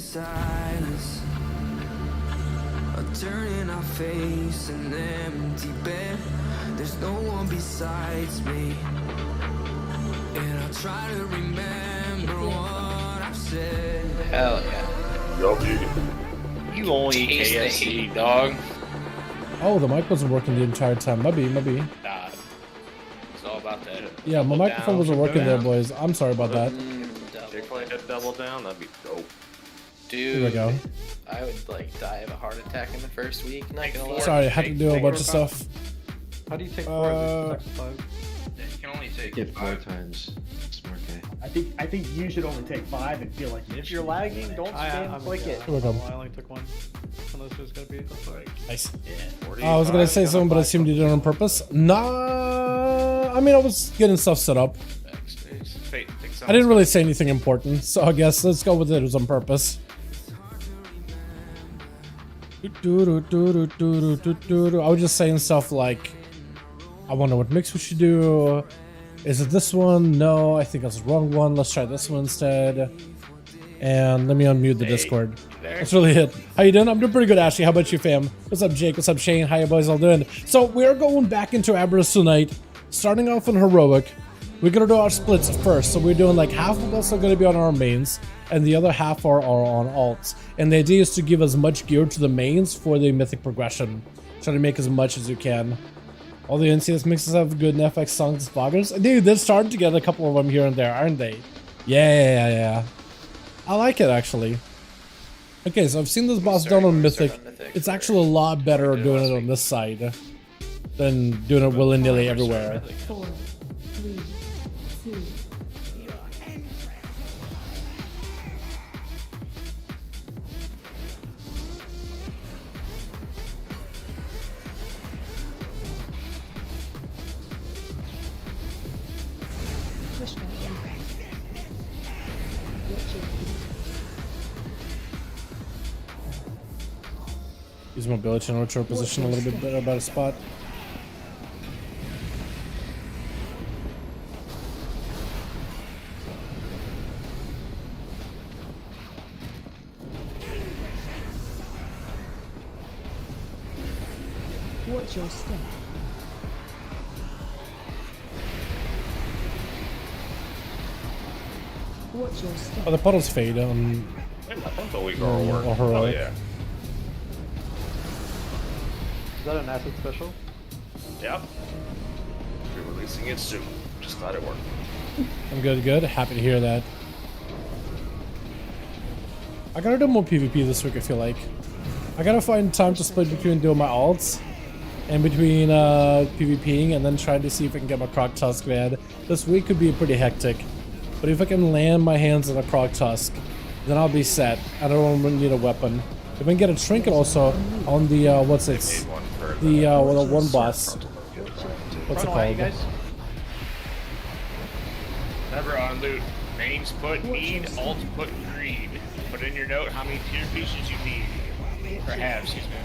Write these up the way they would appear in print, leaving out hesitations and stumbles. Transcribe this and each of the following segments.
silence. Turning our face an empty bed. There's no one besides me, and I try to remember what I've said. Hell yeah. Yo, beauty. You only KFC, dog. Oh, the mic wasn't working the entire time. Maybe. Nah, it's all about that. Yeah, my microphone wasn't working there, boys. I'm sorry about that. Chick-fil-A hit double down, that'd be dope. Dude, Here we go. I would like die of a heart attack in the first week. Not gonna lie. Sorry, I had to do a bunch of stuff. How do you take 4? You can only take Get 4 5. times. Smart guy. I think you should only take 5 and feel like if you're lagging, don't spam click it. Here we go. I only took 1. Unless there's gonna be Nice. Yeah, I was gonna say something, but I assumed you did it on purpose. Nah, I mean, I was getting stuff set up. I didn't really say anything important, so I guess let's go with it. It was on purpose. I was just saying stuff like, I wonder what mix we should do. Is it this one? No, I think that's the wrong one. Let's try this one instead. And let me unmute the Discord. That's really it. How you doing? I'm doing pretty good, Ashley. How about you, fam? What's up, Jake? What's up, Shane? How you boys all doing? So we're going back into ABERRUS tonight, starting off on heroic. We're gonna do our splits first. So we're doing like half of us are gonna be on our mains, and the other half are on alts. And the idea is to give as much gear to the mains for the mythic progression. Try to make as much as you can. All the NCS mixes have good FX songs and spoggers. Dude, they're starting to get a couple of them here and there, aren't they? Yeah. I like it, actually. Okay, so I've seen this boss done on Mythic. It's actually a lot better doing it on this side than doing it willy-nilly everywhere. 4, 3, 2. Use mobility in order to position a little bit better about a spot. Watch your step. Watch your step. Oh, the puddles fade on I think the week will work. or heroic. Oh, yeah. Is that an asset special? Yep. We're releasing it soon. Just glad it worked. I'm good. Happy to hear that. I gotta do more PvP this week, I feel like. I gotta find time to split between doing my alts and between PvPing and then trying to see if I can get my Croc Tusk man. This week could be pretty hectic. But if I can land my hands on a Croc Tusk, then I'll be set. I don't need a weapon. If I can get a trinket also on the what's it? The one boss. What's it called? Never on loot. Mains put need, alts put greed. Put in your note how many tier pieces you need. Or have, excuse me.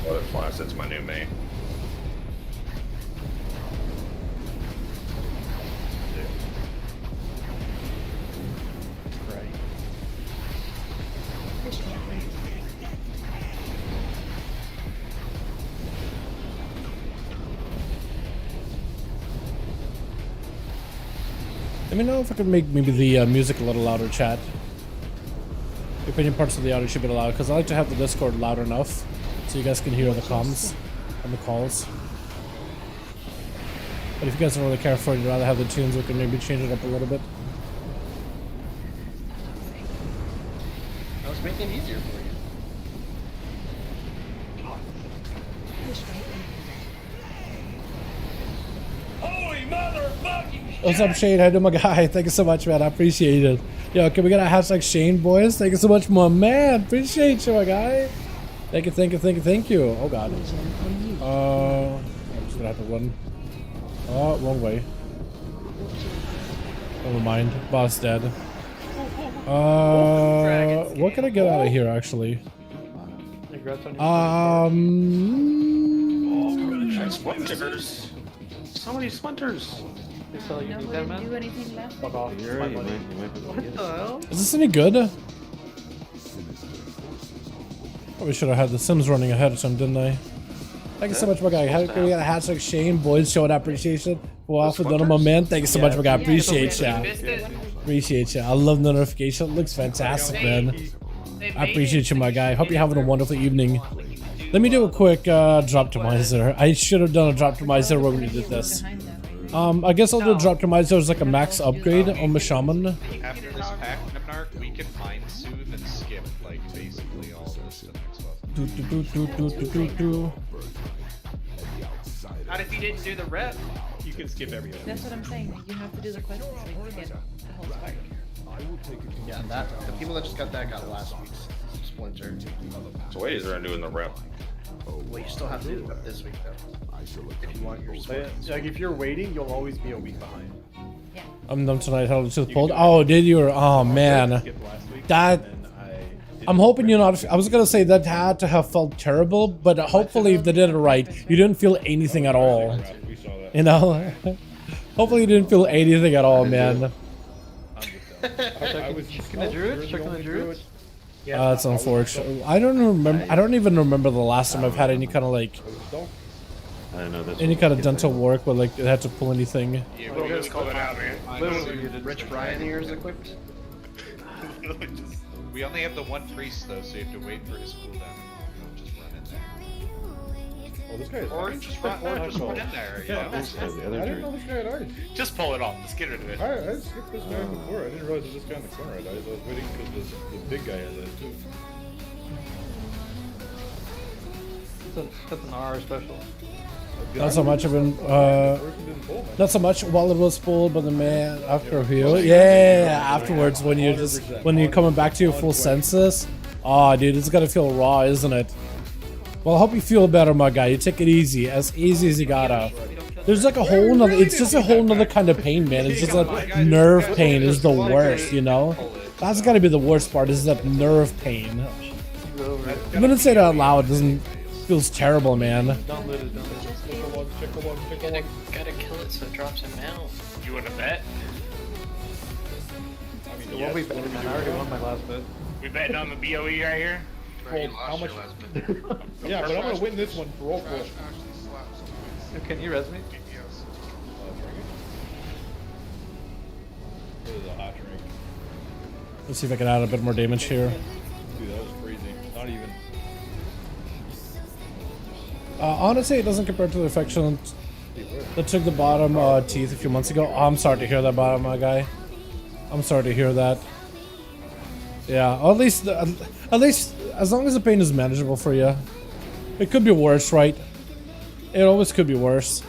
Well, that's why that's my new main. Let me know if I can make maybe the music a little louder, chat. If any parts of the audio should be loud, because I like to have the Discord loud enough so you guys can hear the comms and the calls. But if you guys don't really care for it, you'd rather have the tunes, we can maybe change it up a little bit. I was making it easier for you. Holy motherfucking What's up, Shane? How you doing, my guy? Thank you so much, man. I appreciate it. Yo, can we get a hashtag Shane, boys? Thank you so much, my man. Appreciate you, my guy. Thank you. Oh, God. I'm just gonna have to run. Oh, wrong way. Never mind. Boss dead. What can I get out of here, actually? Splinters. So many splinters. Just tell you No, need we that, didn't do man. anything last Fuck week. off. It's my money. What the hell? Is this any good? Probably should have had the Sims running ahead of time, didn't I? Thank you so much, my guy. How can we get a hashtag Shane? Boys showing appreciation. Wow, for the moment. Thank you so much, my guy. Appreciate ya. Appreciate ya. I love the notification. It looks fantastic, man. I appreciate you, my guy. Hope you're having a wonderful evening. Let me do a quick drop optimizer. I should have done a drop optimizer when we did this. I guess I'll do a drop optimizer as like a max upgrade on my Shaman. After this pack, Narc, we can mind soothe and skip like basically all this to the next level. Not if you didn't do the rep. You can skip everything. That's what I'm saying. You have to do the quest this week to get the whole spark. Yeah, that the people that just got that got last week's splinter. So wait, is there doing the rep? Well, you still have to do the rep this week though. If you want your splinter. Like if you're waiting, you'll always be a week behind. Yeah. I'm done tonight. How to pulled. Oh, did you? Oh man, that. I'm hoping you're not. I was gonna say that had to have felt terrible, but hopefully if they did it right, you didn't feel anything at all. You know. Hopefully you didn't feel anything at all, man. Checking the druids. Checking the druids. It's unfortunate. I don't remember. I don't even remember the last time I've had any kind of like. I don't know this. Any kind of dental work where like it had to pull anything. Yeah, we just called it out, man. Rich Brian ears equipped. We only have the one priest though, so you have to wait for his cooldown. Just run in there. Oh, this guy is Or just run in there, you know? I didn't know this guy had ice. Just pull it off. Let's get rid of it. I skipped this guy before. I didn't realize it was this guy in the corner. I was waiting because the big guy has that too. That's an R special. Not so much of an, not so much while it was full, but the man after a heal. Yeah, afterwards when you're just, when you're coming back to your full senses. Oh, dude, it's gotta feel raw, isn't it? Well, I hope you feel better, my guy. You take it easy as you gotta. There's like a whole nother, it's just a whole nother kind of pain, man. It's just like nerve pain is the worst, you know? That's gotta be the worst part, is that nerve pain. I'm gonna say that out loud, it doesn't, feels terrible, man. Don't loot it. Don't loot it. Gotta kill it so it drops him out. You want to bet? So what we betting, man? I already won my last bet. We betting on the BOE right here? How much? Yeah, but I'm gonna win this one for all. Can you res me? This is a hot drink. Let's see if I can add a bit more damage here. Dude, that was crazy. Not even. Honestly, it doesn't compare to the infection that took the bottom teeth a few months ago. Oh, I'm sorry to hear that, bottom, my guy. I'm sorry to hear that. Yeah, or at least as long as the pain is manageable for you. It could be worse, right? It always could be worse.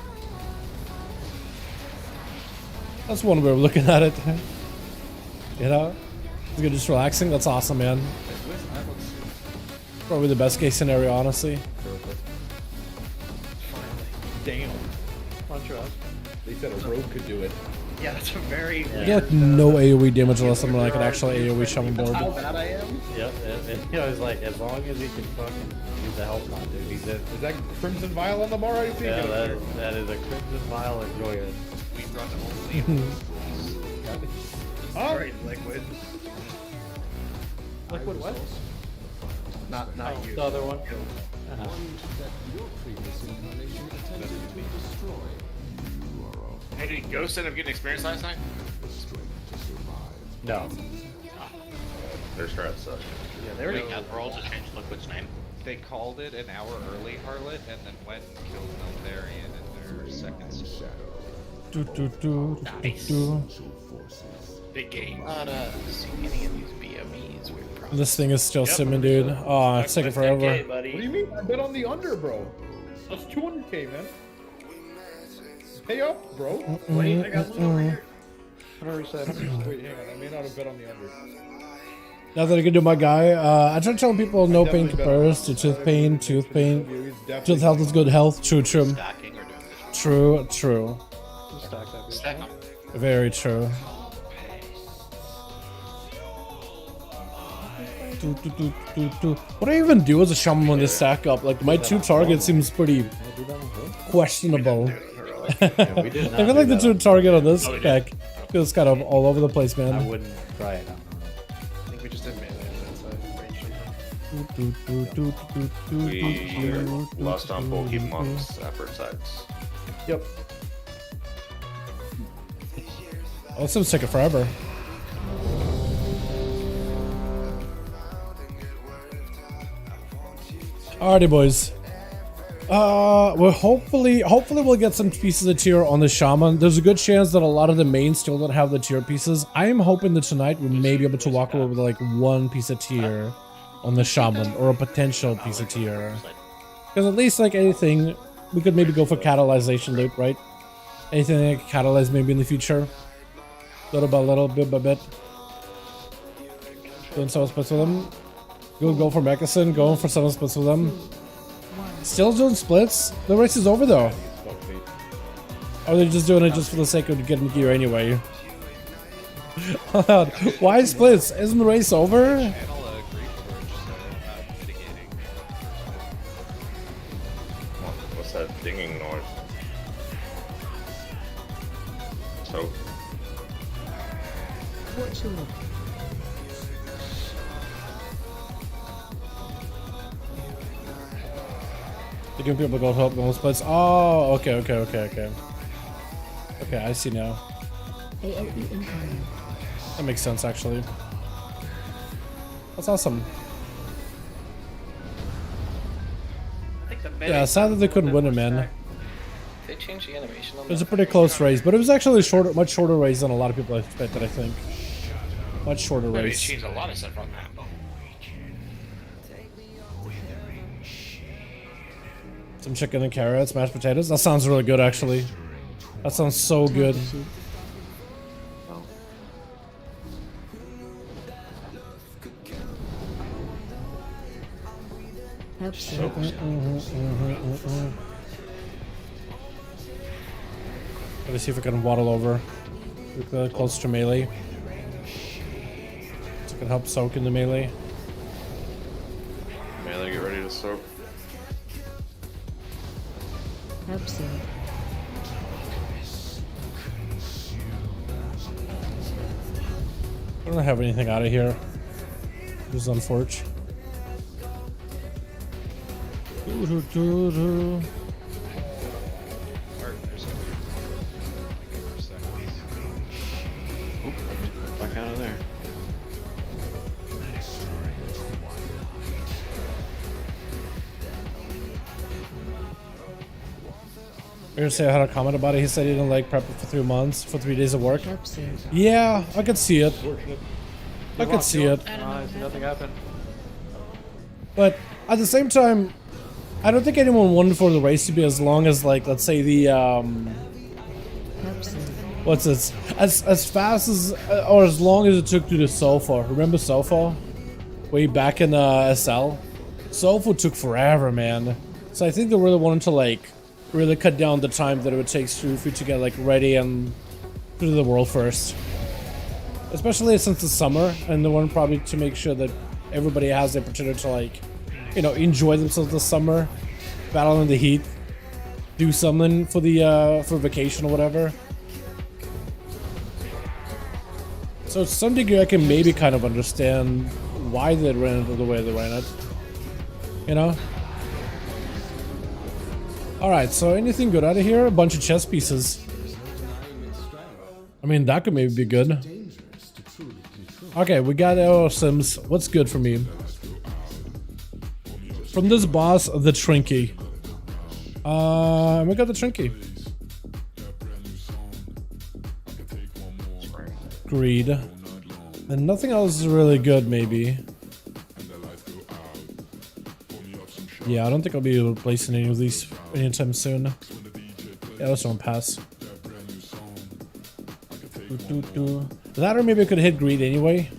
That's one way of looking at it. You know? It's good, just relaxing. That's awesome, man. Probably the best case scenario, honestly. Damn. Punch your ass. They said a rogue could do it. Yeah, that's a very. I get like no AoE damage unless I'm like an actual AoE Shaman board. How bad I am? Yep, and you know, it's like as long as he can fucking use the health mod, dude, he's it. Is that Crimson Vial on the bar? I see. Yeah, that is a Crimson Vial. Enjoy it. We run only. Alright, liquid. Liquid what? Not you. The other one. Hey, did Ghost end up getting experience last night? No. Their strat sucks. Yeah, They already got the roll to change Liquid's name. They called it an hour early, Harlot, and then went and killed Meltharion in their second squad. Nice. Big game. Not seeing any of these BOEs. This thing is still simming, dude. Oh, it's taking forever. What do you mean? I bet on the under, bro. That's 200k, man. Pay up, bro. Wait, I got one over here. 100%. Wait, hang on. I may not have bet on the under. Nothing I can do, my guy. I try telling people no pain compares to tooth pain. Tooth health is good health. True. Stacking or doing this. True. Just stack that bitch. Stack them. Very true. What do I even do as a shaman when this stack up? Like my 2 target seems pretty questionable. I feel like the 2 target on this deck feels kind of all over the place, man. I wouldn't try it. I think we just did melee We lost on Pokemon's upper sides. Yep. Oh, this is taking forever. Alrighty, boys. Well, hopefully we'll get some pieces of tier on the Shaman. There's a good chance that a lot of the mains still don't have the tier pieces. I am hoping that tonight we may be able to walk away with like 1 piece of tier on the Shaman, or a potential piece of tier. Because at least like anything, we could maybe go for catalyzation loop, right? Anything that can catalyze maybe in the future. Little bit by bit. Doing some splits with them. Go for Mechanson, going for some splits with them. Still doing splits? The race is over though. Or are they just doing it just for the sake of getting gear anyway? Why splits? Isn't the race over? What's that dinging noise? So. Watch your look. They're giving people gold help on splits. Oh, okay. Okay, I see now. AOE incoming. That makes sense, actually. That's awesome. Yeah, sad that they couldn't win it, man. They changed the animation on It was a pretty close race, but it was actually a much shorter race than a lot of people expected, I think. Much shorter They race. changed a lot of stuff on that. Some chicken and carrots, mashed potatoes. That sounds really good, actually. That sounds so good. Let's see if we can waddle over. We're close to melee. So it can help soak in the melee. Melee, get ready to soak. Absolutely. I don't have anything out of here. This is unfortunate. Back out of there. Say I had a comment about it. He said he didn't like prepping for 3 months, for 3 days of work. Yeah, I could see it. I could see it. Nothing happened. But at the same time, I don't think anyone wanted for the race to be as long as, like, let's say the what's this? As fast as or as long as it took to the Sofa. Remember Sofa? Way back in SL. Sofa took forever, man. So I think they really wanted to like really cut down the time that it would take for you to get like ready and to the world first. Especially since it's summer, and they want probably to make sure that everybody has the opportunity to like, you know, enjoy themselves this summer, battle in the heat, do something for the for vacation or whatever. So to some degree, I can maybe kind of understand why they ran it the way they ran it. You know. All right. So anything good out of here? A bunch of chess pieces. I mean, that could maybe be good. Okay, we got our Sims. What's good for me? From this boss, the Trinket. We got the Trinket. Greed. And nothing else is really good, maybe. Yeah, I don't think I'll be replacing any of these anytime soon. Yeah, let's don't pass. That or maybe I could hit greed anyway.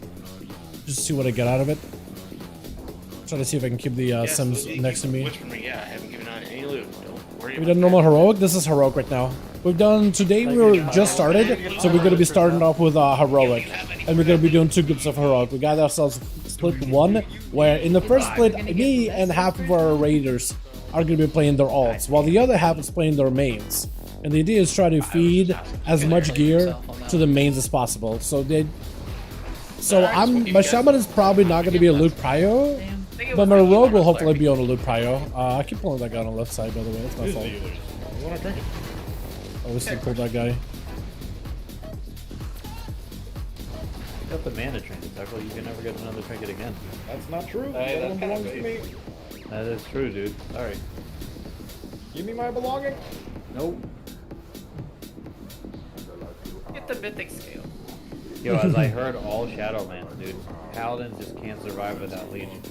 Just see what I get out of it. Try to see if I can keep the Sims next to me. Yeah, I haven't given out any loot. Don't worry. We've done normal heroic. This is heroic right now. We've done today. We were just started, so we're gonna be starting off with heroic, and we're gonna be doing 2 groups of heroic. We got ourselves split one, where in the first split, me and half of our raiders are going to be playing their alts, while the other half is playing their mains. And the idea is try to feed as much gear to the mains as possible. So my Shaman is probably not going to be a loot prio, but my rogue will hopefully be on a loot prio. I keep pulling that guy on the left side, by the way. That's my fault. Obviously pulled that guy. You got the mana trinket, Tuckle. You can never get another trinket again. That's not true. Hey, That one belongs to me. That is true, dude. Sorry. Give me my belonging. Nope. Get the mythic scale. Yo, as I heard all Shadowlands, dude. Paladins just can't survive without Legion.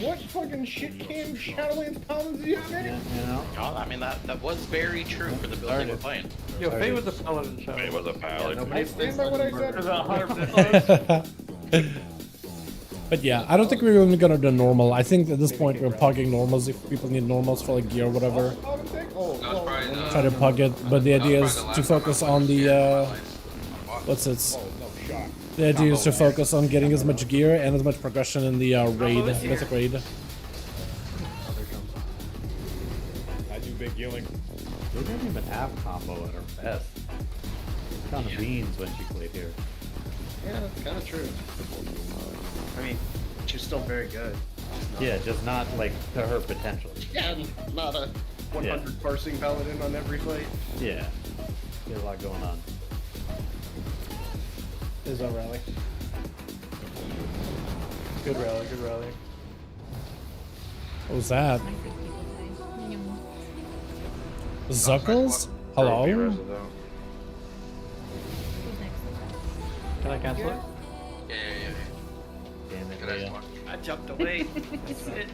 What fucking shit can Shadowlands Paladins do? You know? I mean, that was very true for the build they were playing. Yo, Faye was a paladin show. It was a paladin. I stand by what I said. 100%. But yeah, I don't think we're even gonna do normal. I think at this point we're pugging normals if people need normals for like gear or whatever. Try to pug it, but the idea is to focus on the what's it? The idea is to focus on getting as much gear and as much progression in the raid, mythic raid. I do big healing. They didn't even have combo at her best. Kind of beans when she played here. Yeah, that's kind of true. I mean, she's still very good. Yeah, just not like to her potential. Yeah, not a 100 parsing paladin on every fight. Yeah, there's a lot going on. Is our rally. Good rally, good rally. What was that? Zuckles? Hello? Can I cancel it? Yeah. Damn it, Good as Leah. one. I jumped away. That's it.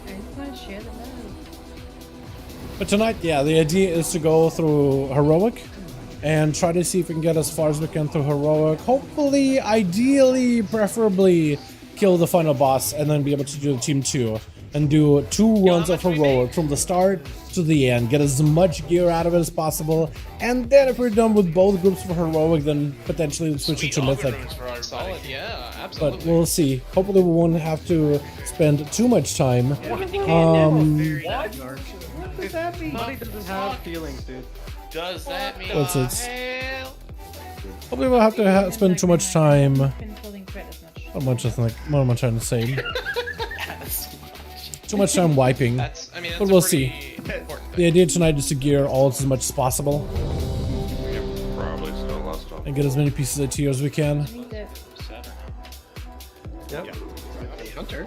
I just want to share the love. But tonight, yeah, the idea is to go through heroic and try to see if we can get as far as we can through heroic. Hopefully, ideally, preferably kill the final boss and then be able to do the team 2 and do 2 runs of heroic from the start to the end. Get as much gear out of it as possible, and then if we're done with both groups for heroic, then potentially switch it to mythic. Solid, yeah, absolutely. But we'll see. Hopefully, we won't have to spend too much time. What does that mean? Money doesn't have feelings, dude. Does that mean What's it? hell? Hopefully, we'll have to spend too much time. Controlling threat as much. What am I trying to say? Too much time wiping. That's But we'll see. important The idea tonight is to gear alts as much as possible Probably still lost on. and get as many pieces of tier as we can. I need the Yep. Hunter.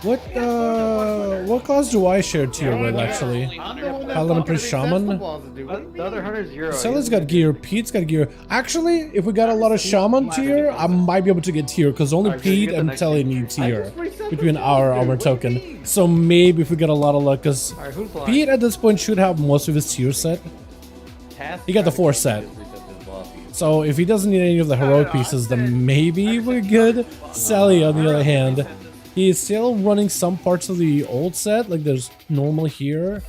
What class do I share tier with actually? Paladin Priest Shaman? The other hunter's Euro. Sally's got gear, Pete's got gear. Actually, if we got a lot of Shaman tier, I might be able to get tier because only Pete and Telly need tier between our armor token. So maybe if we get a lot of luck, because Alright, who's blind? Pete at this point should have most of his tier set. He got the 4 set. So if he doesn't need any of the heroic pieces, then maybe we're good. Sally, on the other hand, he's still running some parts of the old set. Like there's normal here,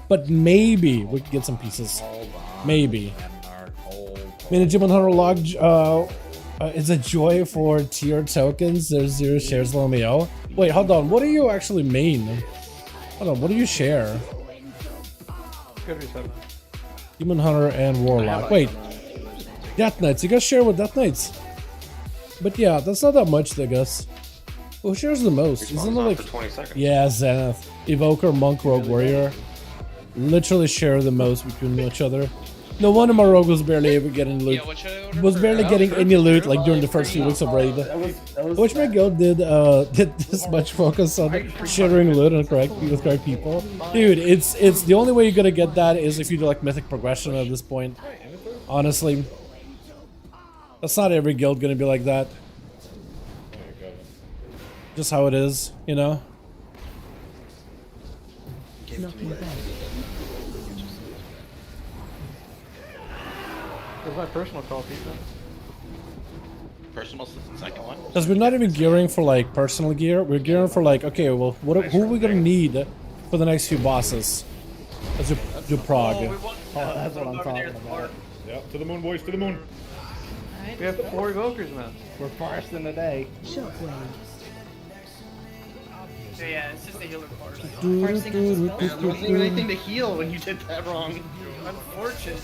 but maybe we can get some pieces. Maybe. Management Hunter log is a joy for tier tokens. There's 0 shares LMAO. Wait, hold on. What do you actually main? Hold on. What do you share? Good reset. Demon Hunter and Warlock. Wait. Death Knights. You guys share with Death Knights. But yeah, that's not that much, I guess. Who shares the most? Isn't it like... For 20 seconds. Yeah, Zenith. Evoker, Monk, Rogue, Warrior. Literally share the most between each other. No wonder my Rogue was barely ever getting loot. Was barely getting any loot like during the first few weeks of raid. Which my guild did this much focus on sharing loot and with correct people. Dude, it's the only way you're gonna get that is if you do like mythic progression at this point. Honestly. That's not every guild gonna be like that. Just how it is, you know? Knocking back. Where's my personal call, pizza? Personal second one. Because we're not even gearing for like personal gear. We're gearing for like, okay, well, who are we gonna need for the next few bosses? Let's do prog. That's what I'm talking about. Yep, to the moon, boys, to the moon. Alright. We have 4 evokers, man. We're first in the day. Shockwave. So yeah, it's just a healer part. Parsing of the spell. There wasn't even anything to heal when you did that wrong. Unfortunate.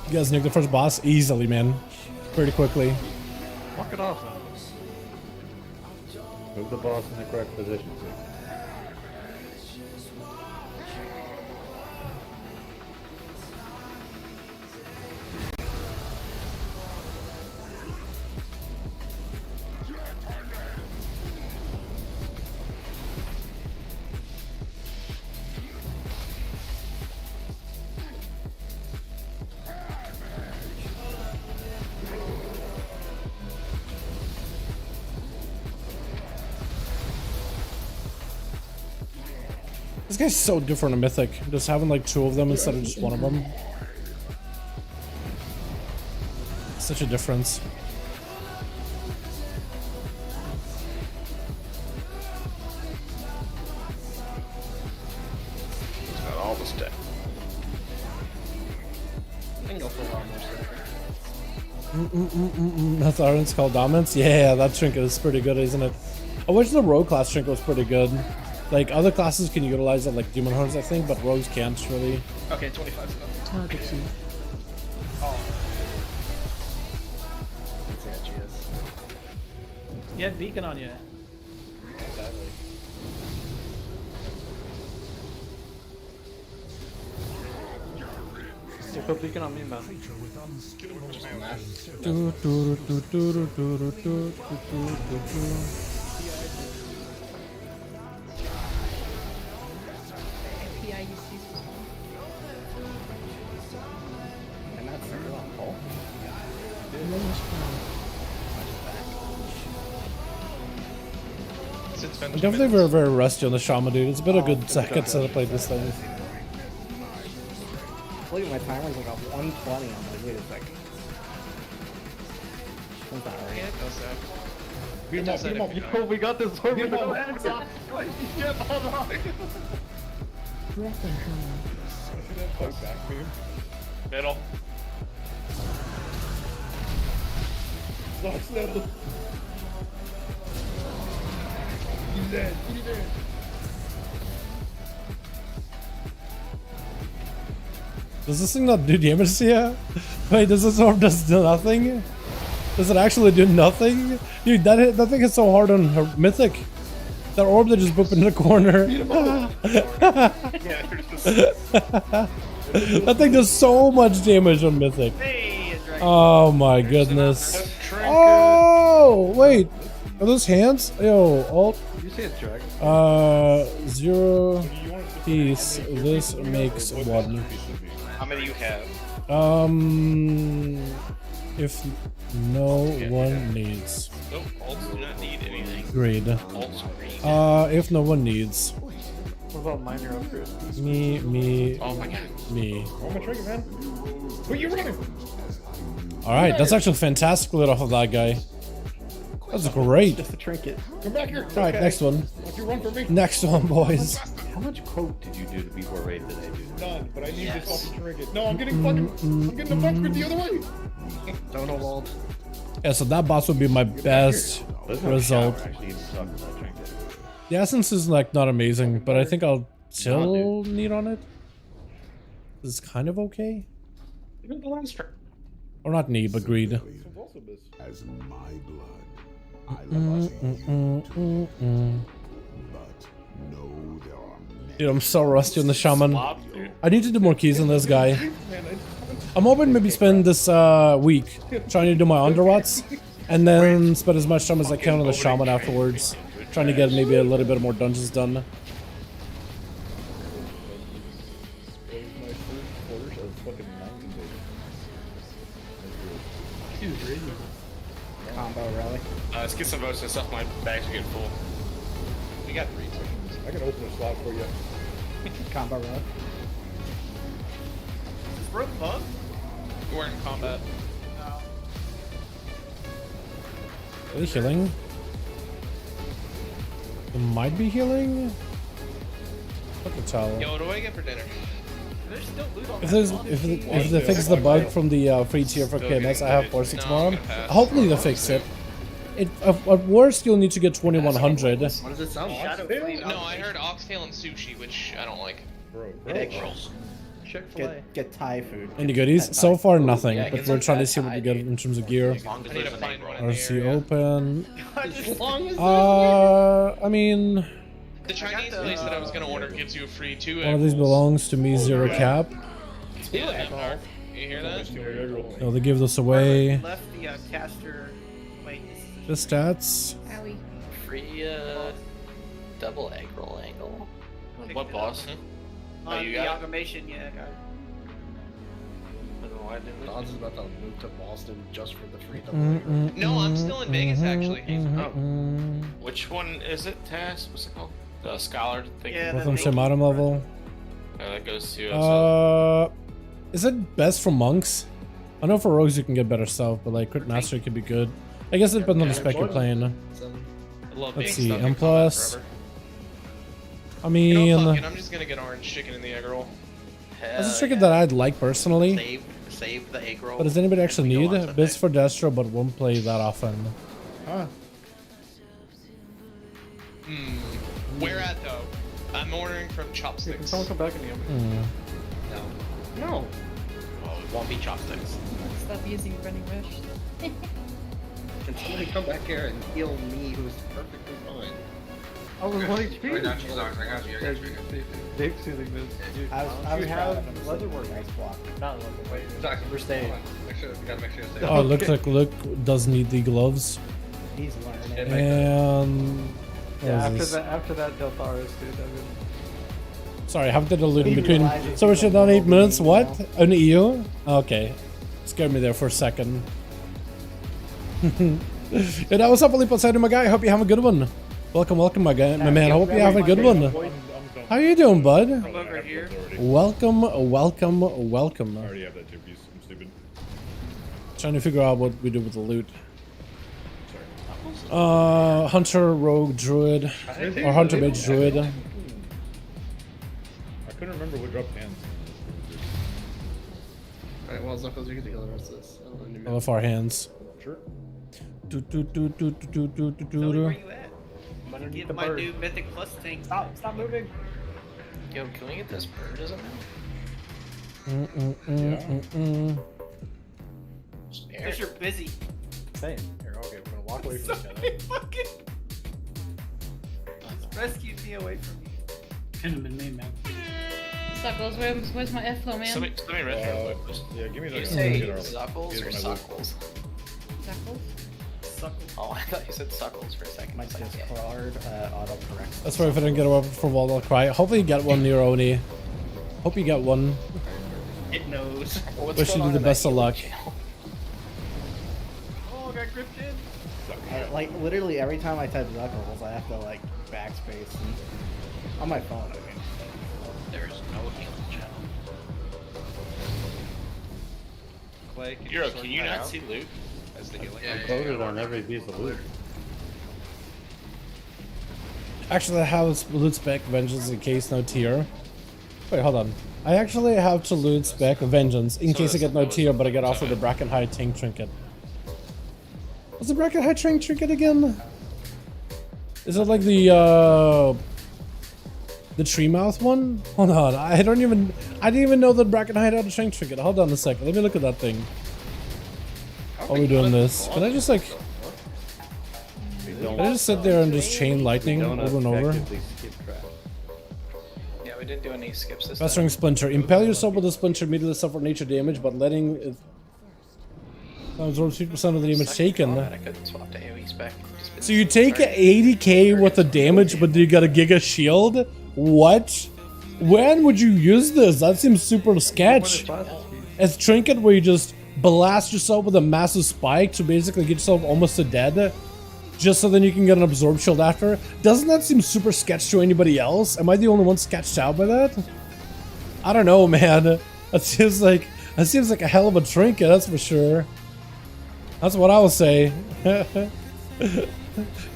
You guys nuke the first boss easily, man. Pretty quickly. Fuck it off, man. Move the boss in the correct position. This guy's so different in Mythic. Just having like 2 of them instead of just 1 of them. Such a difference. It's got all the stuff. I think I'll feel a lot more safe. Dalaran's called Dominance? Yeah, that trinket is pretty good, isn't it? I wish the rogue class trinket was pretty good. Like, other classes can utilize it, like Demon Hunters, I think, but rogues can't really. Okay, 25 stuff. Target you. Oh. That's AGS. You had beacon on you. Exactly. You put beacon on me, man. And that's still on call. I'm definitely very, very rusty on the Shaman, dude. It's been a good second since I played this thing. Look at my timer's like a 120. I'm like, wait a second. That's not right. Beat him up, beat him up. Yo, we got this over Beat him up. Breath and hammer. Middle. He's dead. He's dead. Does this thing not do damage to you? Wait, does this orb just do nothing? Does it actually do nothing? Dude, that thing hit so hard on her Mythic. That orb that just booped in the corner. That thing does so much damage on Mythic. Oh my goodness. Oh, wait. Are those hands? Yo, alt. Did you say it's dragon? 0 piece. This makes 1. How many you have? If no one needs. Nope, alts do not need anything. Agreed. Alts green. If no one needs. What about minor upgrade? Me. Oh my god. Me. Oh, my trinket, man. Where you running? Alright, that's actually fantastic lit off of that guy. That's great. Just a trinket. Come back here. Alright, next one. Don't you run for me? Next one, boys. How much quote did you do before raid today, dude? None, but I need this off the trinket. No, I'm getting fucking. I'm getting the fucker the other way. Don't know walled. Yeah, so that boss would be my best result. Actually, even talking about trinket. The essence is like not amazing, but I think I'll still need on it. It's kind of okay. Even the last turn. Or not need, but greed. As my blood, I Dude, I'm so rusty on the Shaman. I need to do more keys on this guy. I'm hoping maybe spend this week trying to do my underwatts, and then spend as much time as I can on the Shaman afterwards, trying to get maybe a little bit more dungeons done. Combo rally. Let's get some votes and stuff. My bags are getting full. We got 3 seconds. I can open a slot for you. Combo rally. Is Rogue bug? We're in combat. Are they healing? They might be healing? What to tell? Yo, what do I get for dinner? There's still loot on If that there's boss. if they fix the bug from the free tier for KNX, I have 4-6 tomorrow. Hopefully they fix it. At worst, you'll need to get 2100. What does it sound like? Shadow Flame No, I Augmentation. heard oxtail and sushi, which I don't like. Bro, Egg bro. rolls. Chick-fil-A. Get Thai food. Any goodies? So far, nothing. Yeah, But get we're some trying to fat see what we Thai, get in terms of gear. I need to find one in the RC area. open. As long as I mean, The Chinese place that I was gonna order gives you a free 2 one of these belongs to me, 0 cap. Yeah, that mark. You hear that? No, they give this away. Left the caster. Wait, The stats. Owie. Free double egg roll angle. What boss? Oh, you the got it? augmentation, yeah, I got it. I don't know why I didn't. Don's is about to move to Boston just for the free double. No, I'm still in Vegas actually. Which one is it, Tass? What's it called? The Scholar thing? Yeah, Both on same item level. That goes to Is it best for monks? I know for rogues you can get better stuff, but like crit mastery could be good. I guess it depends on the spec you're playing. I love Let's being see, stuck M in combat plus. forever. I You know, mean, fuck it, I'm just gonna get orange chicken in the egg roll. that's a chicken that I'd like personally. Save the egg roll. But does anybody actually We go on need bits for Destro, but won't play that often? Huh? Where at though? I'm ordering from Chopsticks. Can someone come back in the oven? Hmm. No. Oh, it won't be chopsticks. Stop using running rush. Can somebody come back here and heal me, who's perfectly fine? I was like, I got you, Zox. I got you. Big soothing this. Dude, I you have leatherwork ice block. not leather. Wait, Zox, We're staying. Make sure, you gotta make sure you stay. Oh, it looks like Luke does need the gloves. He's learning. And yeah, what is this? after that Deltaris, dude. I mean, Sorry, how did I loot in He between? realizes So we he's should a on 8 little minutes. bit What? now. An EU? Okay, scared me there for a second. Yeah, that was up, Felipe Poseidon, my guy. Hope you have a good one. Welcome, welcome, my guy, my man. Hope you have a good one. How you doing, bud? I'm over here. Welcome, welcome, welcome. I already have that 2 piece. I'm stupid. Trying to figure out what we do with the loot. Hunter, rogue, druid, or hunter, mage, druid. I couldn't remember what dropped hands. Alright, well, as long as we get to heal the rest of this. I love our hands. Sure. Zoe, where you at? I'm underneath Get the my bird. new Mythic Plus tank. Stop moving. Yo, can we get this bird as a mount? Because you're busy. Same. Here, okay, we're gonna walk away from each other. Somebody fucking rescued me away from you. Couldn't have been me, man. Suckles, where's my F-flow, man? Somebody rest real quick, please. Yeah, give me You that. say Get our- Zuckles get or my loot. Suckles? Suckles? Suckle. Oh, I thought you said Suckles for a second. My I was like, yeah. Discord autocorrect. That's why if I didn't get a weapon for Wall Cry. Hopefully you get one near Oni. Hope you get one. It knows. What's Wish you going the on best in of that luck. channel? Oh, I got gripped in. Like literally every time I type Zuckles, I have to like backspace and, on my phone. I mean, There's no healing channel. Clay, can Euro, sort can you that not out see loot? as the healing? I voted on every piece of loot. Actually, I have loot spec Vengeance in case no tier. Wait, hold on. I actually have to loot spec Vengeance in case I get no tier, but I get offered the Bracken High Tank Trinket. What's the Bracken High Tank Trinket again? Is it like the tree mouth one? Hold on, I didn't even know that Bracken High had a tank trinket. Hold on a second, let me look at that thing. How are we doing this? Can I just like... Can I just sit there and just chain lightning over and over? Yeah, we didn't do any skips this Mastering Splinter. Impale yourself with a splinter immediately suffer nature damage, but letting it absorb 2% of the damage taken. I couldn't swap to AoE spec. So you take 80k worth of damage, but you got a Giga Shield? What? When would you use this? That seems super sketch. As Trinket, where you just blast yourself with a massive spike to basically get yourself almost to dead, just so then you can get an Absorb Shield after. Doesn't that seem super sketch to anybody else? Am I the only one sketched out by that? I don't know, man. That seems like a hell of a trinket, that's for sure. That's what I will say.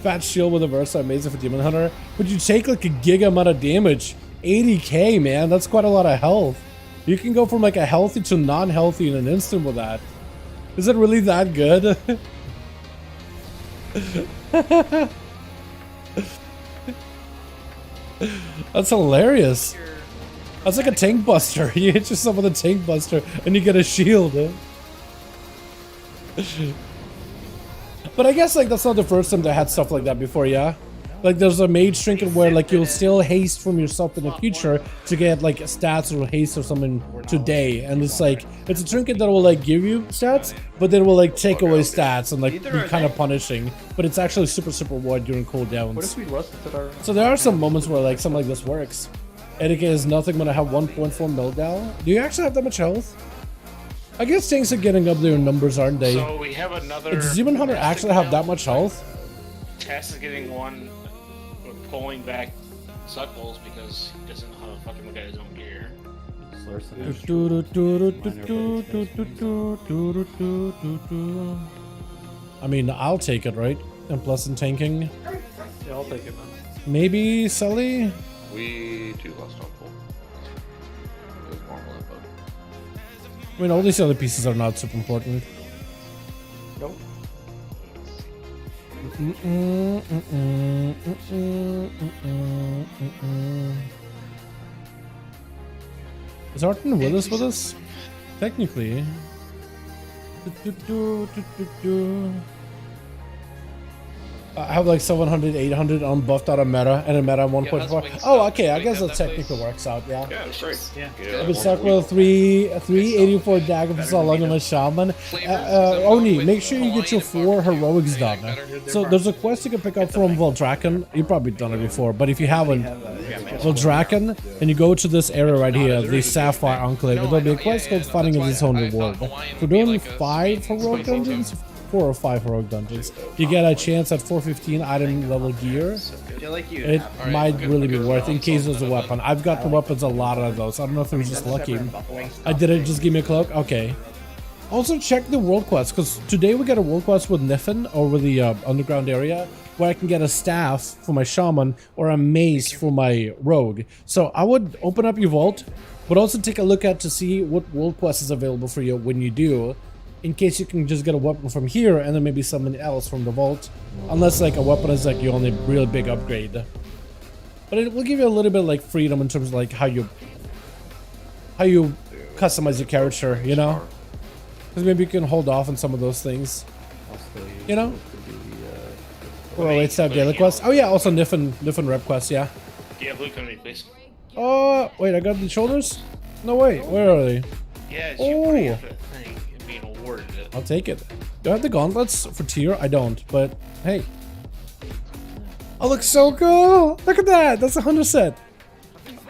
Fat shield with a Versa, amazing for Demon Hunter. But you take like a giga amount of damage. 80k, man, that's quite a lot of health. You can go from like a healthy to non-healthy in an instant with that. Is it really that good? That's hilarious. That's like a tank buster. You hit yourself with a tank buster and you get a shield. But I guess like that's not the first time they had stuff like that before, yeah? Like there's a mage trinket where like you'll still haste from yourself in the future to get like stats or haste or something today, and it's like it's a trinket that will like give you stats, but then will like take away stats and like be kind of punishing. But it's actually super wide during cooldowns. What if we listed our... So there are some moments where like something like this works. Etiquette is nothing when I have 1.4 mil down. Do you actually have that much health? I guess things are getting up there in numbers, aren't they? So we have another. Does Demon Hunter actually have that much health? Tess is getting one with pulling back Suckles because he doesn't know how to fucking look at his own gear. I mean, I'll take it, right? And plus in tanking. Yeah, I'll take it, man. Maybe Sully? We do lost on full. It was normal info. I mean, all these other pieces are not super important. Nope. Is Arton with us? Technically. I have like 700, 800 unbuffed out of meta, and a meta 1.4. Oh, okay, I guess that technically works out, yeah. Yeah, that's right. Yeah. I've been stuck with 384 dagger for so long in my Shaman. Oni, make sure you get your 4 heroics done. So there's a quest you can pick up from Voldraken. You've probably done it before, but if you haven't, Voldraken, and you go to this area right here, the Sapphire Enclave, there'll be a quest called Finding of His Own Reward. We're doing 5 heroic dungeons. 4 or 5 heroic dungeons. You get a chance at 415 item level gear. It might really be worth in case there's a weapon. I've got the weapons, a lot of those. I don't know if it was just lucky. I did it, just give me a cloak? Okay. Also check the world quest, because today we got a world quest with Niffen over the underground area, where I can get a staff for my shaman or a mace for my rogue. So I would open up your vault, but also take a look at to see what world quest is available for you when you do, in case you can just get a weapon from here and then maybe something else from the vault. Unless like a weapon is like your only real big upgrade. But it will give you a little bit like freedom in terms of like how you customize your character, you know? Because maybe you can hold off on some of those things. You know? Oh wait, stop daily quest. Oh yeah, also Niffen rep quest, yeah. Yeah, blue come to me, please. Oh wait, I got the shoulders? No wait, where are they? Yeah, it's you putting up that thing and being awarded it. I'll take it. Do I have the gauntlets for tier? I don't, but hey. Oh, looks so cool! Look at that! That's a hunter set!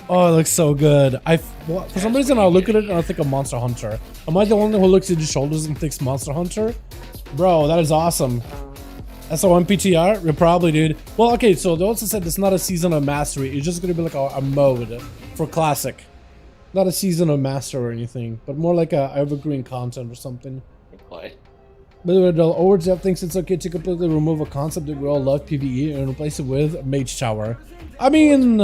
Oh, it looks so good. For some reason, I look at it and I think of Monster Hunter. Am I the one who looks at the shoulders and thinks Monster Hunter? Bro, that is awesome. SO1 PTR? You're probably, dude. Well, okay, so they also said it's not a season of mastery. It's just gonna be like a mode for classic. Not a season of master or anything, but more like a evergreen content or something. Play. By the way, Overzev thinks it's okay to completely remove a concept that we all love, PvE, and replace it with Mage Tower. I mean,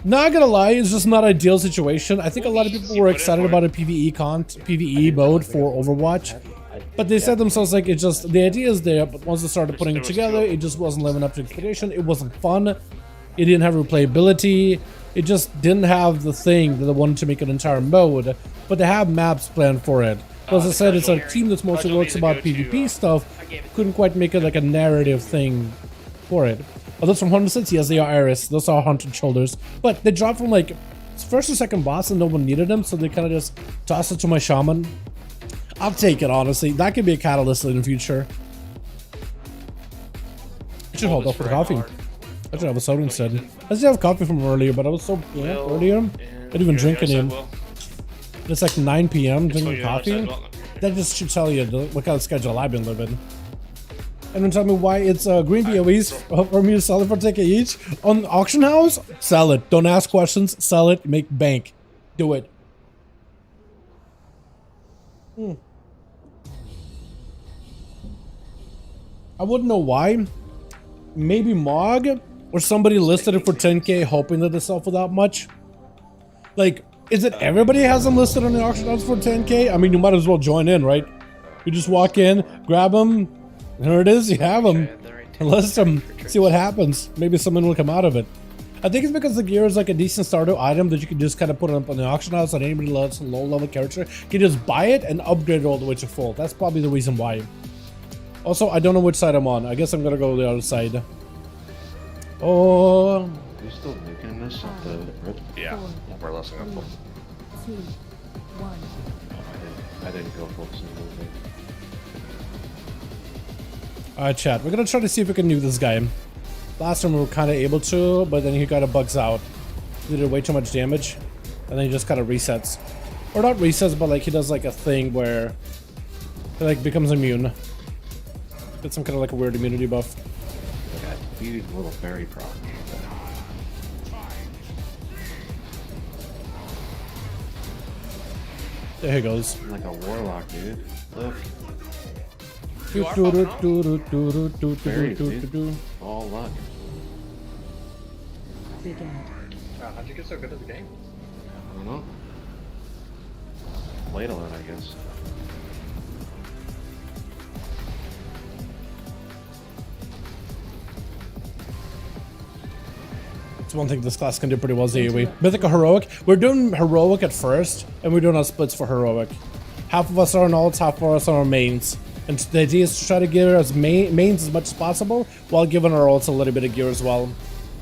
not gonna lie, it's just not an ideal situation. I think a lot of people were excited about a PvE mode for Overwatch, but they said themselves like it's just the idea is there, but once they started putting it together, it just wasn't living up to expectation. It wasn't fun. It didn't have replayability. It just didn't have the thing that they wanted to make an entire mode, but they have maps planned for it. As I said, it's a team that's mostly works about PvP stuff. Couldn't quite make it like a narrative thing for it. Oh, those from 100 yes, they are Iris. Those are Haunted Shoulders. But they dropped from like first or second boss and no one needed them, so they kind of just tossed it to my shaman. I'll take it, honestly. That could be a catalyst in the future. I should hold off for the coffee. I should have a soda instead. I should have coffee from earlier, but I was so pumped earlier. I didn't even drink any. It's like 9 p.m. drinking coffee. That just should tell you what kind of schedule I've been living. And then tell me why it's green POEs for me to sell it for 10k each on the auction house. Sell it. Don't ask questions. Sell it. Make bank. Do it. I wouldn't know why. Maybe Mog or somebody listed it for 10k hoping that they sell for that much. Like, Is it everybody has them listed on the auction house for 10K? I mean, you might as well join in, right? You just walk in, grab them, there it is, you have them. List them, see what happens. Maybe something will come out of it. I think it's because the gear is like a decent starter item that you can just kind of put up on the auction house, and anybody loves a low level character can just buy it and upgrade it all the way to full. That's probably the reason why. Also, I don't know which side I'm on. I guess I'm gonna go the other side. Oh. Are you still nuking this at the red? Yeah, more or less I'm full. 2, 1. I didn't go full single. Alright, chat. We're gonna try to see if we can nuke this guy. Last time we were kind of able to, but then he kind of bugs out. He did way too much damage, and then he just kind of resets. Or not resets, but like he does like a thing where he like becomes immune. Get some kind of like a weird immunity buff. Got huge little berry proc. There he goes. I'm like a warlock, dude. Look. Berries, dude. All luck. How'd you get so good at the game? I don't know. Played a lot, I guess. It's one thing this class can do pretty well is AoE. Mythical Heroic. We're doing Heroic at first, and we're doing our splits for Heroic. Half of us are on alts, half of us are on mains. And the idea is to try to give us mains as much as possible, while giving our alts a little bit of gear as well.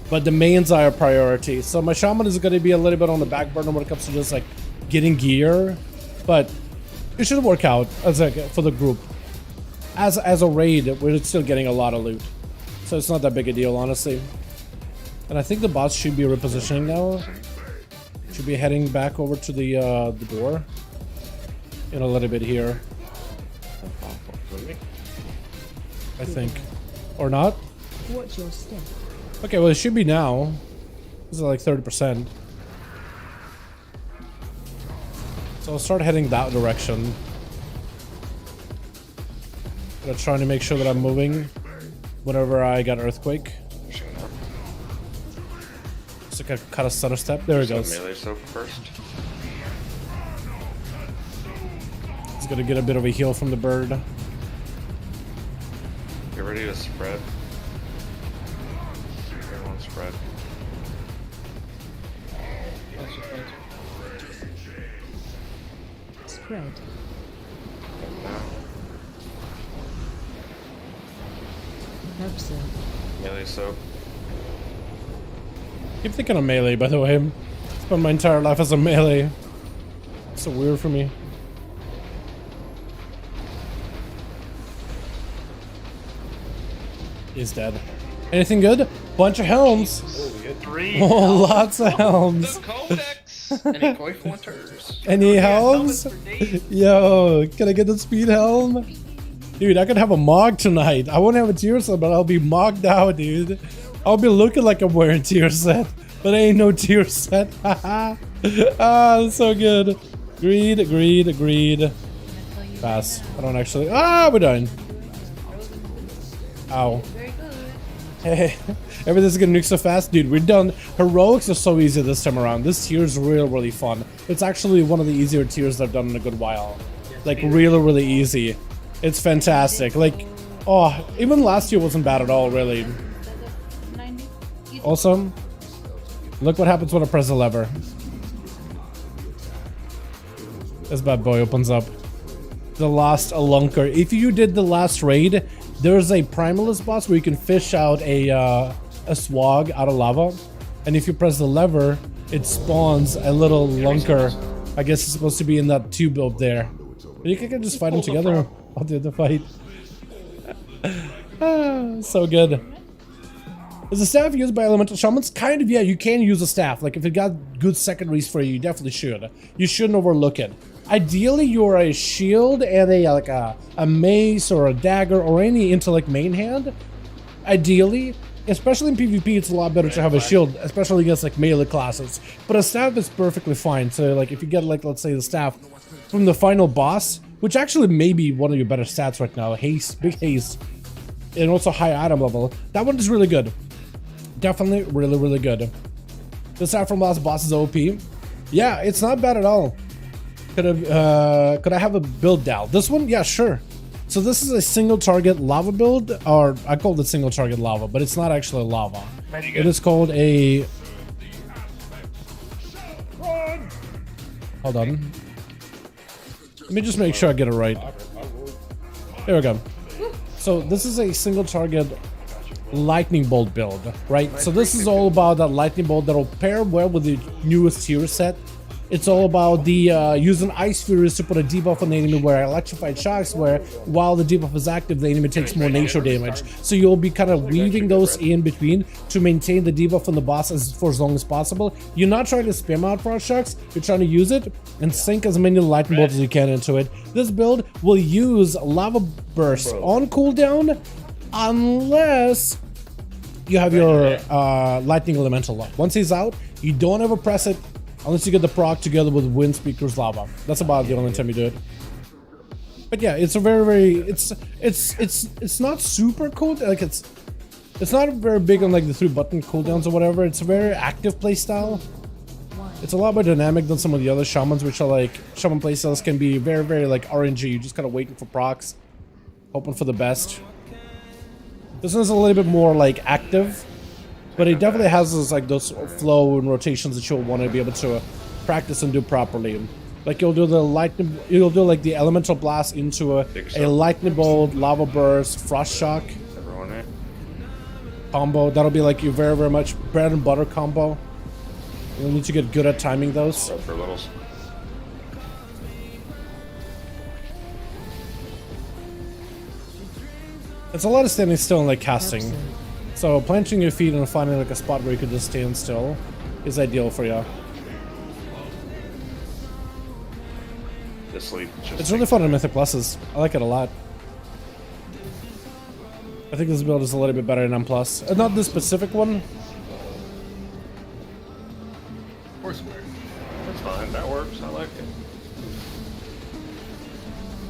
But the mains are a priority. So my Shaman is going to be a little bit on the back burner when it comes to just like getting gear. But it should work out as a, for the group. As a raid, we're still getting a lot of loot. So it's not that big a deal, honestly. And I think the boss should be repositioning now. Should be heading back over to the door in a little bit here. I think. Or not? Watch your step. Okay, well it should be now. This is like 30%. So I'll start heading that direction. I'm trying to make sure that I'm moving whenever I got Earthquake. Just like a cut a stutter step. There it goes. Melee soap first. He's gonna get a bit of a heal from the bird. Get ready to spread. Everyone spread. Spread. Nerfs. Melee soap. Keep thinking of melee, by the way. Spent my entire life as a melee. It's so weird for me. He's dead. Anything good? Bunch of helms. Oh, lots of helms. Any koi flinters? Any helms? Yo, can I get the speed helm? Dude, I could have a mog tonight. I won't have a tier set, but I'll be mogged out, dude. I'll be looking like I'm wearing tier set, but ain't no tier set. Ah, that's so good. Agreed. Pass. I don't actually. Ah, we're done. Ow. Hey, everything's gonna nuke so fast, dude. We're done. Heroics are so easy this time around. This tier is really fun. It's actually one of the easier tiers I've done in a good while. Like really easy. It's fantastic. Like, oh, even last year wasn't bad at all, really. Also, look what happens when I press the lever. This bad boy opens up. The last Alunker. If you did the last raid, there's a Primalist boss where you can fish out a swag out of lava, and if you press the lever, it spawns a little Lunker. I guess it's supposed to be in that tube up there. But you can just fight them together. I'll do the fight. So good. Is the staff used by elemental shamans? Kind of, yeah. You can use a staff. Like if it got good secondaries for you, you definitely should. You shouldn't overlook it. Ideally, you're a shield and a mace or a dagger or any intellect main hand. Ideally, especially in PvP, it's a lot better to have a shield, especially against like melee classes. But a staff is perfectly fine. So like if you get like, let's say the staff from the final boss, which actually may be one of your better stats right now, haste, big haste, and also high item level, that one is really good. Definitely really good. The staff from last boss is OP. Yeah, it's not bad at all. Could I have a build Dal? This one? Yeah, sure. So this is a single target lava build, or I called it single target lava, but it's not actually lava. It is called a... Hold on. Let me just make sure I get it right. There we go. So this is a single target lightning bolt build, right? So this is all about that lightning bolt that will pair well with the newest tier set. It's all about the using Ice Furies to put a debuff on the enemy where Electrified Shocks, where while the debuff is active, the enemy takes more nature damage. So you'll be kind of weaving those in between to maintain the debuff on the boss for as long as possible. You're not trying to spam out Frost Shocks, you're trying to use it and sink as many lightning bolts as you can into it. This build will use Lava Burst on cooldown unless you have your Lightning Elemental up. Once he's out, you don't ever press it unless you get the proc together with Wind Speaker's Lava. That's about the only time you do it. But yeah, it's a very it's not super cool. Like it's not very big on like the 3-button cooldowns or whatever. It's a very active playstyle. It's a lot more dynamic than some of the other Shamans, which are like Shaman playstyles can be very like RNG. You're just kind of waiting for procs, hoping for the best. This one's a little bit more like active. But it definitely has those flow and rotations that you'll want to be able to practice and do properly. Like you'll do like the elemental blast into a lightning bolt, lava burst, frost shock combo. That'll be like your very much bread and butter combo. You'll need to get good at timing those. It's a lot of standing still and like casting. So planting your feet and finding like a spot where you can just stand still is ideal for you. It's really fun in Mythic Pluses. I like it a lot. I think this build is a little bit better in M+. Not this specific one. That's fine. That works. I like it.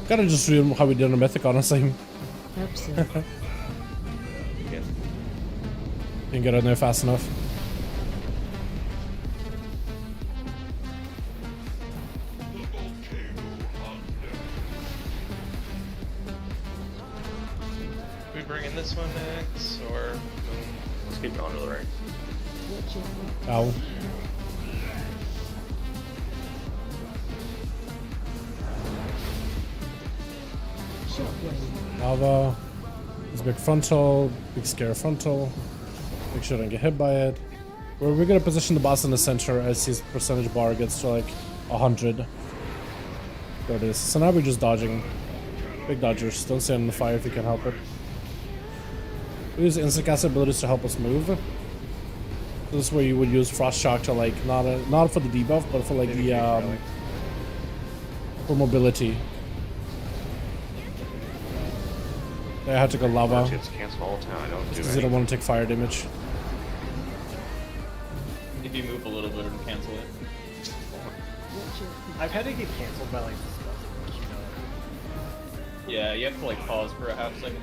Gotta just read how we did in Mythic, honestly. Didn't get in there fast enough. We bring in this one next, or let's keep going to the right. Ow. Lava. There's big frontal, big scare frontal. Make sure I don't get hit by it. We're gonna position the boss in the center as his percentage bar gets to like 100. There it is. So now we're just dodging. Big dodgers. Don't stand in the fire if you can help it. We use instant cast abilities to help us move. This is where you would use Frost Shock to like not for the debuff, but for like the for mobility. I had to go lava. Cancel all time. I don't do because I don't want to take fire damage. If you move a little bit and cancel it. I've had to get canceled by like this stuff, you know. Yeah, you have to like pause for a half second.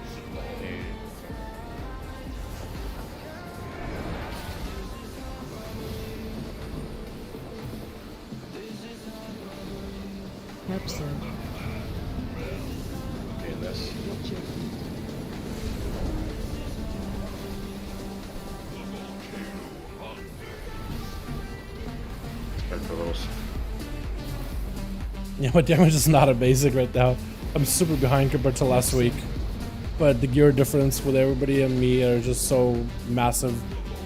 Okay, this. Yeah, my damage is not a basic right now. I'm super behind compared to last week. But the gear difference with everybody and me are just so massive.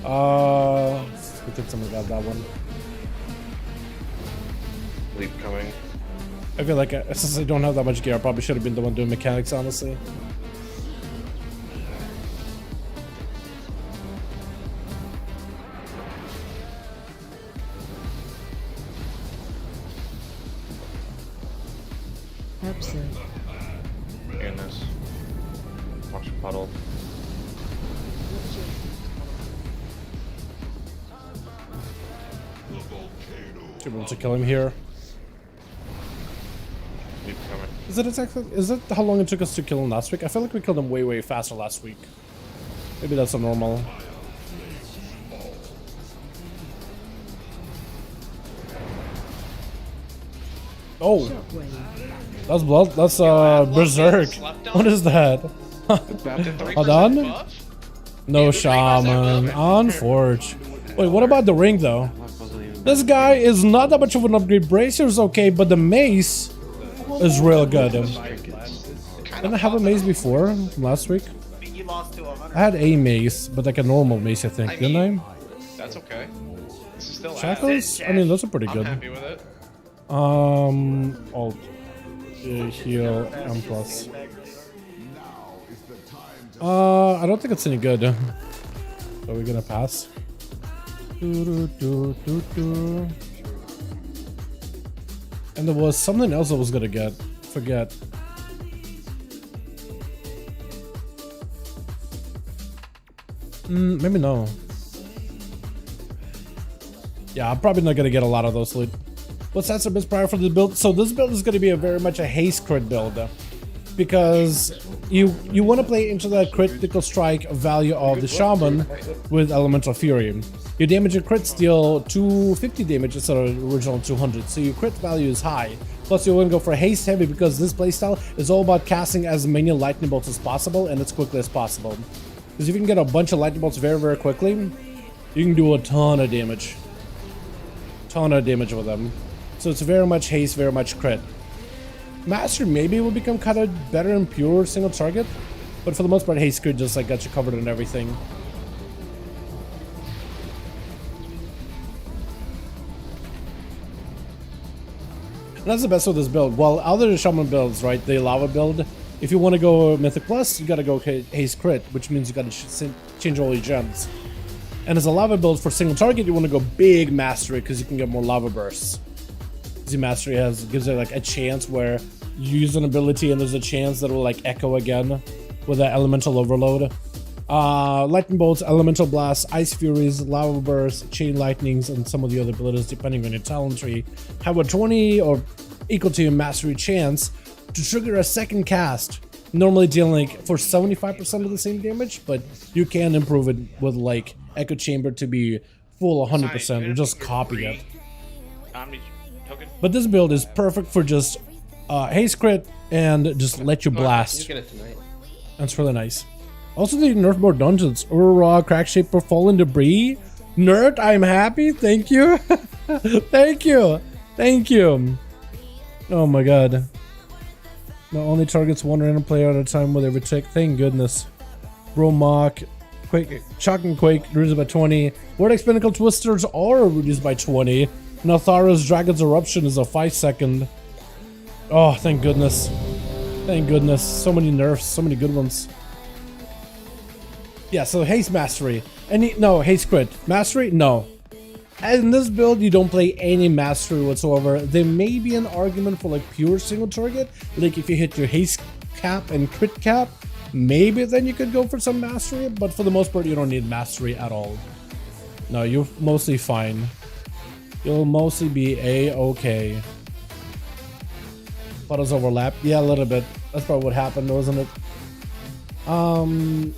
I think someone got that one. Leap coming. I feel like since I don't have that much gear, I probably should have been the one doing mechanics, honestly. In this. Watch the puddle. Should be able to kill him here. Leap coming. Is it how long it took us to kill him last week? I feel like we killed him way faster last week. Maybe that's a normal. Oh, that's blood. That's berserk. What is that? Hold on. No shaman on Forge. Wait, what about the ring though? This guy is not that much of an upgrade. Bracer's okay, but the mace is real good. Didn't I have a mace before from last week? I had a mace, but like a normal mace, I think, didn't I? That's okay. This is still Shackles? I mean, those are pretty good. I'm happy with it. Alt, heal, M plus. I don't think it's any good. So we're gonna pass. And there was something else I was gonna get. Forget. Maybe no. Yeah, I'm probably not gonna get a lot of those loot. What's that best prior for the build? So this build is gonna be a very much a haste crit build, because you want to play into the critical strike value of the Shaman with Elemental Fury. Your damage and crits deal 250 damage instead of the original 200, so your crit value is high. Plus you want to go for haste heavy because this playstyle is all about casting as many lightning bolts as possible and as quickly as possible. Because if you can get a bunch of lightning bolts very, very quickly, you can do a ton of damage. Ton of damage with them. So it's very much haste, very much crit. Master maybe will become kind of better in pure single target, but for the most part, haste crit just like got you covered in everything. And that's the best with this build. Well, other Shaman builds, right? The Lava build. If you want to go Mythic Plus, you gotta go haste crit, which means you gotta change all your gems. And as a Lava build for single target, you want to go big Mastery because you can get more Lava bursts. The Mastery gives it like a chance where you use an ability and there's a chance that it will like echo again with that Elemental Overload. Lightning Bolts, Elemental Blasts, Ice Furies, Lava Bursts, Chain Lightnings, and some of the other abilities depending on your talent tree have a 20 or equal to your Mastery chance to trigger a second cast, normally dealing like for 75% of the same damage, but you can improve it with like Echo Chamber to be full 100%. You just copy it. But this build is perfect for just haste crit and just let you blast. You get it tonight. That's really nice. Also, the nerf more dungeons. Crack Shaper, Fallen Debris. Nerd, I'm happy. Thank you. Thank you. Thank you. Oh my god. No, only targets one random player at a time with every tick. Thank goodness. Bro Mock. Quake, Shock and Quake reduced by 20. Vortex Pinnacle Twisters are reduced by 20. Nathara's Dragon's Eruption is a 5-second. Oh, thank goodness. Thank goodness. So many nerfs, so many good ones. Yeah, so haste mastery. No, haste crit. Mastery? No. And in this build, you don't play any mastery whatsoever. There may be an argument for like pure single target. Like if you hit your haste cap and crit cap, maybe then you could go for some mastery. But for the most part, you don't need mastery at all. No, you're mostly fine. You'll mostly be a-okay. Photos overlap. Yeah, a little bit. That's probably what happened, wasn't it? I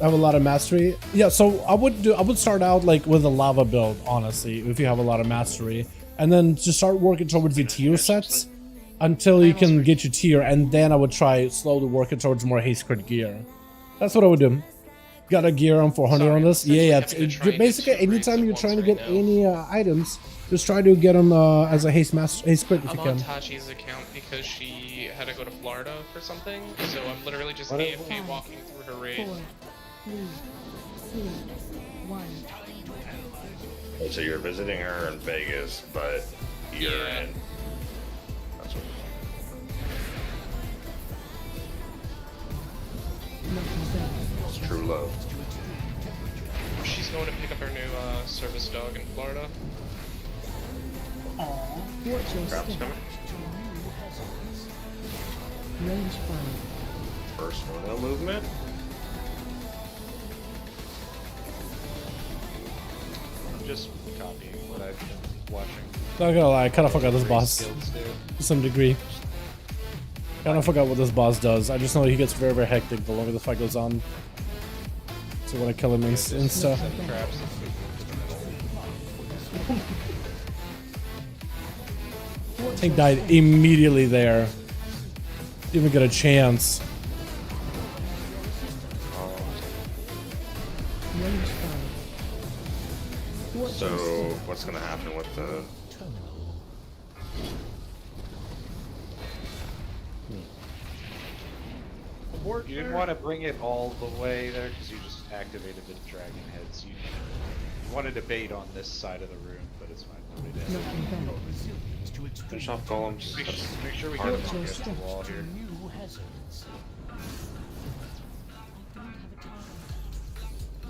have a lot of mastery. Yeah, so I would start out like with a lava build, honestly, if you have a lot of mastery. And then just start working towards the tier sets until you can get your tier, and then I would try slowly working towards more haste crit gear. That's what I would do. Got a gear on 400 on this? Yeah, basically anytime you're trying to get any items, just try to get them as a haste crit if you can. I'm on Tachi's account because she had to go to Florida for something, so I'm literally just AFK walking through her raid. 4, 3, 2, 1. So you're visiting her in Vegas, but you're in. That's what. It's true love. She's going to pick up her new service dog in Florida. Watch your step. Range 5. First window movement. I'm just copying what I've been watching. Not gonna lie, I kind of forgot this boss to some degree. Kind of forgot what this boss does. I just know he gets very, very hectic the longer the fight goes on. So when I kill him insta. Tank died immediately there. Didn't even get a chance. So, what's gonna happen with the... You didn't want to bring it all the way there because you just activated the dragon heads. You wanted to bait on this side of the room, but it's fine. Finish off golems. Make sure we get them against the wall here.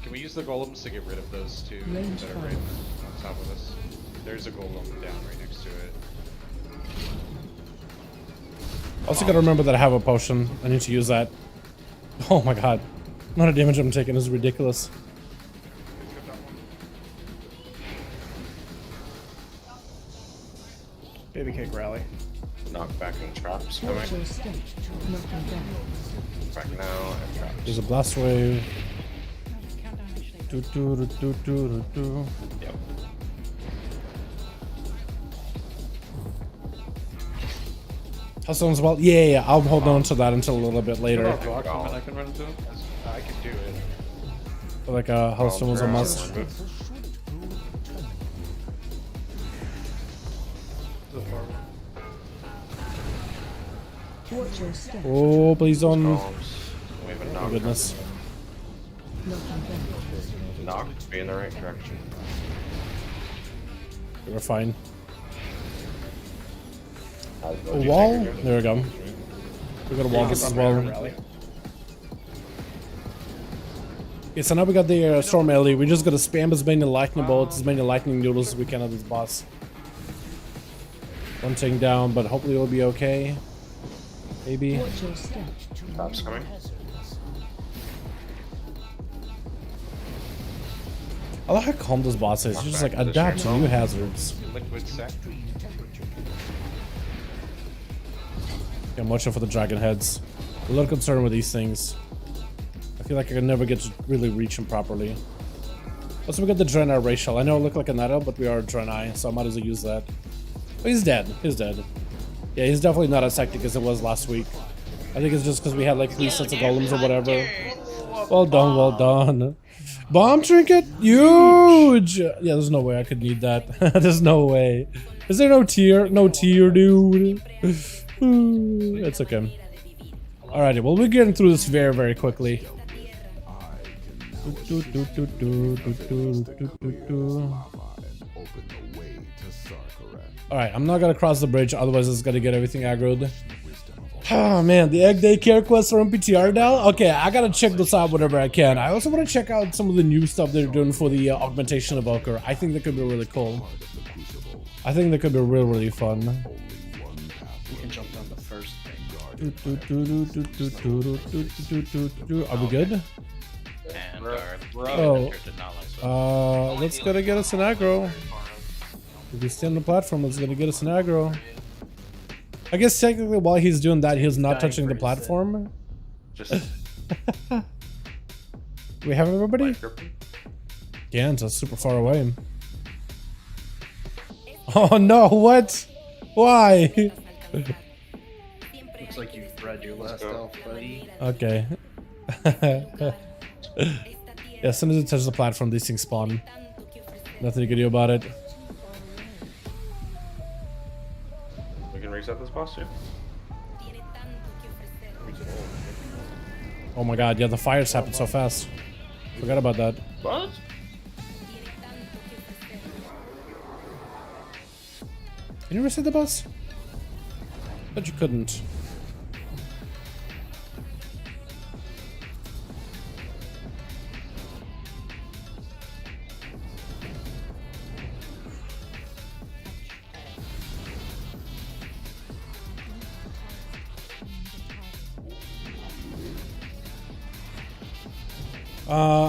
Can we use the golems to get rid of those two that are right on top of us? There's a golem down right next to it. Also gotta remember that I have a potion. I need to use that. Oh my god. The amount of damage I'm taking is ridiculous. Baby kick rally. Knockback and traps coming. Watch your step. Knocking back. Back now and traps. There's a blast wave. Countdown actually. Yep. Healthstone as well? Yeah, I'll hold on to that until a little bit later. I can run into. I can do it. But like Healthstone was a must. Watch your step. Oh, please don't. We have a Oh knock. goodness. Knocking back. Knock. Be in the right direction. We're fine. How A do you wall? think you're good? There we go. We got a wall this as well. Okay, so now we got the Storm Ellie. We just gotta spam as many lightning bolts, as many lightning noodles as we can at this boss. One thing down, but hopefully it'll be okay. Maybe. Watch your step. Traps coming. I like how calm this boss is. It's just like adapt to new hazards. Liquid sec. Yeah, I'm watching for the dragon heads. A little concerned with these things. I feel like I can never get to really reach them properly. Also, we got the Draenei racial. I know I look like a Netta, but we are Draenei, so I might as well use that. Oh, he's dead. He's dead. Yeah, he's definitely not as hectic as it was last week. I think it's just because we had like 3 sets of golems or whatever. Well done, well done. Bomb trinket? Huge! Yeah, there's no way I could need that. There's no way. Is there no tier? No tier, dude. It's okay. Alrighty, well, we're getting through this very, very quickly. Alright, I'm not gonna cross the bridge, otherwise it's gonna get everything aggroed. Oh man, the egg daycare quest for MPTR now? Okay, I gotta check this out whenever I can. I also want to check out some of the new stuff they're doing for the Augmentation evoker. I think that could be really cool. I think that could be really fun. You can jump on the first thing. Are we good? And our Oh. did not like Let's go to get us an aggro. If we stay on the platform, it's gonna get us an aggro. I guess technically while he's doing that, he's not touching the platform. Just We have everybody? Yeah, it's super far away. Oh no, what? Why? Looks like you've read your last elf, buddy. Okay. Yeah, as soon as it touches the platform, these things spawn. Nothing you can do about it. we can reset this boss too. Oh my god, yeah, the fires happen so fast. Forgot about that. What? Can you reset the boss? But you couldn't.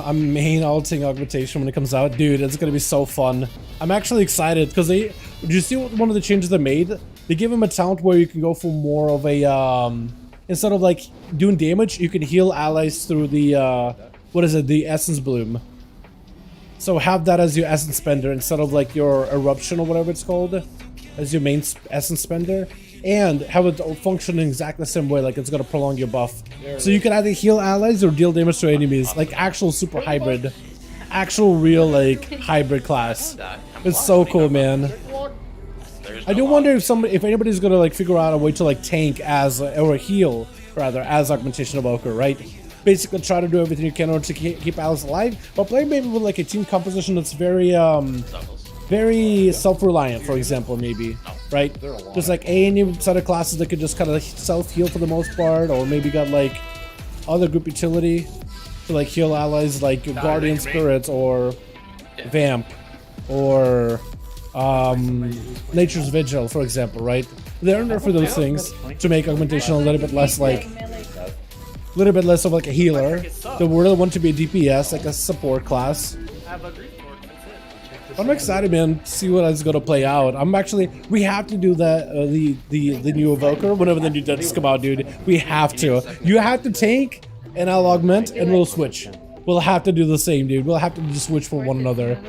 I'm main alting Augmentation when it comes out. Dude, it's gonna be so fun. I'm actually excited because did you see one of the changes they made? They gave him a talent where you can go for more of a, instead of like doing damage, you can heal allies through the, what is it, the Essence Bloom. So have that as your Essence Spender instead of like your Eruption or whatever it's called. as your main essence spender, and have it function in exactly the same way, like it's gonna prolong your buff. So you can either heal allies or deal damage to enemies, like actual super hybrid, actual real like hybrid class. It's so cool, man. I do wonder if anybody's gonna like figure out a way to like tank as or heal rather as Augmentation Evoker, right? Basically try to do everything you can in order to keep allies alive, but play maybe with like a team composition that's very very self-reliant, for example, maybe, right? Just like any set of classes that could just kind of self-heal for the most part, or maybe got like other group utility to like heal allies like Guardian Spirits or Vamp or Nature's Vigil, for example, right? They're there for those things to make Augmentation a little bit less like, a little bit less of like a healer. They really want to be a DPS, like a support class. I'm excited, man, to see what is going to play out. We have to do that, the new Evoker, whenever the new decks come out, dude. We have to. You have to tank, and I'll augment, and we'll switch. We'll have to do the same, dude. We'll have to just switch for one another.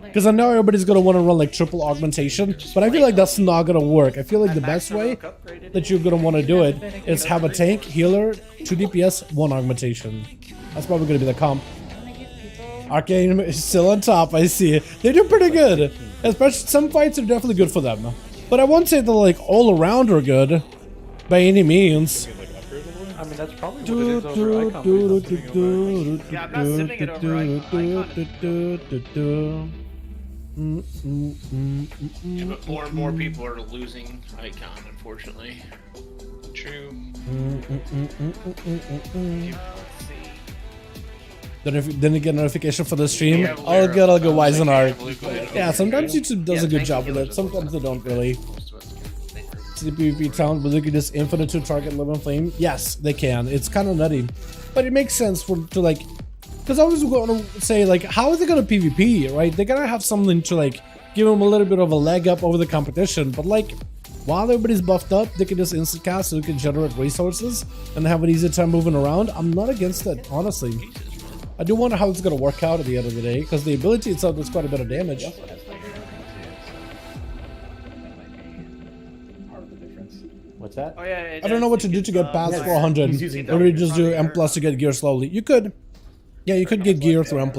Because I know everybody's going to want to run like triple augmentation, but I feel like that's not going to work. I feel like the best way that you're going to want to do it is have a tank, healer, 2 DPS, 1 augmentation. That's probably going to be the comp. Arcane is still on top, I see it. They do pretty good. Especially some fights are definitely good for them. But I won't say they're like all around are good by any means. I mean, that's probably what it is over Icon. Yeah, I'm not simming it over Icon. Yeah, but more and more people are losing Icon, unfortunately. True. Then you get a notification for the stream. I'll go Wizenart. Yeah, sometimes YouTube does a good job with it. Sometimes they don't really. PvP talent, but they can just infinite to target Living Flame. Yes, they can. It's kind of nutty, but it makes sense to like, because I was going to say like, how are they going to PvP, right? They're gonna have something to like give them a little bit of a leg up over the competition, but like while everybody's buffed up, they can just instant cast, so they can generate resources and have an easy time moving around. I'm not against that, honestly. I do wonder how it's going to work out at the end of the day, because the ability itself does quite a bit of damage. What's that? Oh, yeah, I don't know what to do to get past 400. Or do you just do M+ to get gear slowly? You could. Yeah, you could get gear through M+.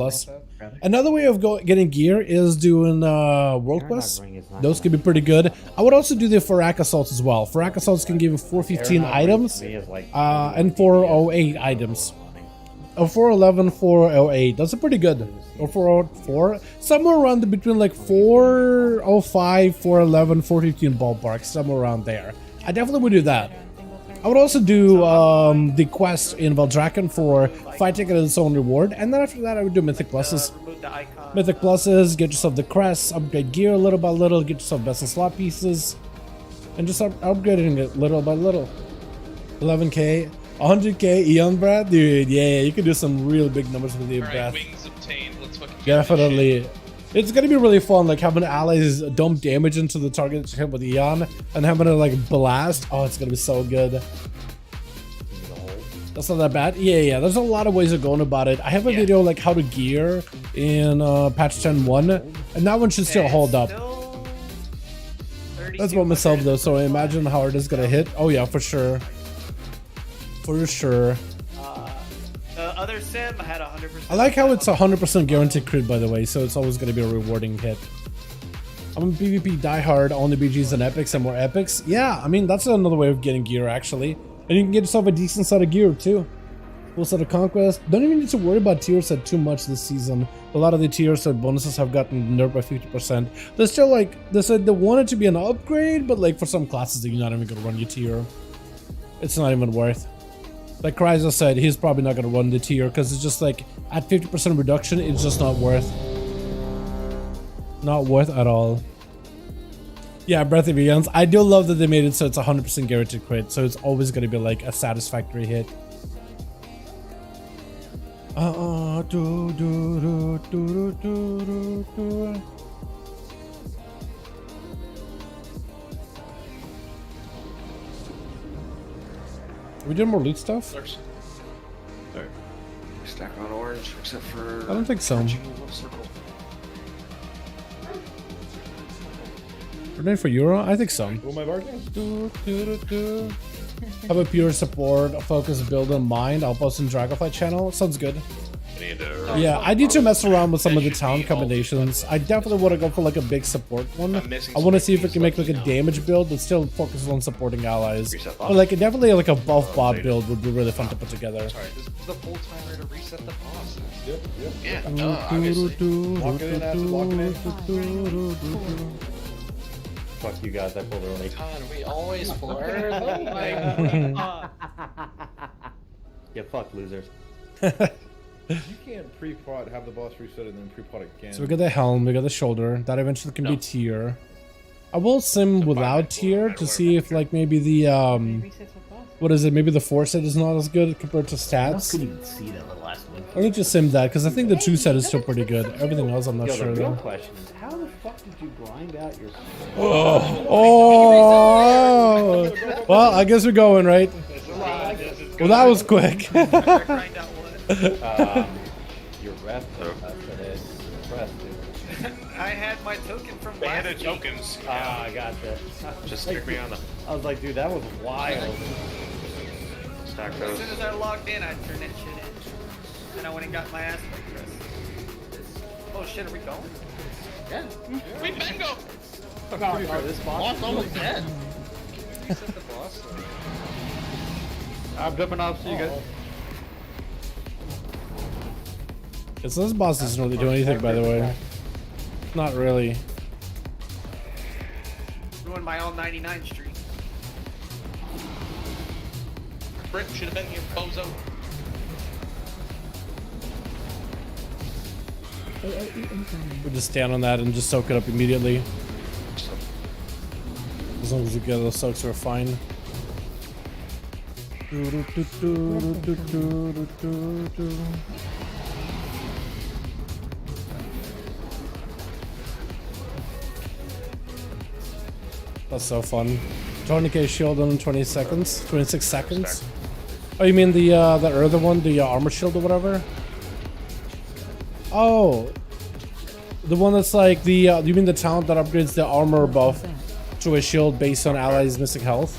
Another way of getting gear is doing World Quests. Those could be pretty good. I would also do the Farak Assaults as well. Farak Assaults can give you 415 items and 408 items. Or 411, 408. Those are pretty good. Or 404. Somewhere around between like 405, 411, 415 ballpark. Somewhere around there. I definitely would do that. I would also do the quest in Valdraken for fighting at its own reward. And then after that, I would do Mythic Pluses. Mythic Pluses, get yourself the crests, upgrade gear little by little, get yourself best in slot pieces. And just start upgrading it little by little. 11k. 100k Eon Breath? Dude, yeah, you can do some real big numbers with the Breath. Wings obtained. Let's fucking Definitely. It's gonna be really fun, like having allies dump damage into the target hit with Eon and having it like blast. Oh, it's gonna be so good. That's not that bad. Yeah, there's a lot of ways of going about it. I have a video like how to gear in patch 10.1, and that one should still hold up. That's about myself though, so imagine how hard it's gonna hit. Oh yeah, for sure. For sure. The other sim had 100%. I like how it's 100% guaranteed crit, by the way, so it's always going to be a rewarding hit. I'm a PvP diehard, only BGs and epics and more epics. Yeah, I mean, that's another way of getting gear, actually. And you can get yourself a decent set of gear, too. Full set of conquest. Don't even need to worry about tier set too much this season. A lot of the tier set bonuses have gotten nerfed by 50%. They're still like, they said they want it to be an upgrade, but like for some classes, you're not even going to run your tier. It's not even worth. Like Kryza said, he's probably not going to run the tier because it's just like at 50% reduction, it's just not worth. Not worth at all. Yeah, Breath of Eons. I do love that they made it so it's 100% guaranteed crit, so it's always going to be like a satisfactory hit. We did more loot stuff? Alright. Stack on orange, except for... I don't think so. Ready for Euro? I think so. Roll my bargain. Have a pure support, focus, build on mind. I'll post in Dragonflight channel. Sounds good. Yeah, I need to mess around with some of the town combinations. I definitely want to go for like a big support one. I want to see if I can make like a damage build that still focuses on supporting allies. But like definitely like a buff bot build would be really fun to put together. Sorry, this is the full timer to reset the boss. Yep. Yeah, obviously. Walk it in after walking in. Fuck you guys, I pulled early. God, we always blur. Get fucked, losers. You can't pre-pot, have the boss reset, and then pre-pot again. So we got the helm, we got the shoulder. That eventually can be tier. I will sim without tier to see if like maybe the what is it? Maybe the foresight is not as good compared to stats. I couldn't even see that the last one. I need to sim that because I think the true set is still pretty good. Everything else I'm not Yo, sure the real though. question is, how the fuck did you grind out your... Oh! Well, I guess we're going, right? Well, that was quick. Your ref, I had my token from They had last the tokens. Ah, I gotcha. Just stick me on the I was like, dude, that was wild. stack As those. soon as I logged in, I turned that shit in. And I went and got my ass pressed. Oh shit, are we going? Yeah. We bingo! This boss almost dead. Reset the boss. I'm jumping off, so you guys. So this boss doesn't really do anything, by the way. Not really. Ruined my all 99 streak. Britt should have been here, bozo. We just stand on that and just soak it up immediately. As long as we get those soaks, we're fine. That's so fun. 20k shield in 20 seconds, 26 seconds. Oh, you mean the other one, the armor shield or whatever? Oh, the one that's like the you mean the talent that upgrades the armor buff to a shield based on allies' missing health?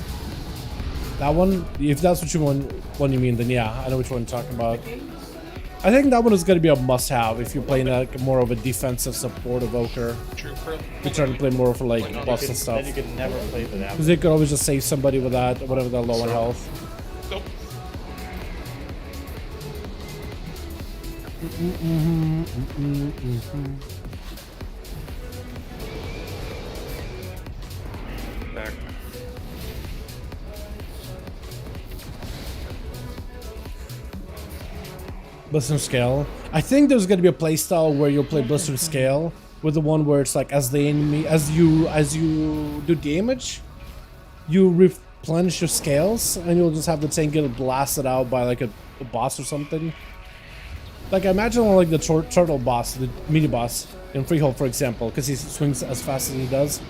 That one? If that's what you you mean, then yeah, I know which one you're talking about. I think that one is going to be a must-have if you're playing like more of a defensive support evoker. True. You're trying to play more for like buffs and stuff. Then you can never play for that. Because they could always just save somebody with that, whatever they're low on health. Go. Back. Blister scale. I think there's gonna be a playstyle where you'll play blister scale with the one where it's like as the enemy as you do damage, you replenish your scales and you'll just have the tank get blasted out by like a boss or something. Like I imagine like the turtle boss, the mini boss in Freehold, for example, because he swings as fast as he does.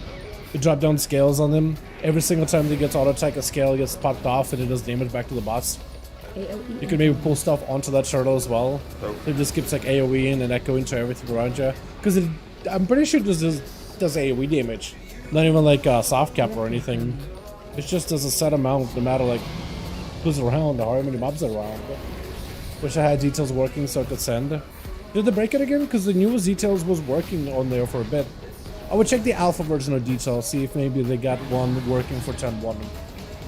You drop down scales on him. Every single time he gets auto attack, a scale gets popped off and it does damage back to the boss. You can maybe pull stuff onto that turtle as well. It just keeps like AoE in and echoing to everything around you. Because I'm pretty sure it just does AoE damage. Not even like soft cap or anything. It just does a set amount no matter like who's around or how many mobs are around. Wish I had details working so I could send. Did they break it again? Because the newest details was working on there for a bit. I would check the alpha version of details, see if maybe they got one working for 10.1.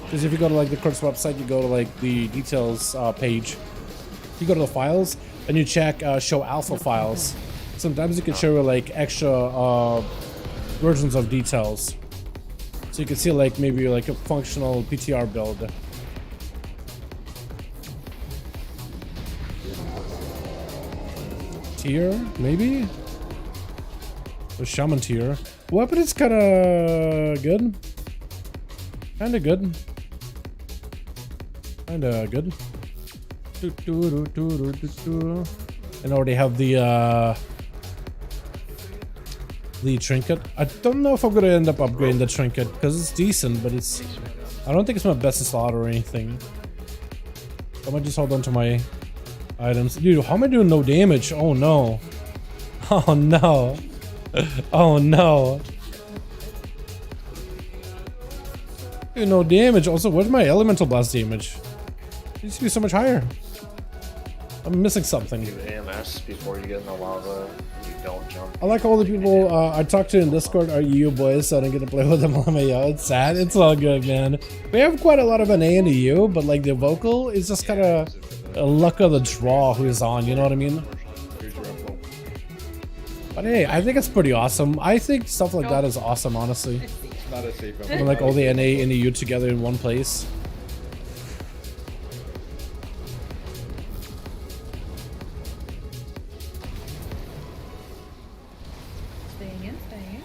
Because if you go to like the Kurt's website, you go to like the details page, you go to the files and you check show alpha files. Sometimes you can show like extra versions of details. So you can see like maybe like a functional PTR build. Tier, maybe? The Shaman tier. Weapon is kinda good. Kinda good. Kinda good. And already have the trinket. I don't know if I'm gonna end up upgrading the trinket because it's decent, but it's I don't think it's my best slot or anything. I might just hold on to my items. Dude, how am I doing no damage? Oh no. Oh no. Oh no. No damage. Also, where's my elemental blast damage? It used to be so much higher. I'm missing something. Do AMS before you get in the lava. You don't jump. I like all the people I talked to in Discord are EU boys, so I don't get to play with them on my yo. It's sad. It's all good, man. We have quite a lot of NA and EU, but like the vocal is just kind of a luck of the draw who's on, you know what I mean? But hey, I think it's pretty awesome. I think stuff like that is awesome, honestly. It's not a safe. Like all the NA and EU together in one place. Staying in, staying in.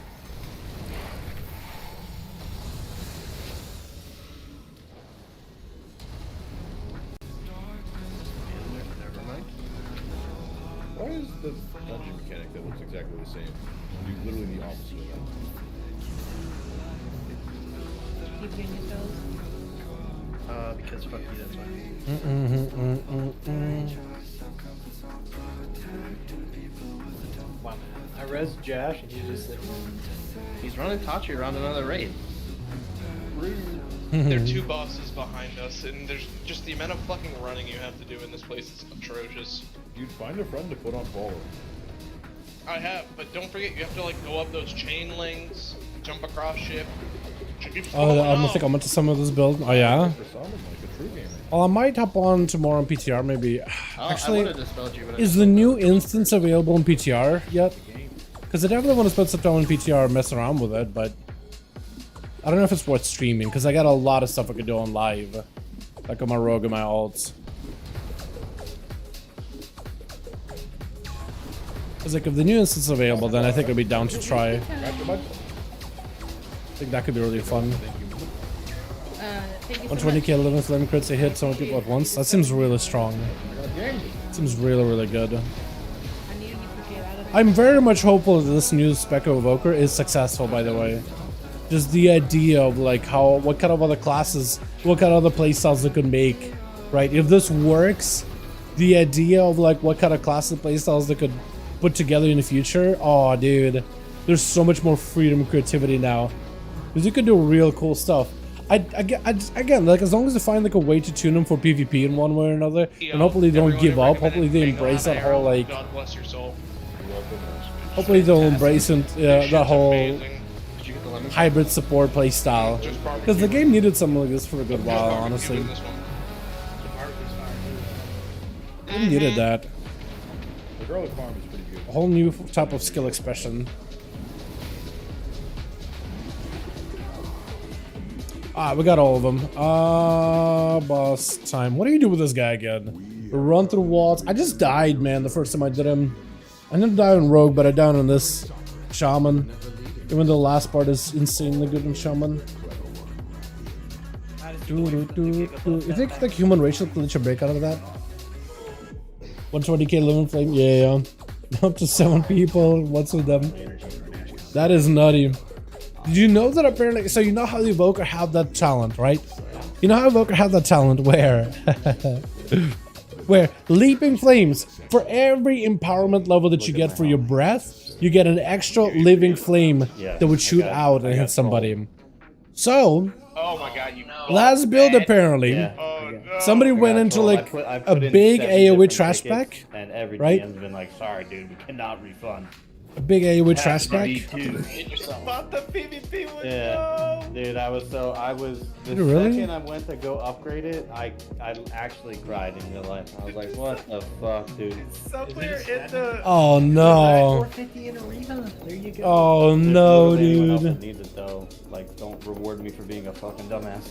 Never mind. Why is the dungeon mechanic that looks exactly the same? Do literally the opposite of that. Keep getting your toes. Because fuck you, that's why. Wow. I res Josh and he's just sitting. He's running Tachi around another raid. There are two bosses behind us, and there's just the amount of fucking running you have to do in this place is atrocious. You'd find a friend to put on follow. I have, but don't forget you have to like go up those chain links, jump across ship. Oh, I don't think I'm into some of this build. Oh yeah. Well, I might hop on tomorrow on PTR maybe. Actually, is the new instance available in PTR yet? Because I definitely want to spend some time on PTR and mess around with it, but I don't know if it's worth streaming because I got a lot of stuff I could do on live, like on my rogue and my alts. Because like if the new instance is available, then I think I'd be down to try. I think that could be really fun. 120k 11 flame crits to hit so many people at once. That seems really strong. Seems really, really good. I'm very much hopeful that this new spec of evoker is successful, by the way. Just the idea of like what kind of other classes, what kind of other playstyles they could make, right? If this works, the idea of like what kind of classes playstyles they could put together in the future. Oh, dude, there's so much more freedom and creativity now. Because you can do real cool stuff. Again, like as long as they find like a way to tune them for PvP in one way or another, and hopefully they don't give up. Hopefully they embrace that whole like. God bless your soul. Hopefully they'll embrace that whole hybrid support play style. Because the game needed something like this for a good while, honestly. It needed that. The garlic farm is pretty good. A whole new type of skill expression. Ah, we got all of them. Boss time. What do you do with this guy again? Run through walls. I just died, man, the first time I did him. I didn't die on Rogue, but I died on this Shaman. Even though the last part is insanely good in Shaman. You think like human racial glitch a break out of that? 120k living flame? Yeah. Up to 7 people. What's with them? That is nutty. Did you know that apparently, so you know how the evoker have that talent, right? You know how evoker have that talent where where leaping flames, for every empowerment level that you get for your breath, you get an extra living flame that would shoot out and hit somebody. So oh my god, you last build apparently, somebody went into like a big AoE trash pack, right? And been like, sorry dude, we cannot refund. A big AoE trash pack. Thought the PvP was dude, the really? second I went to go upgrade it, I actually cried in real life. I was like, what the fuck, dude? Somewhere in the Oh no. 450 in arena. There you go. Oh no, Anyone else dude. that needs it though, like, don't reward me for being a fucking dumbass.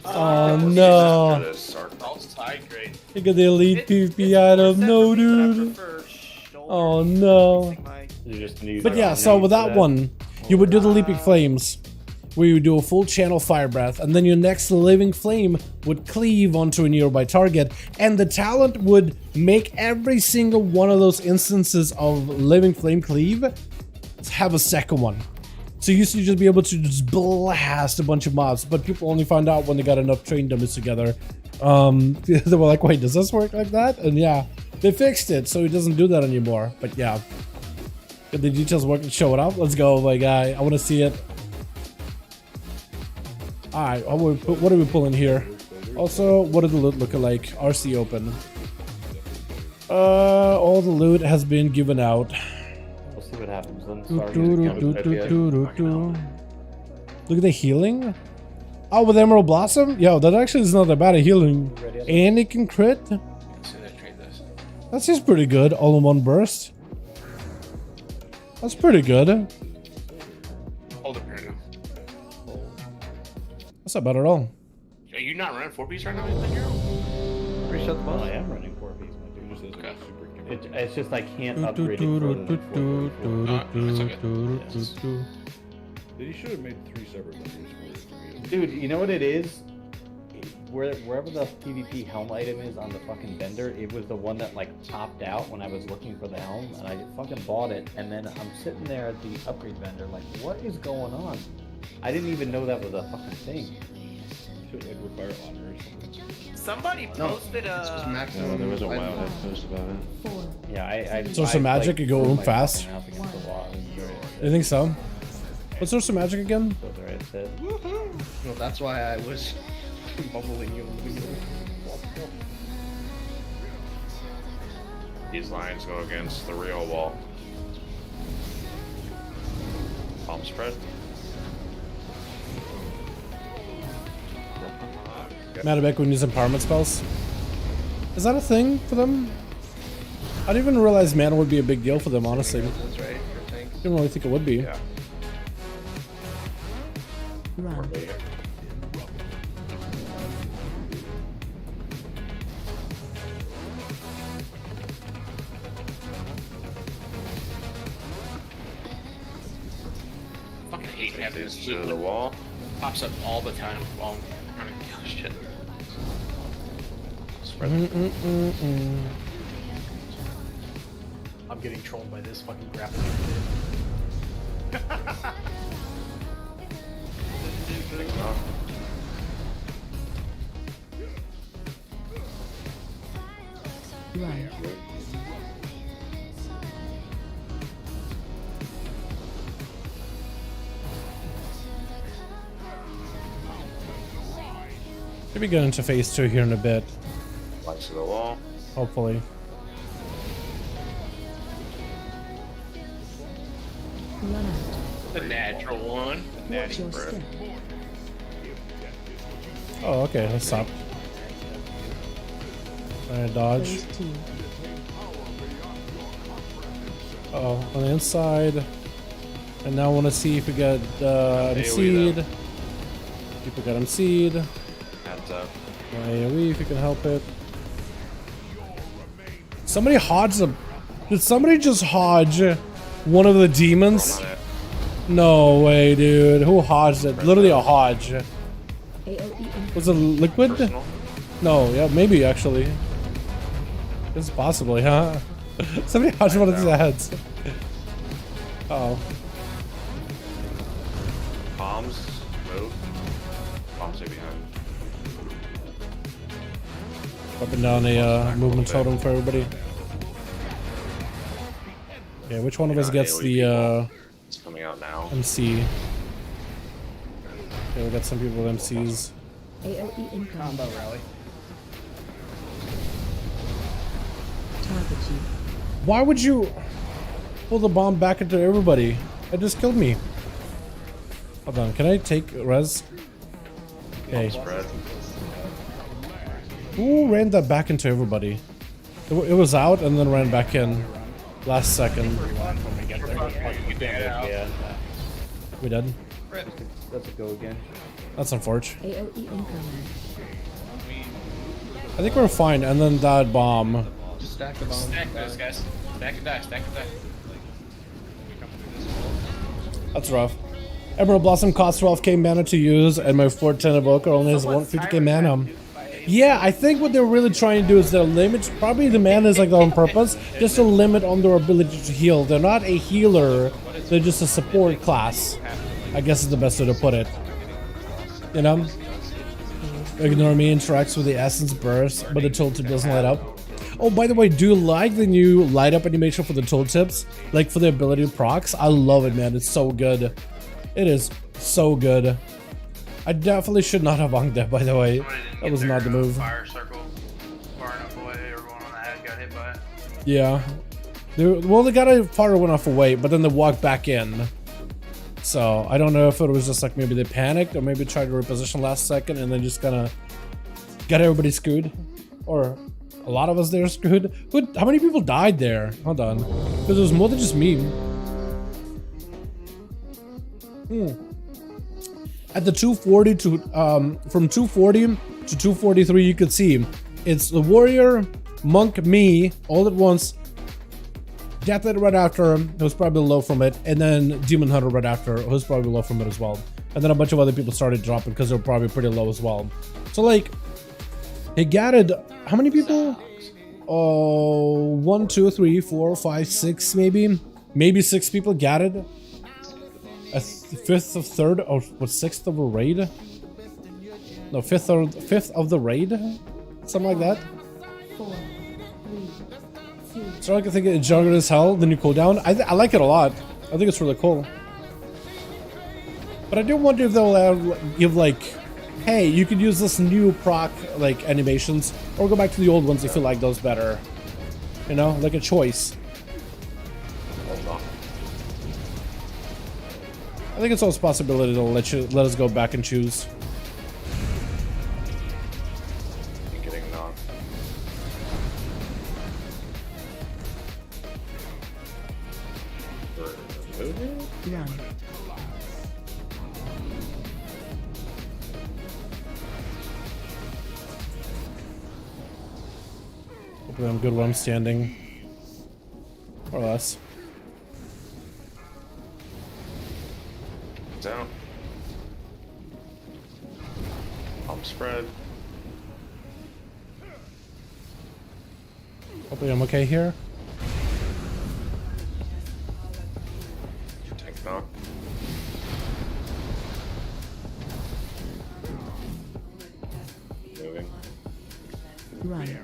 Oh no. Look at the elite PvP item. No, dude. Oh no. But yeah, so with that one, you would do the leaping flames, where you do a full channel fire breath, and then your next living flame would cleave onto a nearby target, and the talent would make every single one of those instances of living flame cleave have a second one. So you used to just be able to just blast a bunch of mobs, but people only found out when they got enough train dummies together. They were like, wait, does this work like that? And yeah, they fixed it, so it doesn't do that anymore. But yeah, get the details working, show it up. Let's go, my guy. I want to see it. Alright, what are we pulling here? Also, what are the loot looking like? RC open. All the loot has been given out. We'll see what happens then. Look at the healing. Oh, with Emerald Blossom? Yo, that actually is not that bad at healing. And it can crit? That's just pretty good, all in one burst. That's pretty good. Hold it right now. That's not bad at all. Are you not running 4-piece right now in the hero? Reset the ball. I am running 4 piece, my dude. Okay. It's just I can't upgrade it further than 4. He should have made 3 separate vendors for it. Dude, you know what it is? Wherever the PvP helm item is on the fucking vendor, it was the one that like popped out when I was looking for the helm, and I fucking bought it, and then I'm sitting there at the upgrade vendor like, what is going on? I didn't even know that was a fucking thing. Should like require honor or something. Somebody posted a... No, there was a WoW that posted about it. 4. Yeah, Source of magic could go threw room my fast. fucking house against the wall. It was very You think so? What's source of magic again? So there it said. Well, that's why I was mumbling you. These lines go against the real wall. Palm spread. Madabek when using empowerment spells. Is that a thing for them? I didn't even realize mana would be a big deal for them, honestly. That's right. For tanks. Didn't really think it would be. Yeah. Run. Fucking hate having this To loot the wall. pops up all the time while I'm trying to kill shit. Spread. I'm getting trolled by this fucking grappling. Run. Should be going into phase 2 here in a bit, Lines to the wall. hopefully. Run out. The natural one. Watch your breath. step. Oh, okay, let's stop. Alright, dodge. Phase 2. Uh-oh, on the inside. And now I want to see if we got MC'd. If we got MC'd. Heads up. AoE if you can help it. Somebody hodged them. Did somebody just hodge one of the demons? No way, dude. Who hodged it? Literally a hodge. AOE Was it liquid? Personal. No, yeah, maybe actually. This is possibly, huh? Somebody hodged one of his heads. Uh oh. Palms. Move. Palms stay behind. Up and down a movement totem for everybody. Okay, which one of us gets the It's coming out now. MC? Okay, we got some people with MCs. AOE incoming. Combo rally. Target you. Why would you pull the bomb back into everybody? It just killed me. Hold on, can I take res? Okay. Spread. Who ran that back into everybody? It was out and then ran back in. Last second. Yeah, We did. let's go again. That's unfortunate. AOE incoming. I think we're fine. And then that bomb. Just stack the bomb. Stack those guys. Stack and die, stack and die. That's rough. Emerald Blossom costs 12k mana to use, and my 410 evoker only has 150k mana. Yeah, I think what they're really trying to do is they'll limit, probably the mana is like on purpose, just to limit on their ability to heal. They're not a healer, they're just a support class, I guess is the best way to put it. You know? Ignore me interacts with the essence burst, but the tooltip doesn't light up. Oh, by the way, do you like the new light up animation for the tooltips? Like for the ability procs? I love it, man. It's so good. It is so good. I definitely should not have bonked that, by the way. That was not the move. Fire circle far enough away. Everyone on the ad got hit by it. Yeah. Well, they got a far enough away, but then they walked back in. So, I don't know if it was just like maybe they panicked or maybe tried to reposition last second and then just kind of got everybody screwed. Or a lot of us there screwed. How many people died there? Hold on. Because it was more than just me. At the 240 to, from 240 to 243, you could see it's the warrior, monk, me, all at once. Deathlight right after, who was probably low from it, and then Demon Hunter right after, who was probably low from it as well. And then a bunch of other people started dropping because they were probably pretty low as well. So like, it gatted, how many people? Oh, 1, 2, 3, 4, 5, 6 maybe? Maybe 6 people gatted. A fifth of third, or what, sixth of a raid? No, fifth of the raid? Something like that. 4, 3, 2. So I can think it's jungle as hell, the new cooldown. I like it a lot. I think it's really cool. But I do wonder if they'll give like, hey, you could use this new proc like animations, or go back to the old ones if you like those better. You know, like a choice. I think it's always a possibility they'll let us go back and choose. You're getting knocked. Run. Hopefully I'm good where I'm standing. Or less. Down. Pump spread. Hopefully I'm okay here. Tank knock. Moving. Run.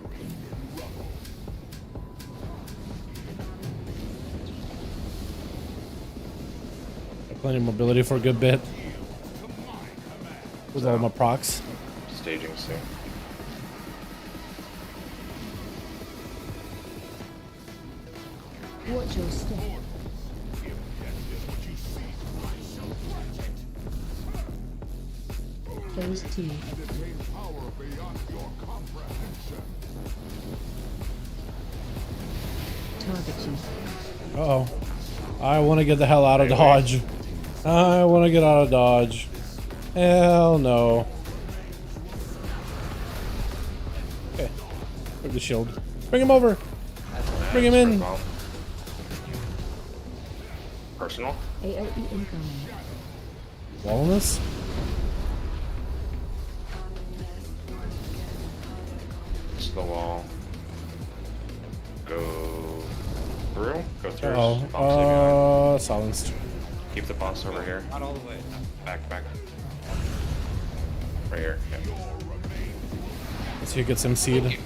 Plenty of mobility for a good bit. With all my procs. Staging soon. Watch your step. Phase 2. Target you. Uh-oh. I want to get the hell out of Dodge. I want to get out of Dodge. Hell no. Okay. Break the shield. Bring him over. Bring him in. Personal. AOE incoming. Wallness? It's the wall. Go through. Go through. Uh-oh. Silenced. Keep the boss over here. Not all the way. Back, back. Right here. Yeah. Let's see who gets MC'd.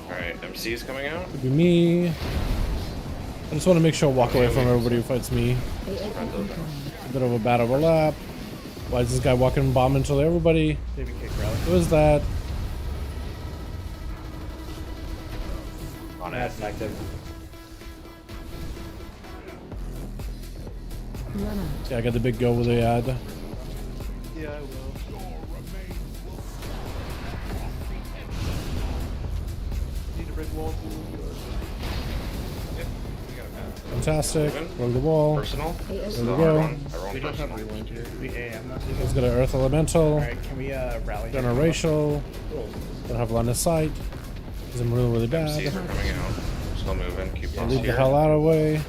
Alright, MC is coming out. Could be me. I just want to make sure I walk away from everybody who fights me. A bit of a bad overlap. Why is this guy walking bomb into everybody? Who is that? On ad active. Yeah, I got the big go with the ad. Yeah, I will. Need a red wall. Fantastic. Roll the wall. Personal. There we go. We don't have rewind here. I'm not seeing Let's get an Earth Elemental. Alright, can we rally? Generational. Don't have line of sight. Because I'm really, really bad. MCs are coming out. Still moving. Keep boss Leave the here. hell out of the way.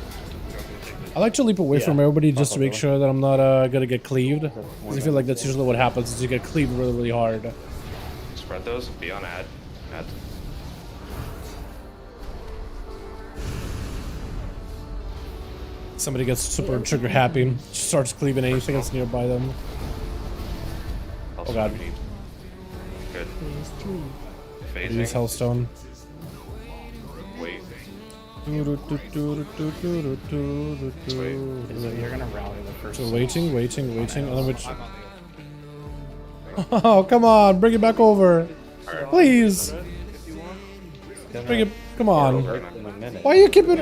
I like to leap away from everybody just to make sure that I'm not gonna get cleaved. Because I feel like that's usually what happens, is you get cleaved really, really hard. Spread those. Be on ad. Ad. Somebody gets super trigger happy, starts cleaving anything that's nearby them. Also Oh god. we need- Good. Use Phasing. Hellstone. Wait. So you're gonna rally the first. So waiting, and then we Oh, come on, bring it back over. Please. Bring it, come on. Why you keep it?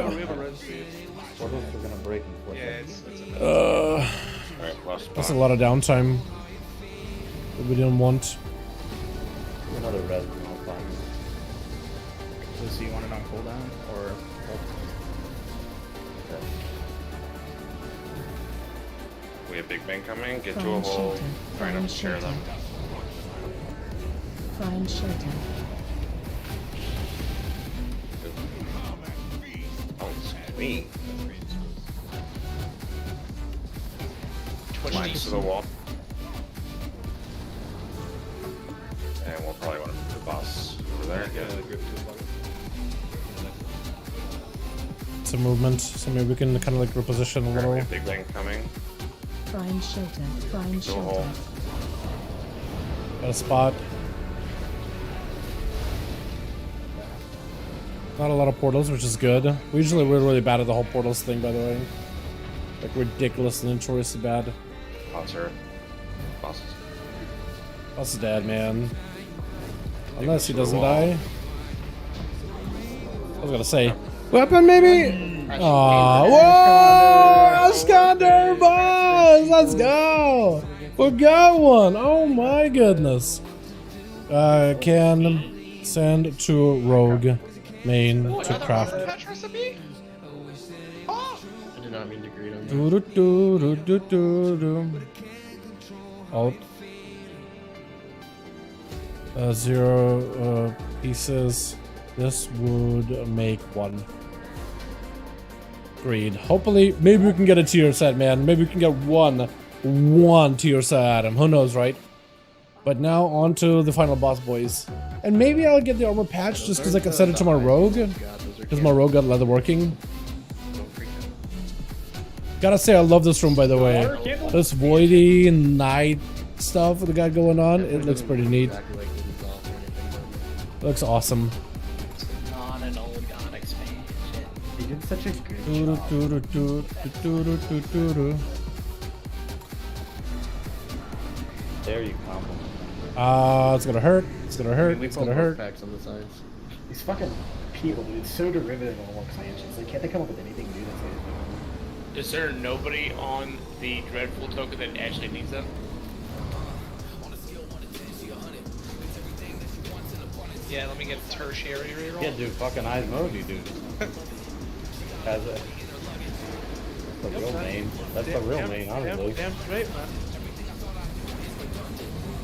Portals are gonna break in 4 seconds. That's a lot of downtime that we didn't want. Another res and I'll find So you want it on cooldown or? We have Big Bang coming. Get to a hole. Try to share them. Find shelter. Oh, it's clean. Lines to the wall. And we'll probably want to move the boss over there. It's a movement, so maybe we can kind of like reposition a We little. have Big Bang coming. Find shelter. Find To a hole. shelter. Got a spot. Not a lot of portals, which is good. We're really bad at the whole portals thing, by the way. Like ridiculous and notoriously bad. Boss Boss is dead, man. Unless he doesn't die. I was gonna say, weapon maybe. Aw, whoa! Iskander boss, let's go. We got one. Oh my goodness. Can send to rogue main to craft. I did not mean to greet him. Do do do do do do. Alt. 0 pieces. This would make 1. Agreed. Hopefully, maybe we can get a tier set, man. Maybe we can get one tier set item. Who knows, right? But now on to the final boss, boys. And maybe I'll get the armor patch just because I can set it to my rogue. Because my rogue got leather working. Gotta say, I love this room, by the way. This voidy night stuff we got going on. It looks pretty neat. Looks awesome. On an old god expansion. He did such a good job. There you come. It's gonna hurt. It's gonna hurt. It's gonna hurt. Packs on the sides. These fucking people, dude, it's so derivative of all expansions. Like, can't they come up with anything new that's good? Is there nobody on the Dreadful token that actually needs that? Yeah, let me get a tertiary reroll. Yeah, dude, fucking eyes mode, you dude. Has it? That's the real main. That's the real main, honestly. Damn straight, man.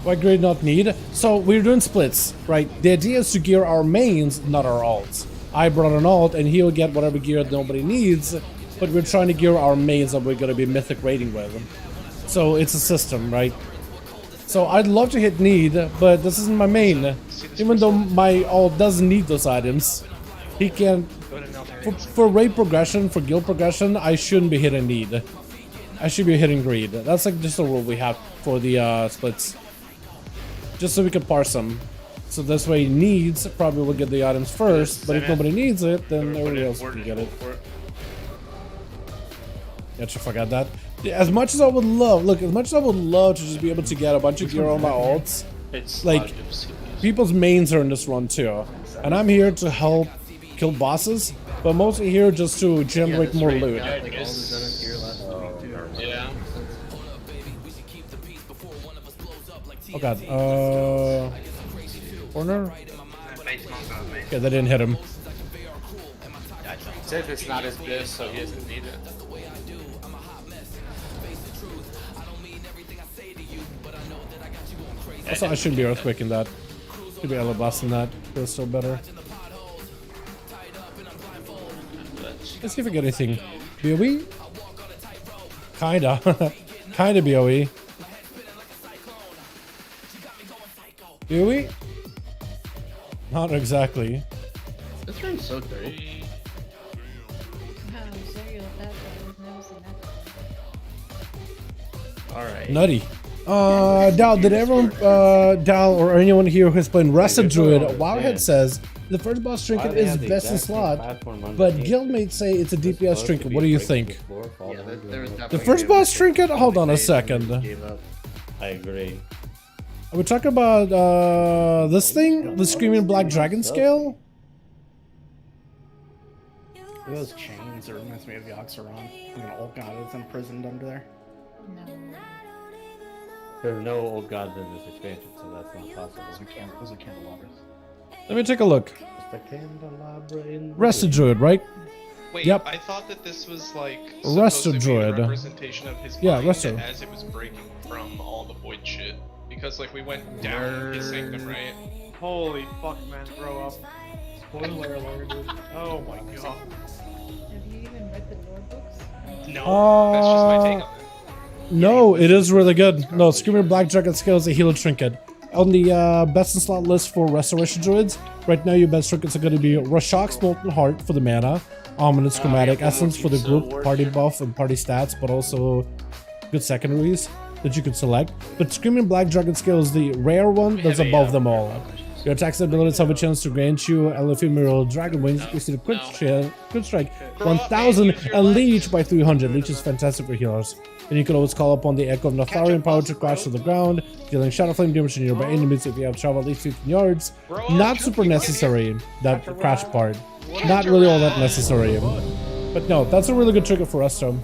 Why grade not need? So we're doing splits, right? The idea is to gear our mains, not our alts. I brought an alt and he'll get whatever gear that nobody needs, but we're trying to gear our mains that we're gonna be mythic rating with. So it's a system, right? So I'd love to hit need, but this isn't my main. Even though my alt doesn't need those items, he can. For raid progression, for guild progression, I shouldn't be hitting need. I should be hitting greed. That's like just a rule we have for the splits. Just so we can parse them. So this way needs probably will get the items first, but if nobody needs it, then everybody else can get it. Yeah, I forgot that. Yeah, as much as I would love, look, as much as I would love to just be able to get a bunch of gear on my alts, like, people's mains are in this run too. And I'm here to help kill bosses, but mostly here just to generate more loot. Yeah. Oh god, corner? Okay, that didn't hit him. Said it's not his biz, so he doesn't need it. Also, I shouldn't be earthquake in that. Should be a blast in that. Feels still better. Let's see if we get anything. BOE? Kinda. Kinda BOE. BOE? Not exactly. This room's so dirty. Alright. Nutty. Dal, did everyone, Dal or anyone here who's playing Rusted Druid, Wowhead says the first boss trinket is best in slot, but guildmates say it's a DPS trinket. What do you think? Yeah, The first boss trinket? Hold on a second. I agree. Are we talking about this thing? The Screaming Black Dragon scale? Those chains, it reminds me of the Oxeron. Like an old god that's imprisoned under there. There's no old gods in this expansion, so that's not possible. Those are candelabras. Let me take a look. Just a candelabra in the Rested Druid, right? Wait, Yep. I thought that this was like Resto supposed to be a Droid. representation of his Yeah, mind Resto. as it was breaking from all the void shit. Because like we went down his sanctum, right? Holy fuck, man, grow up. Spoiler alert, dude. Oh my god. Have you even read the lore books? No, that's just my take on it. No, it is really good. No, Screaming Black Dragon scale is a healer trinket. On the best in slot list for restoration druids, right now your best trinkets are going to be Rashok's Molten Heart for the mana, Ominous Chromatic Essence for the group party buff and party stats, but also good secondaries that you could select. But Screaming Black Dragon scale is the rare one that's above them all. Your attacks and abilities have a chance to grant you ephemeral dragon wings. You see the quick strike 1000 and leech by 300. Leech is fantastic for healers. And you can always call upon the Echo of Notharian power to crash to the ground, dealing Shadow Flame damage to nearby enemies if you have traveled at least 15 yards. Not super necessary, that crash part. Not really all that necessary. But no, that's a really good trinket for us, though.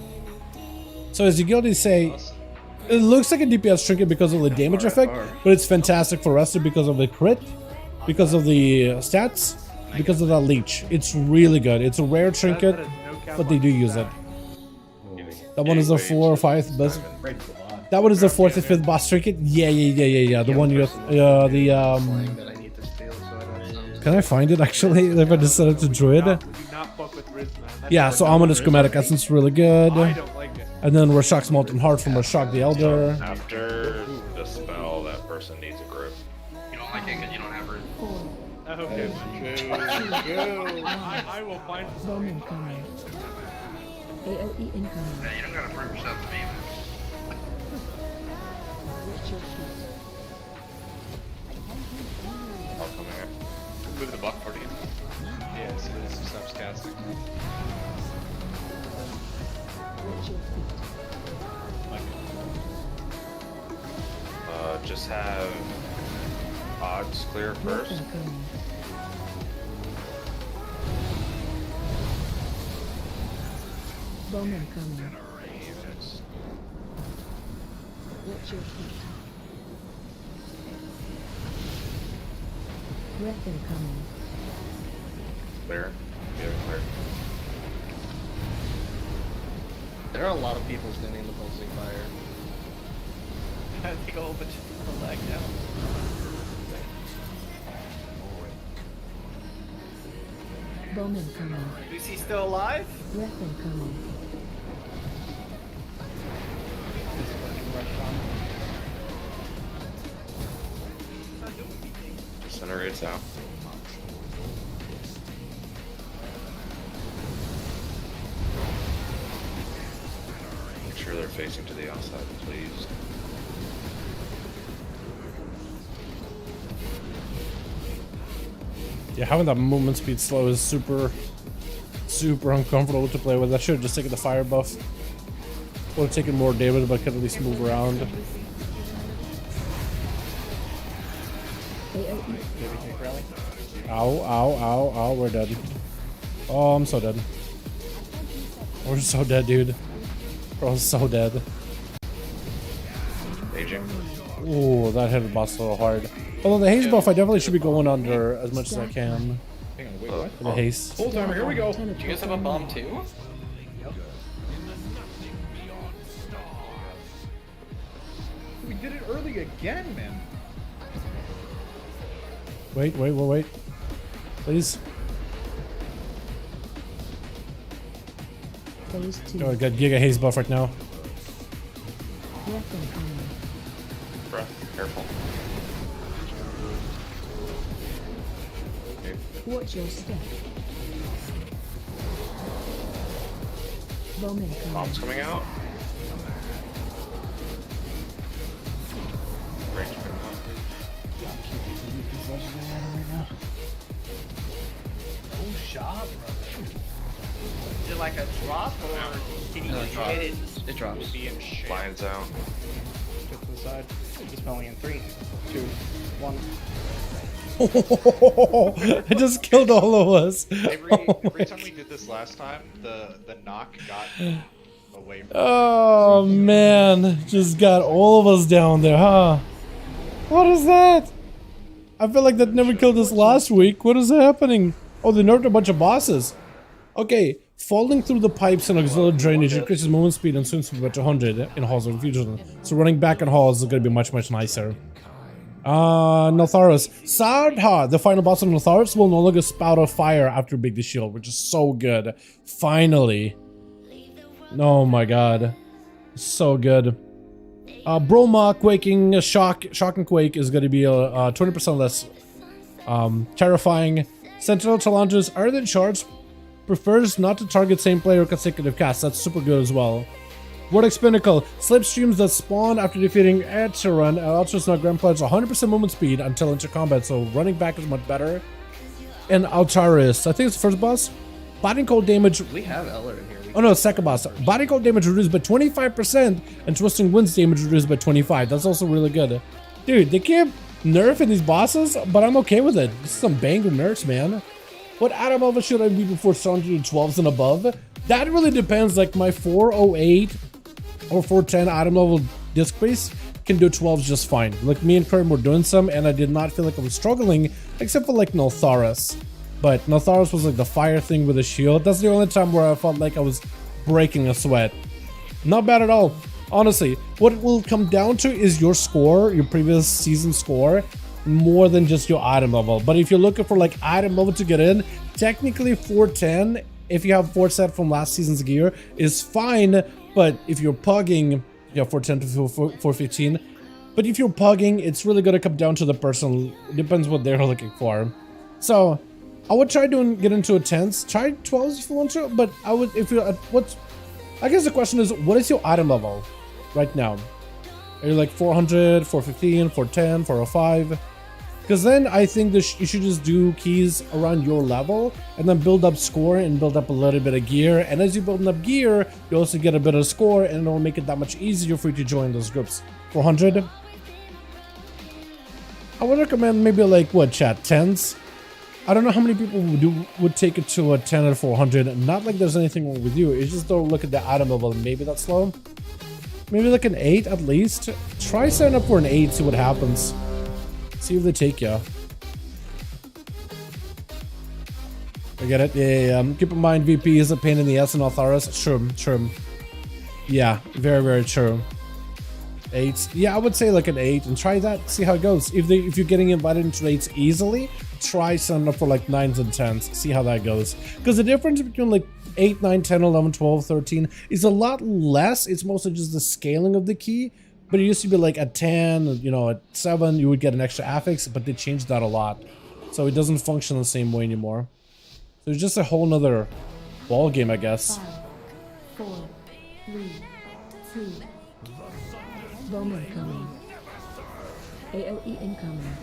So as you guilty say, it looks like a DPS trinket because of the damage effect, but it's fantastic for Resto because of the crit, because of the stats, because of that leech. It's really good. It's a rare trinket, but they do use it. That one is the 4 or 5 best. That one is the 4th or 5th boss trinket. Yeah. The one you Can I find it actually? If I just set it to druid. Yeah. So Ominous Chromatic Essence really good. And then Rashok's Molten Heart from Rashok the Elder. After the spell, that person needs a group. You don't like it because you don't have her. Okay. I will find Bomb incoming. AOE incoming. Yeah, you don't gotta prove yourself to me. Watch your feet. I'll come here. Move the buck party. Yeah, so this stops casting. Watch your feet. Just have odds clear first. Incoming. Bomb incoming. Watch your feet. Breath incoming. Clear. Yeah, clear. There are a lot of people standing in the pulsing fire. I think a whole bunch of people lagged out. Bomb incoming. Is he still alive? Breath incoming. Incinerates out. Make sure they're facing to the outside, please. Yeah, having that movement speed slow is super uncomfortable to play with. I should have just taken the fire buff. Would have taken more damage, but I could at least move around. Ow, we're dead. Oh, I'm so dead. We're so dead, dude. We're so dead. Aging. Ooh, that hit the boss a little hard. Although the haze buff, I definitely should be going under as much as I can. Hang on, wait, what? The haste. Hold timer, here we go. Do you guys have a bomb too? We did it early again, man. Wait. Please. Phase 2. Oh, I got Giga Haze buff right now. Breath incoming. Breath, careful. Okay. Watch your step. Bomb incoming. Bomb's coming out. Range coming out. Oh, shot, brother. Is it like a drop or can you hit it? It drops. Lines out. Get to the side. He's spelling in 3, 2, 1. I just killed all of us. Every time we did this last time, the knock got away from Oh man, just got all of us down there, huh? What is that? I feel like that never killed us last week. What is happening? Oh, they nerfed a bunch of bosses. Okay, falling through the pipes and auxiliary drainage increases movement speed and swing speed by 200 in halls of infusion. So running back in halls is going to be much nicer. Notharus. Sardha, the final boss of Notharus, will no longer spout a fire after beating the shield, which is so good. Finally. Oh my god. So good. Broma, Quaking, Shock and Quake is going to be 20% less terrifying. Sentinel challenges are than charged. Prefers not to target same player consecutive casts. That's super good as well. Vortex Pinnacle. Slipstreams that spawn after defeating Dalaran ALTS now grant players 100% movement speed until into combat, so running back is much better. And Altaris. I think it's the first boss. Body cold damage. We have Eller in here. Oh no, second boss. Body cold damage reduced by 25% and twisting winds damage reduced by 25%. That's also really good. Dude, they keep nerfing these bosses, but I'm okay with it. This is some banger nerfs, man. What atom level should I be before starting to 12s and above? That really depends. Like my 408 or 410 atom level disc base can do 12s just fine. Like me and Karim were doing some, and I did not feel like I was struggling, except for like Notharus. But Notharus was like the fire thing with the shield. That's the only time where I felt like I was breaking a sweat. Not bad at all. Honestly, what it will come down to is your score, your previous season score, more than just your item level. But if you're looking for like item level to get in, technically 410, if you have 4 set from last season's gear, is fine. But if you're pugging, yeah, 410 to 415. But if you're pugging, it's really gonna come down to the person. It depends what they're looking for. So I would try get into a 10s. Try 12s if you want to, but I would, if you're at I guess the question is, what is your item level right now? Are you like 400, 415, 410, 405? Because then I think you should just do keys around your level and then build up score and build up a little bit of gear. And as you build up gear, you also get a bit of score, and it'll make it that much easier for you to join those groups. 400. I would recommend maybe like, what, chat, 10s? I don't know how many people would take it to a 10 or 400. Not like there's anything wrong with you. It's just don't look at the item level and maybe that's low. Maybe like an 8 at least. Try sign up for an 8, see what happens. See if they take you. I get it. Yeah. Keep in mind, VP is a pain in the ass in Altharis. True. Yeah, very true. 8. Yeah, I would say like an 8 and try that. See how it goes. If you're getting invited into 8s easily, try signing up for like 9s and 10s. See how that goes. Because the difference between like 8, 9, 10, 11, 12, 13 is a lot less. It's mostly just the scaling of the key. But it used to be like at 10, you know, at 7, you would get an extra affix, but they changed that a lot. So it doesn't function the same way anymore. So it's just a whole nother ball game, I guess. 5, 4, 3, 2. Bowman coming. AOE incoming.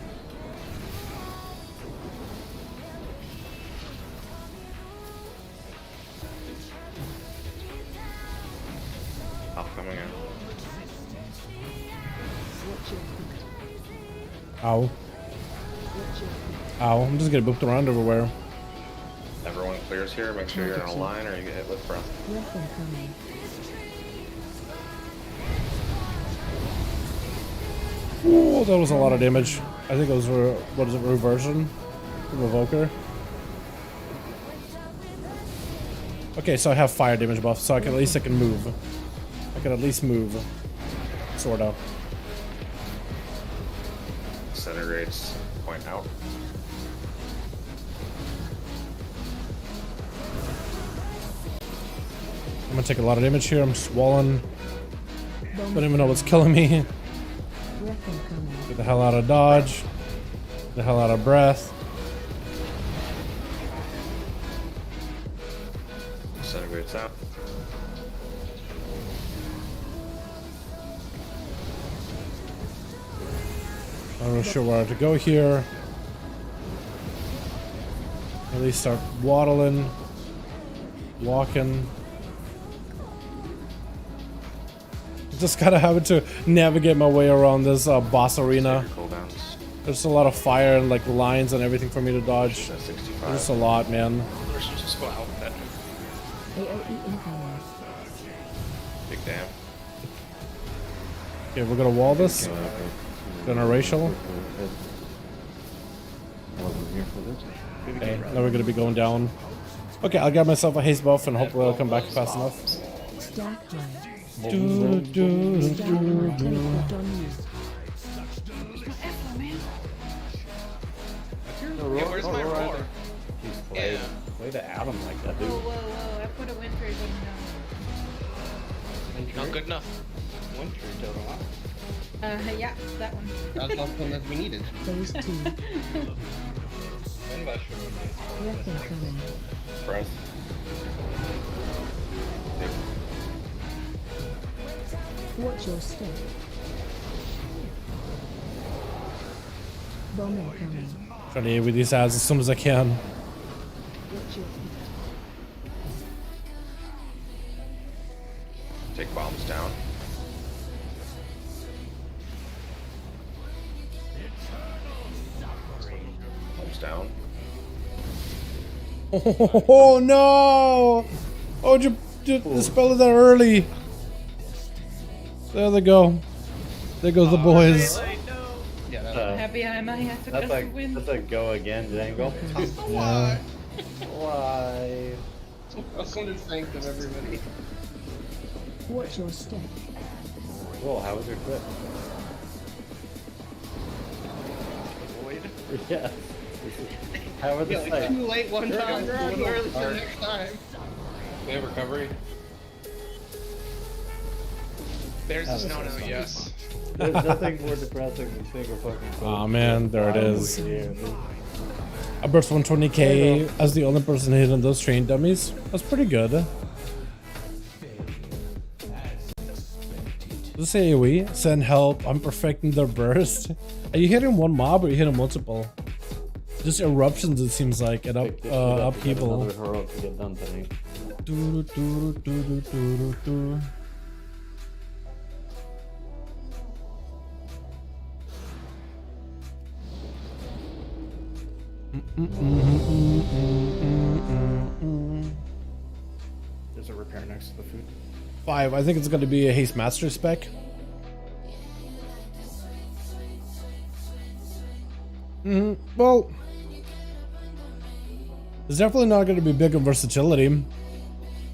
Coming in. Ow. Ow, I'm just getting booped around everywhere. Everyone clears here, make sure you're in a line or you get hit with breath. Ooh, that was a lot of damage. I think it was, what is it, reversion? From evoker. Okay, so I have fire damage buff, so at least I can move. I can at least move. Sort of. Disintegrates, point out. I'm gonna take a lot of damage here. I'm swollen. Don't even know what's killing me. Get the hell out of dodge. Get the hell out of breath. Disintegrates out. I'm not sure where to go here. At least start waddling, walking. Just kind of having to navigate my way around this boss arena. Cooldowns. There's a lot of fire and like lines and everything for me to dodge. There's a lot, man. Let's just go out with that. AOE incoming. Big damn. Okay, we're gonna wall this. Generational. Okay, now we're gonna be going down. Okay, I'll get myself a haste buff and hopefully I'll come back fast enough. Stack high. Do, do, Stack high. do, do. Teleport on you. Yeah, where's my roar? Yeah. Play the Adam like that, Whoa, dude. whoa, whoa. I put a win trade button Not good enough. One tree total. down. Yeah, that one. That's not one that we needed. Phase 2. Breath incoming. Press. Watch your step. Bomb incoming. Trying to hit with these ads as soon as I can. Watch your feet. Take bombs down. Bombs down. Oh no! Oh, did you dispel it that early? There they go. There goes the boys. Yeah, Happy I took That's us like to win. that's a go again, Dangle. Yeah. Why? Welcome to Sanctum, everybody. Watch your step. Whoa, how was your trip? Void. Yeah. How was the Yeah, like site? too late one time. Too early for Alright. next time. They have recovery. There's a snow now, yes. There's nothing more depressing than seeing a fucking. Aw, man, there it is. Yeah, I burst 120k as the only person hitting those train dummies. That's pretty good. Does it say AoE? Send help. I'm perfecting their burst. Are you hitting one mob or are you hitting multiple? Just eruptions, it seems like, and upheaval. Another heroic to get done today. Do, do, do, do, do, do. There's a repair next to the food. 5. I think it's going to be a haste master spec. Well, it's definitely not going to be big on versatility.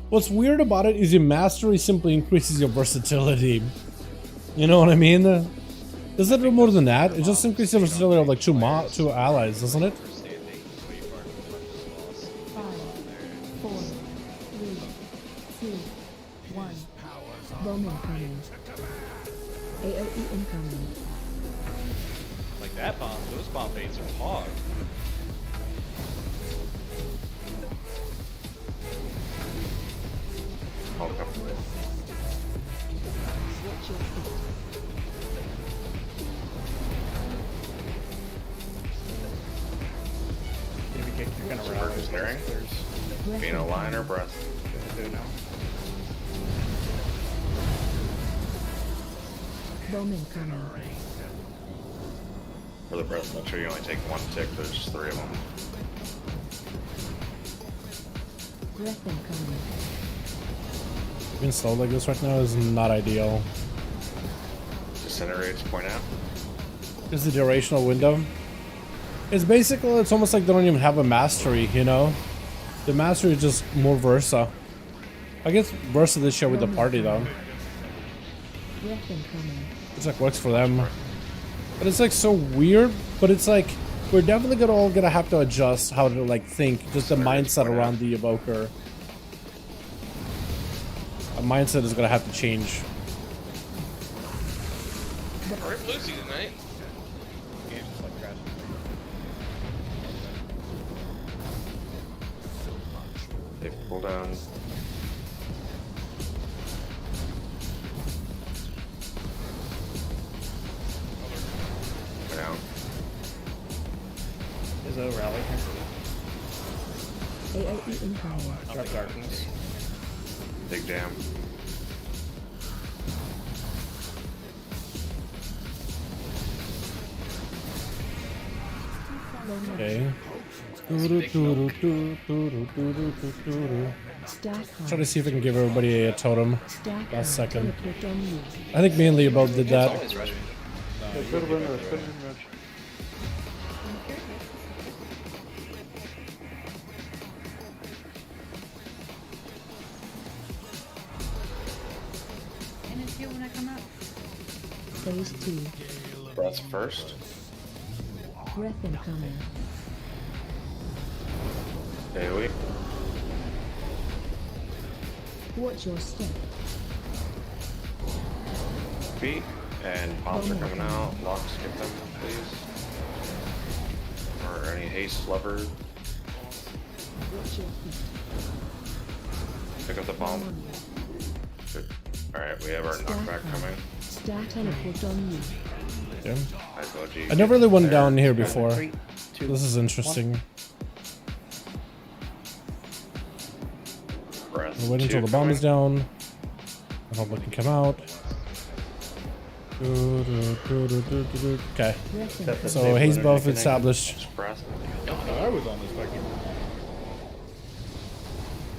What's weird about it is your mastery simply increases your versatility. You know what I mean? Does it do more than that? It just increases the versatility of like two allies, doesn't it? 5, 4, 3, 2, 1. Bomb incoming. AOE incoming. Like that bomb, those bomb baits are hog. Okay. Watch your feet. You're gonna run. Who's clearing? Breath Being a line or incoming. breath? Do now. Bomb incoming. For the breath, make sure you only take one tick. There's just 3 of them. Breath incoming. Being slow like this right now is not ideal. Disintegrates, point out. Is the durational window? It's basically, it's almost like they don't even have a mastery, you know? The mastery is just more Versa. I guess Versa this year with the party though. Breath incoming. It's like works for them. But it's like so weird, but it's like, we're definitely all gonna have to adjust how to like think, just the mindset around the evoker. A mindset is gonna have to change. We're losing tonight. Game's just like crashing. Take cooldown. Down. There's a rally here. AOE incoming. Drop darkness. Big damn. Okay. Try to see if I can give everybody a totem. Last second. I think mainly about did that. It could have been Rich. Could have been Rich. And it's here when I come out. Phase 2. Breath first. Breath incoming. AoE. Watch your step. Feet. And bombs are coming out. Lock, skip them, please. Or any haste lever. Watch your feet. Pick up the bomb. Good. Alright, we have our knockback coming. Star teleport on you. Yeah. Nice OG. I never really went There. down here before. 3, 2, This is interesting. Breath I'll wait until 2 the bomb is coming. down. I hope I can come out. Okay. So haze buff established. Breath. I was on this spectrum.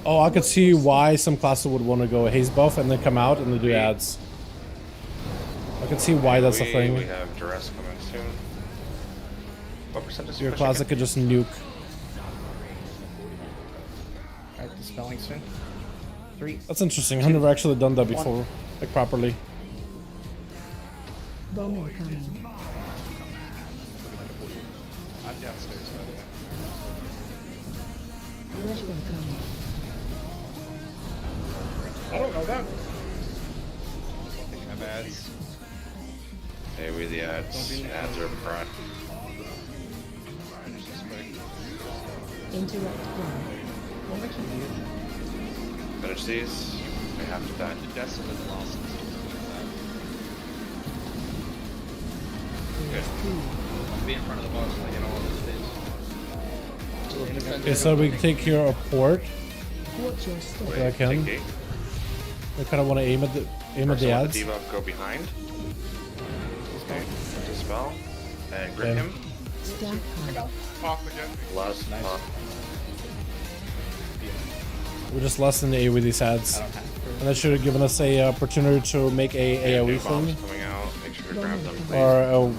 Oh, I could see why some classes would want to go haze buff and then come out and then do ads. I could see why that's a We thing. have duress coming soon. What percent is Your class that could just nuke. Alright, dispelling soon. 3. That's interesting. I've never actually done that before, like properly. Bomb incoming. I'm downstairs, by the way. Breath incoming. I don't know that. Thinking of ads. AoE the ads. Ads are front. Finish this quick. Interrupt 1. Finish these. We have to die. The desolate losses. Good. Be in front of the box when I get all of this space. Okay, so we can take care of port. Watch your step. If I can. Take I kind of want to aim at the ads. Debuff, go behind. Okay. Dispel. And grip Okay. him. Stack high. Off again. Last. We're just less than A with these ads. And that should have given us a opportunity to make a AoE bombs thing. coming out. Make sure to grab them, please. Or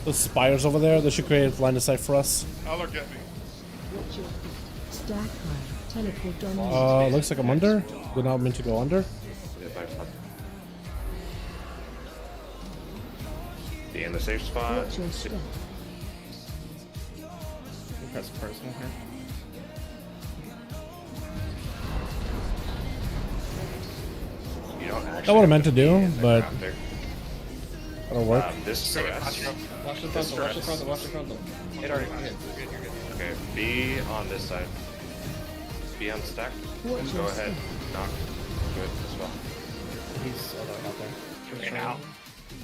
those spires over there, they should create line of sight for us. Oh, look at me. Watch your feet. Stack high. Teleport on you. Looks like I'm under. We're not meant to go under. Be in the safe spot. Watch your step. Press personal here. You don't actually. That's what I meant to do, but graphic. that'll work. This stress. Watch the frontal, watch the frontal, watch the frontal. It already hit. You're good, you're good. Okay, be on this side. Be unstacked. Watch Go your ahead. step. Knock. Good as well. He's out there. And out.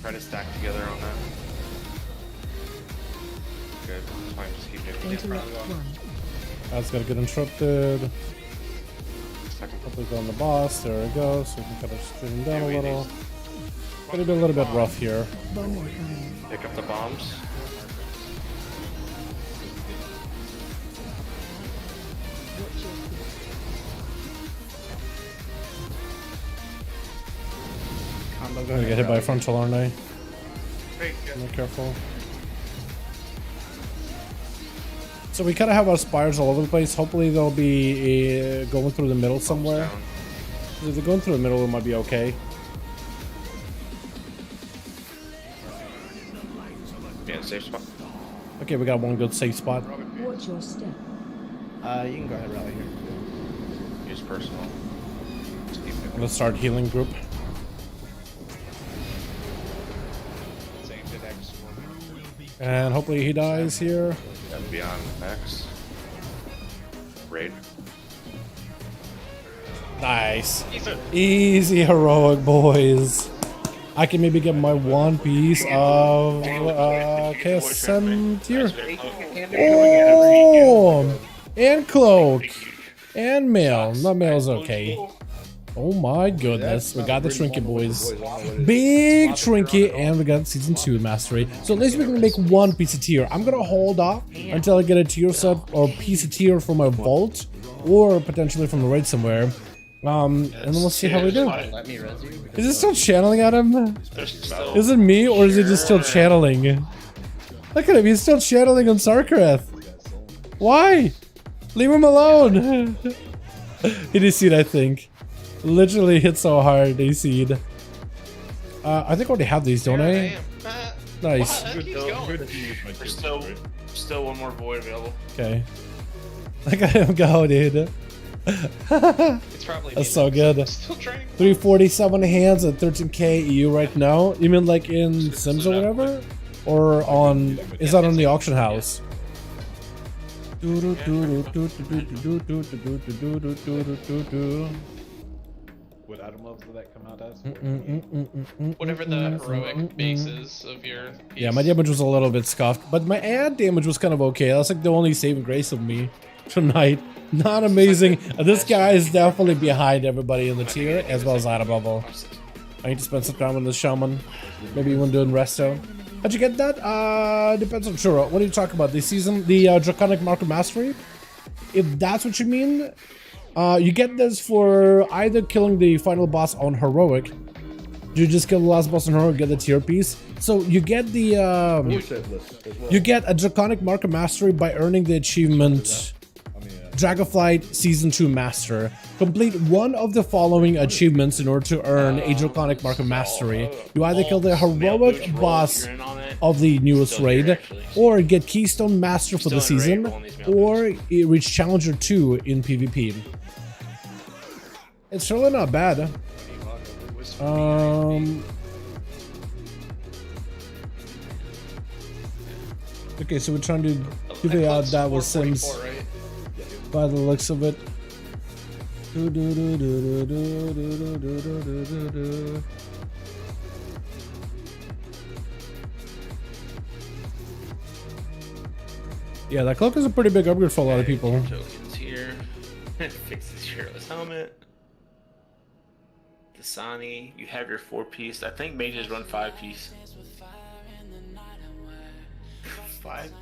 Try to stack together on that. Good. It's fine. Just keep doing it. Interrupt 1. That's got to get interrupted. Second. Hopefully go on the boss. There we go. So we can kind of straight him down a little. Gonna be a little bit rough here. Bomb incoming. Pick up the bombs. Watch your feet. Combo I'm gonna get hit by a frontal, aren't I? Hey, Be careful. So we kind of have our spires all over the place. Hopefully they'll be going through the middle somewhere. Down. If they're going through the middle, it might be okay. Be in the safe spot. Okay, we got one good safe spot. Watch your step. You can go ahead rally here. Use personal. Just keep doing it. Let's start healing group. it's aimed at X. And hopefully he dies here. And beyond X. Raid. Nice. Easy heroic, boys. I can maybe get my one piece of KSM tier. Oh! And cloak. And mail. Not mail's okay. Oh my goodness, we got the Trinket boys. Big Trinket, and we got Season 2 Mastery. So at least we can make one PC tier. I'm gonna hold off until I get a tier set or PC tier from a vault, or potentially from a raid somewhere. And then we'll see how we do. Let me res you. Is it still channeling at him? Is it me, or is he just still channeling? Look at him, he's still channeling on Sarkareth. Why? Leave him alone. He DC'd, I think. Literally hit so hard, DC'd. I think I already have these, don't I? Nice. There's still one more void available. Okay. Look at him go, dude. It's probably That's so good. Still training. 347 hands at 13k EU right now. You mean like in Sims or whatever? Or on... Is that on the auction house? What item level did that come out as? Whatever the heroic base is of your piece. Yeah, my damage was a little bit scuffed, but my ad damage was kind of okay. That's like the only saving grace of me tonight. Not amazing. This guy is definitely behind everybody in the tier, as well as out of bubble. I need to spend some time on the Shaman. Maybe even doing resto. How'd you get that? Depends on Churro. What are you talking about? The season, the Draconic Mark of Mastery? If that's what you mean, you get this for either killing the final boss on Heroic. You just kill the last boss on Heroic, get the tier piece. So you get the you get a Draconic Mark of Mastery by earning the achievement Dragonflight Season 2 Master. Complete one of the following achievements in order to earn a Draconic Mark of Mastery. You either kill the heroic boss of the newest raid, or get Keystone Master for the season, or reach Challenger 2 in PvP. It's really not bad. Okay, so we're trying to figure out that with Sims. By the looks of it. Yeah, that cloak is a pretty big upgrade for a lot of people. Tokens here. Fix his shirtless helmet. Dasani, you have your 4-piece. I think mages run 5-piece. 5?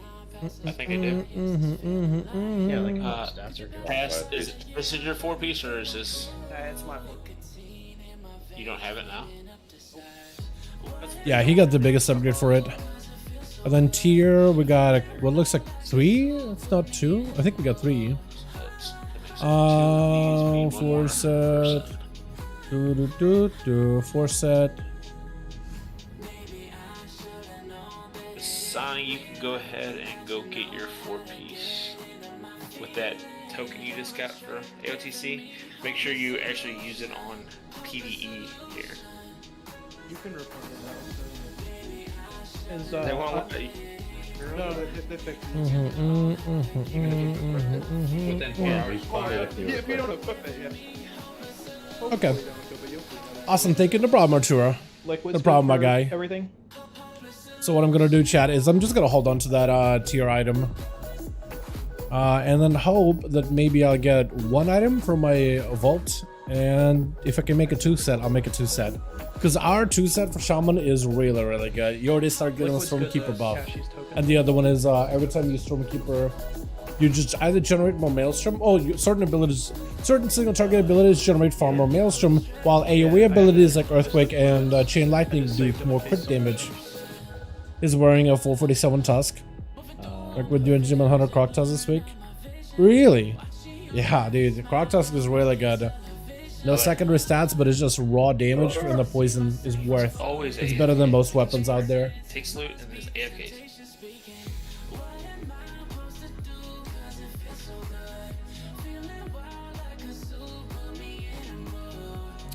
I think I do. Yeah, like stats are good. This is your 4-piece, or is this? It's my 4. You don't have it now? Yeah, he got the biggest upgrade for it. And then tier, we got what looks like 3, if not 2. I think we got 3. 4 set. 4 set. Sonny, you can go ahead and go get your 4-piece with that token you just got for AOTC. Make sure you actually use it on PvE here. You can report that. They won't let you. No, they fixed it. If you don't equip it yet. Okay. Awesome, thank you. No problem, Arturo. No problem, my guy. Everything. So what I'm gonna do, chat, is I'm just gonna hold on to that tier item, and then hope that maybe I'll get 1 item from my vault, and if I can make a 2 set, I'll make a 2 set. Because our 2 set for Shaman is really, really good. You already start getting a Stormkeeper buff, and the other one is every time you Stormkeeper, you just either generate more Maelstrom. Oh, certain single target abilities generate far more Maelstrom, while AoE abilities like Earthquake and Chain Lightning do more crit damage. Is wearing a 447 Tusk. Like we're doing Gym and Hunter Croc Tusk this week. Really? Yeah, dude, the Croc Tusk is really good. No secondary stats, but it's just raw damage, and the poison is worth. It's better than most weapons out there. Takes loot and there's AFKs.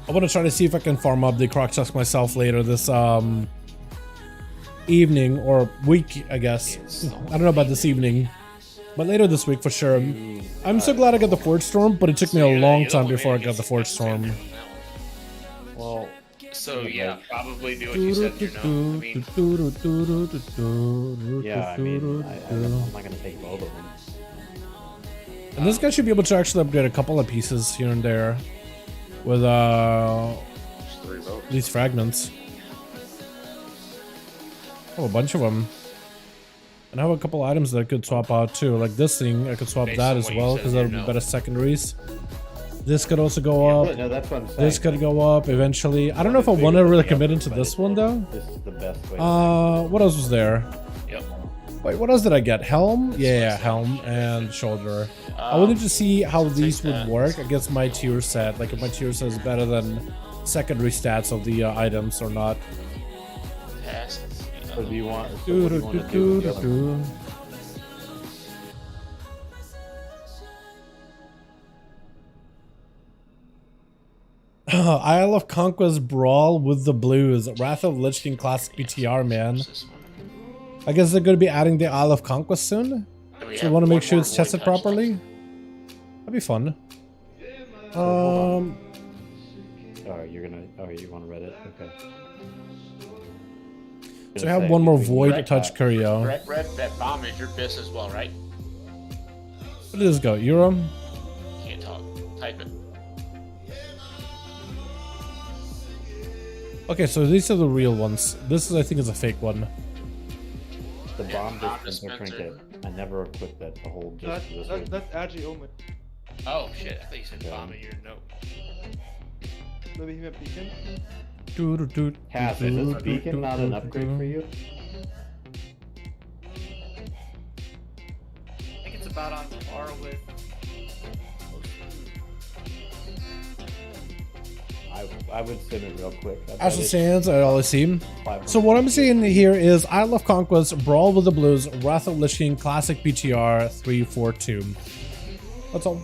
I want to try to see if I can farm up the Croc Tusk myself later this evening or week, I guess. I don't know about this evening, but later this week for sure. I'm so glad I got the Forge Storm, but it took me a long time before I got the Forge Storm. Well, so yeah, probably do what you said in your note. Yeah, I mean, I'm not gonna take both of them. And this guy should be able to actually upgrade a couple of pieces here and there with Just 3 votes. these fragments. Oh, a bunch of them. And I have a couple items that I could swap out too. Like this thing, I could swap Based that on as what you well said because here, that would be no. better secondaries. This could also go up. No, that's what I'm saying. This could go up eventually. I don't know if I want to really commit into this one though. This is the best way. What else was there? Yep. Wait, what else did I get? Helm? Yeah, helm and shoulder. I wanted to see how these would work against my tier set. Like if my tier set is better than secondary stats of the items or not. Tasks. So do you want? So what do you want to do with the other one? Isle of Conquest Brawl with the Blues. Wrath of Lich King Classic BTR, man. I guess they're going to be adding the Isle of Conquest soon. So I want to make sure it's tested properly. That'd be fun. Oh, you're gonna. Oh, you want to read it? Okay. So I have one more Void Touch Curio. Red, that bomb is your bis as well, right? Where does this go? Euro? Can't talk. Type it. Okay, so these are the real ones. This is, I think, is a fake one. The bomb dispenser trinket. I never equipped that to hold just this way. That's actually Omen. Oh shit! I thought you said bomb in your note. Maybe he meant beacon. Cass, is this beacon not an upgrade for you? I think it's about on par with. I would sim it real quick. As it stands, I always see. So what I'm seeing here is Isle of Conquest, Brawl with the Blues, Wrath of Lich King, Classic BTR 342. That's all.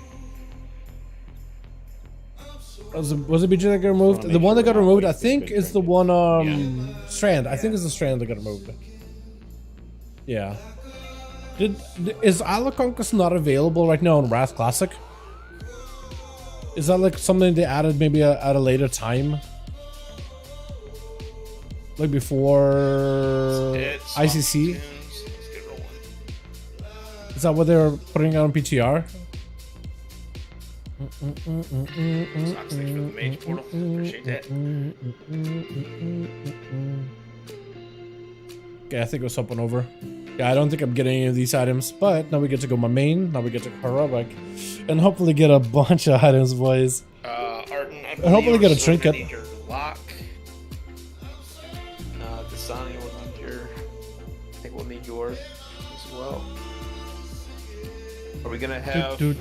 Was it BG that got removed? The one that got removed, I think, is the one Strand. I think it's the Strand that got removed. Yeah. Is Isle of Conquest not available right now on Wrath Classic? Is that like something they added maybe at a later time? Like before ICC? Is that what they were putting out on PTR? Socks, thanks for the mage portal. Appreciate that. Okay, I think it was something over. Yeah, I don't think I'm getting any of these items, but now we get to go my main, now we get to heroic, and hopefully get a bunch of items, boys. Arden, I And hopefully get a still trinket. need your lock. Dasani will need your. I think we'll need yours as well. Are we gonna have? Are we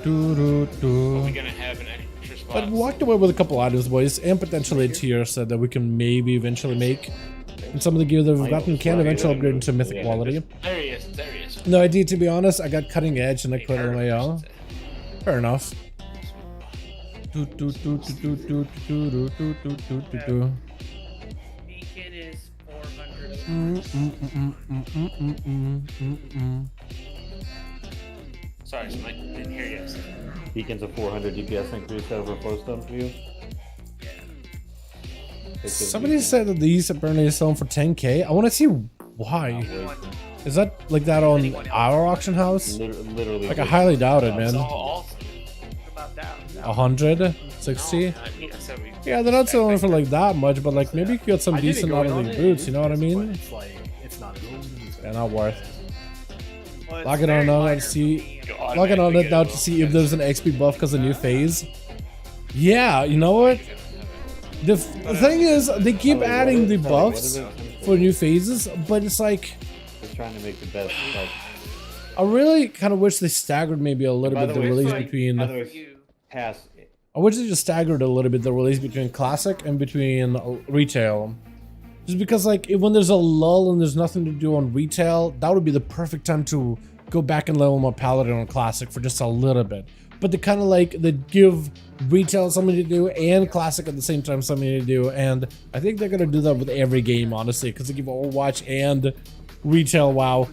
gonna have an extra spot? But we walked away with a couple items, boys, and potentially a tier set that we can maybe eventually make. And some of the gear that we've gotten can eventually upgrade into mythic quality. There he is. There he is. No idea, to be honest. I got cutting edge and I quit on my own. Fair enough. Beacon is 400. Sorry, Mike. Didn't hear you. Beacon's a 400 DPS increase over Flowstone for you. Somebody said that these apparently are selling for 10k. I want to see why. Is that like that on our auction house? Literally. Like I highly doubt it, man. All 160? Yeah, they're not selling for like that much, but like maybe you could get some decent out of these boots, you know what I mean? It's like, it's not good. Yeah, not worth. Log it on now to see. Log it on it now to see if there's an XP buff because of new phase. Yeah, you know what? The thing is, they keep adding the buffs for new phases, but it's like They're trying to make the best. Like, I really kind of wish they staggered maybe a little bit the release between. Pass. I wish they just staggered a little bit the release between classic and between retail. Just because like when there's a lull and there's nothing to do on retail, that would be the perfect time to go back and level my paladin on classic for just a little bit. But they kind of like they give retail something to do and classic at the same time something to do, and I think they're gonna do that with every game, honestly, because they give Overwatch and retail WoW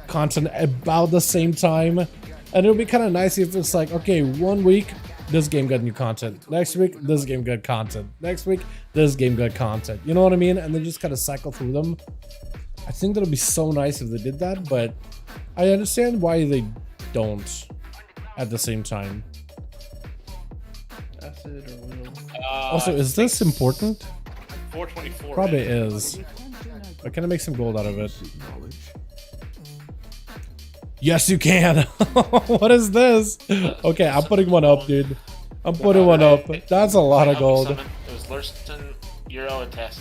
content about the same time, and it'll be kind of nice if it's like, okay, 1 week this game got new content, next week this game got content, next week this game got content, you know what I mean? And they just kind of cycle through them. I think that'll be so nice if they did that, but I understand why they don't at the same time. acid or will? Also, is this important? 424. Probably is. But can I make some gold out of it? Yes, you can. What is this? Okay, I'm putting one up, dude. I'm putting one up. That's a lot of gold. It was Lurston, Euro, and Test.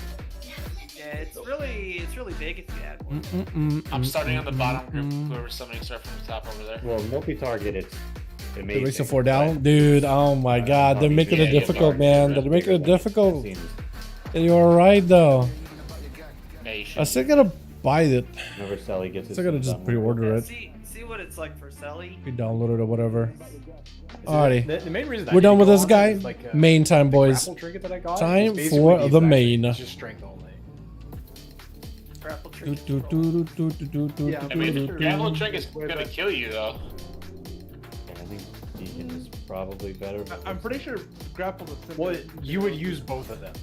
Yeah, it's really big if you add one. I'm starting on the bottom group. Whoever's summoning start from the top over there. Well, multi-target, it's It amazing. makes it 4 down? Dude, oh my god. They're making it difficult, man. They're making it difficult. You're right, though. I still gotta buy it. Whenever Sally gets it. Still gotta just pre-order it. See what it's like for Selly. We download it or whatever. Alrighty. The main reason I We're done didn't with go this on guy. is, like, Main time, the boys. grapple trinket that I got Time is basically for the exact- main. It's just strength only. Grapple Do, trinket. do, do, do, do, do, do, Yeah, I mean, do, the do, grapple do. trick is gonna kill you though. Yeah, I think Deacon is probably better. but I'm pretty sure grapple is well, you would use both of them.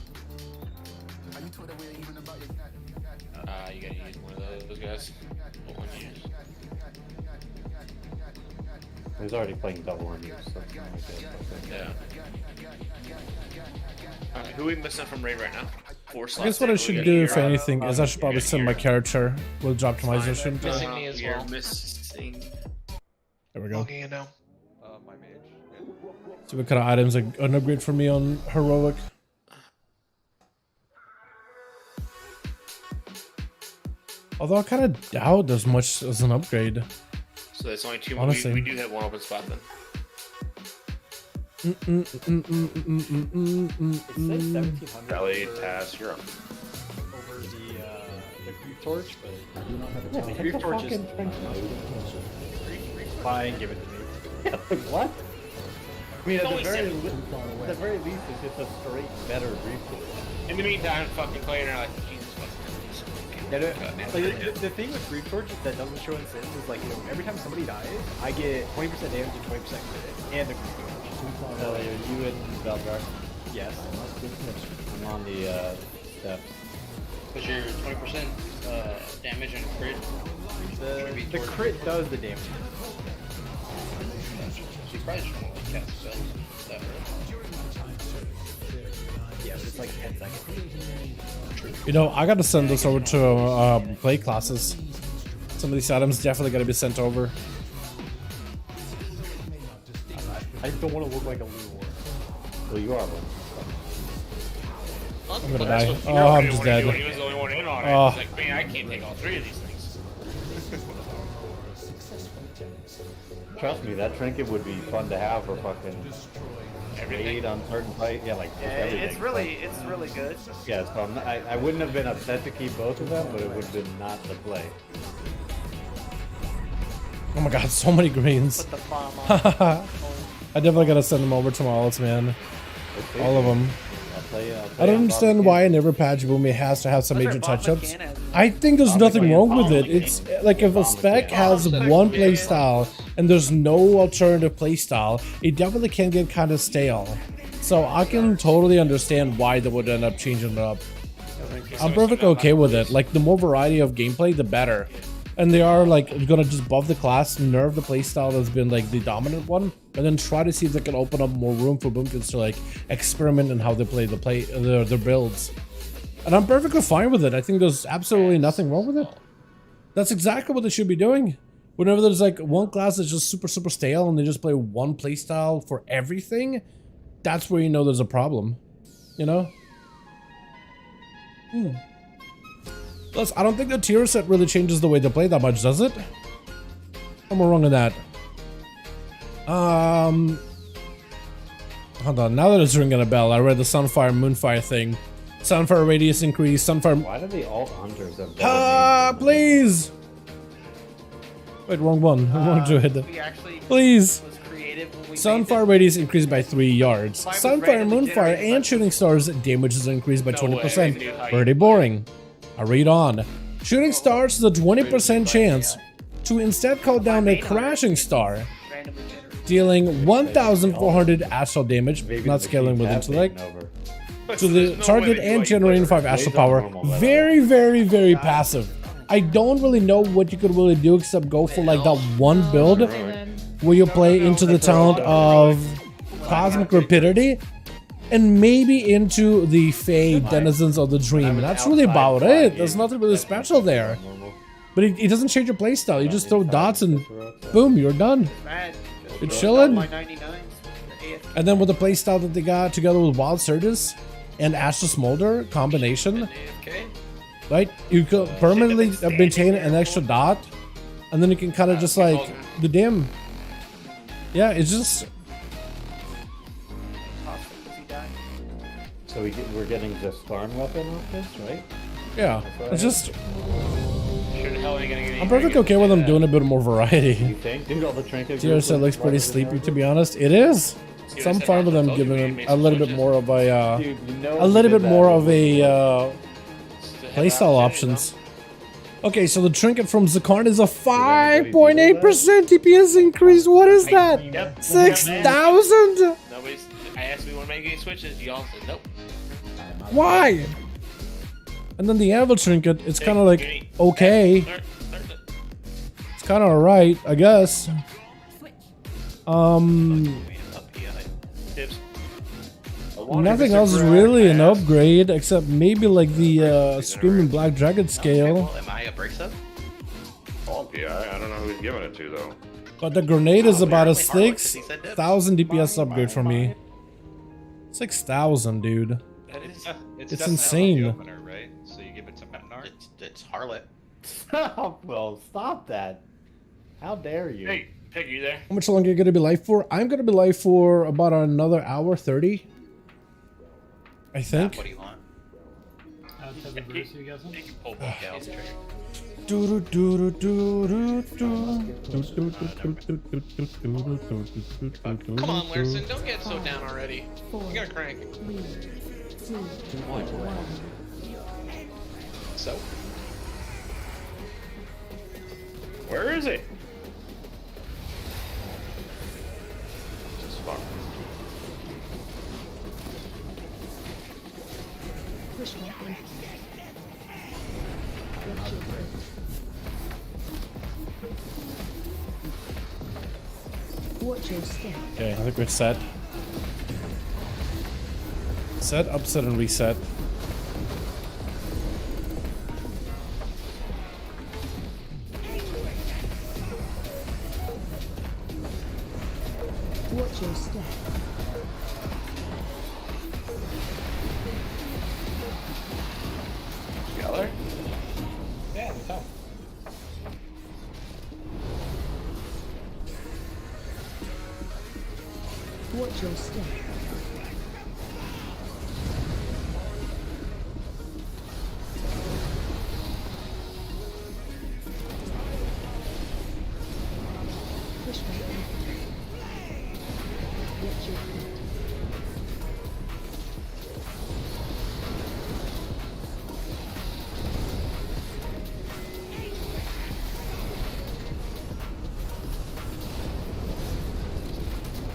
You gotta use one of those guys. What one you use? He's already playing double on you, so it's not like that. Yeah. Alright, who are we missing from raid right now? 4 slots. I guess what I should do, if anything, is I should probably send my character with drop optimization. Missing me as You're well. missing. There we go. Logging in now. My mage. See what kind of items are an upgrade for me on heroic. Although I kind of doubt there's much as an upgrade. So that's only 2 more. Honestly. We do have one open spot then. It says 1700 Belly, over- Taz, you're up. Over the grief torch, but I do not have a Yeah, ton. hit Grief the torch is fucking fine. Give it to me. Yeah, like what? I mean, It's at only the, very seven. at the very least, it's just a straight better grief torch. In the meantime, fucking playing her like Jesus fucking. Yeah, the thing with grief torch that doesn't show in Sims is like, you know, every time somebody dies, I get 20% damage and 20% credit, and the grief torch. You and Belgar. Yes. I'm on the steps. But your 20% damage and crit. The crit does the damage. She's probably just gonna like cast spells. Is that right? Yeah, but it's like 10 seconds. You know, I gotta send this over to play classes. Some of these items definitely gotta be sent over. I don't want to look like a Lou. Well, you are one. I'm gonna die. Oh, I'm just dead. He was the only one in on it. Oh. It's like, man, I can't take all 3 of these things. Trust me, that trinket would be fun to have for fucking raid on certain fight. Yeah, like just everything. It's really good. Yeah, so I wouldn't have been upset to keep both of them, but it would have been not to play. Oh my god, so many greens. Put the bomb on. I definitely gotta send them over to my alts, man. Okay. All of them. I'll tell you, I don't understand why in every patch Boomy has to have some major touch-ups. I think there's nothing wrong with it. It's like if a spec has one playstyle and there's no alternative playstyle, it definitely can get kind of stale. So I can totally understand why they would end up changing it up. I'm perfectly okay with it. Like the more variety of gameplay, the better. And they are like gonna just buff the class, nerf the playstyle that's been like the dominant one, and then try to see if they can open up more room for Boomkins to like experiment in how they play their builds. And I'm perfectly fine with it. I think there's absolutely nothing wrong with it. That's exactly what they should be doing. Whenever there's like one class that's just super stale and they just play one playstyle for everything, that's where you know there's a problem. You know? Plus, I don't think the tier set really changes the way they play that much, does it? I'm wrong on that. Hold on, now that it's ringing a bell, I read the Sunfire Moonfire thing. Sunfire radius increase, Sunfire... Why do the alt hunters have better please! Wait, wrong one. Wrong druid. Please! Sunfire radius increased by 3 yards. Sunfire, Moonfire, and Shooting Stars damage is increased by 20%. Pretty boring. I read on. Shooting Stars has a 20% chance to instead call down a Crashing Star, dealing 1,400 astral damage, not scaling with intellect, to the target and generating 5 astral power. Very passive. I don't really know what you could really do except go for like that one build where you play into the talent of Cosmic Rapidity and maybe into the Fey Denizens of the Dream. And that's really about it. There's nothing really special there. But it doesn't change your playstyle. You just throw dots and boom, you're done. You're chilling. And then with the playstyle that they got together with Wild Surges and Ash to Smolder combination, right? You could permanently maintain an extra dot, and then you can kind of just like the dim. Yeah, it's just. So we're getting the Skarn weapon off this, right? Yeah, it's just. Sure the hell ain't gonna get I'm perfectly okay with them doing a bit more variety. You think? Dude, all the trinkets. TRS looks pretty sleepy, to be honest. It is. So I'm fine with them giving him a little bit more of a, playstyle options. Okay, so the trinket from Zakarn is a 5.8% DPS increase. What is that? 6,000? Nobody's. I asked me when to make any switches. Y'all said nope. Why? And then the anvil trinket, it's kind of like okay. It's kind of alright, I guess. Nothing else is really an upgrade except maybe like the Screaming Black Dragon scale. Am I abrasive? Yeah, I don't know who he's giving it to though. But the grenade is about a 6,000 DPS upgrade for me. 6,000, dude. It's insane. Opener, right? So you give it to Metnar? It's Harlot. Well, stop that. How dare you? Hey, Peg, you there? How much longer are you gonna be live for? I'm gonna be live for about another hour 30. I think. What do you want? Come on, Larson, don't get so down already. You gotta crank. 3, 2, 1. So? Where is it? Just fuck. Push button. Watch your step. Okay, I think we're set. Set, upset, and reset. Watch your step. Yeller? Yeah, it's up. Watch your step. Push button. Watch your feet.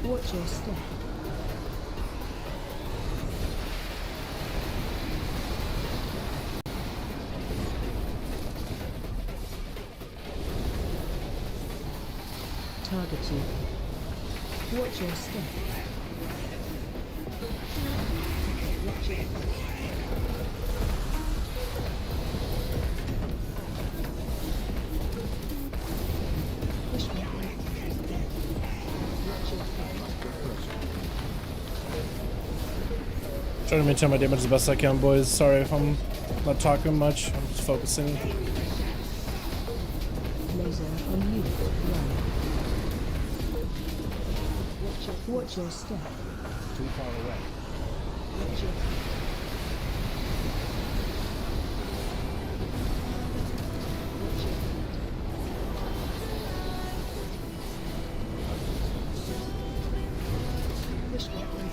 Watch your step. Target you. Watch your step. Watch your step. Push button. Trying to maintain my damage as best I can, boys. Sorry if I'm not talking much. I'm just focusing. Laser on you. Run. Watch your step. Too far away. Watch your step. Push button.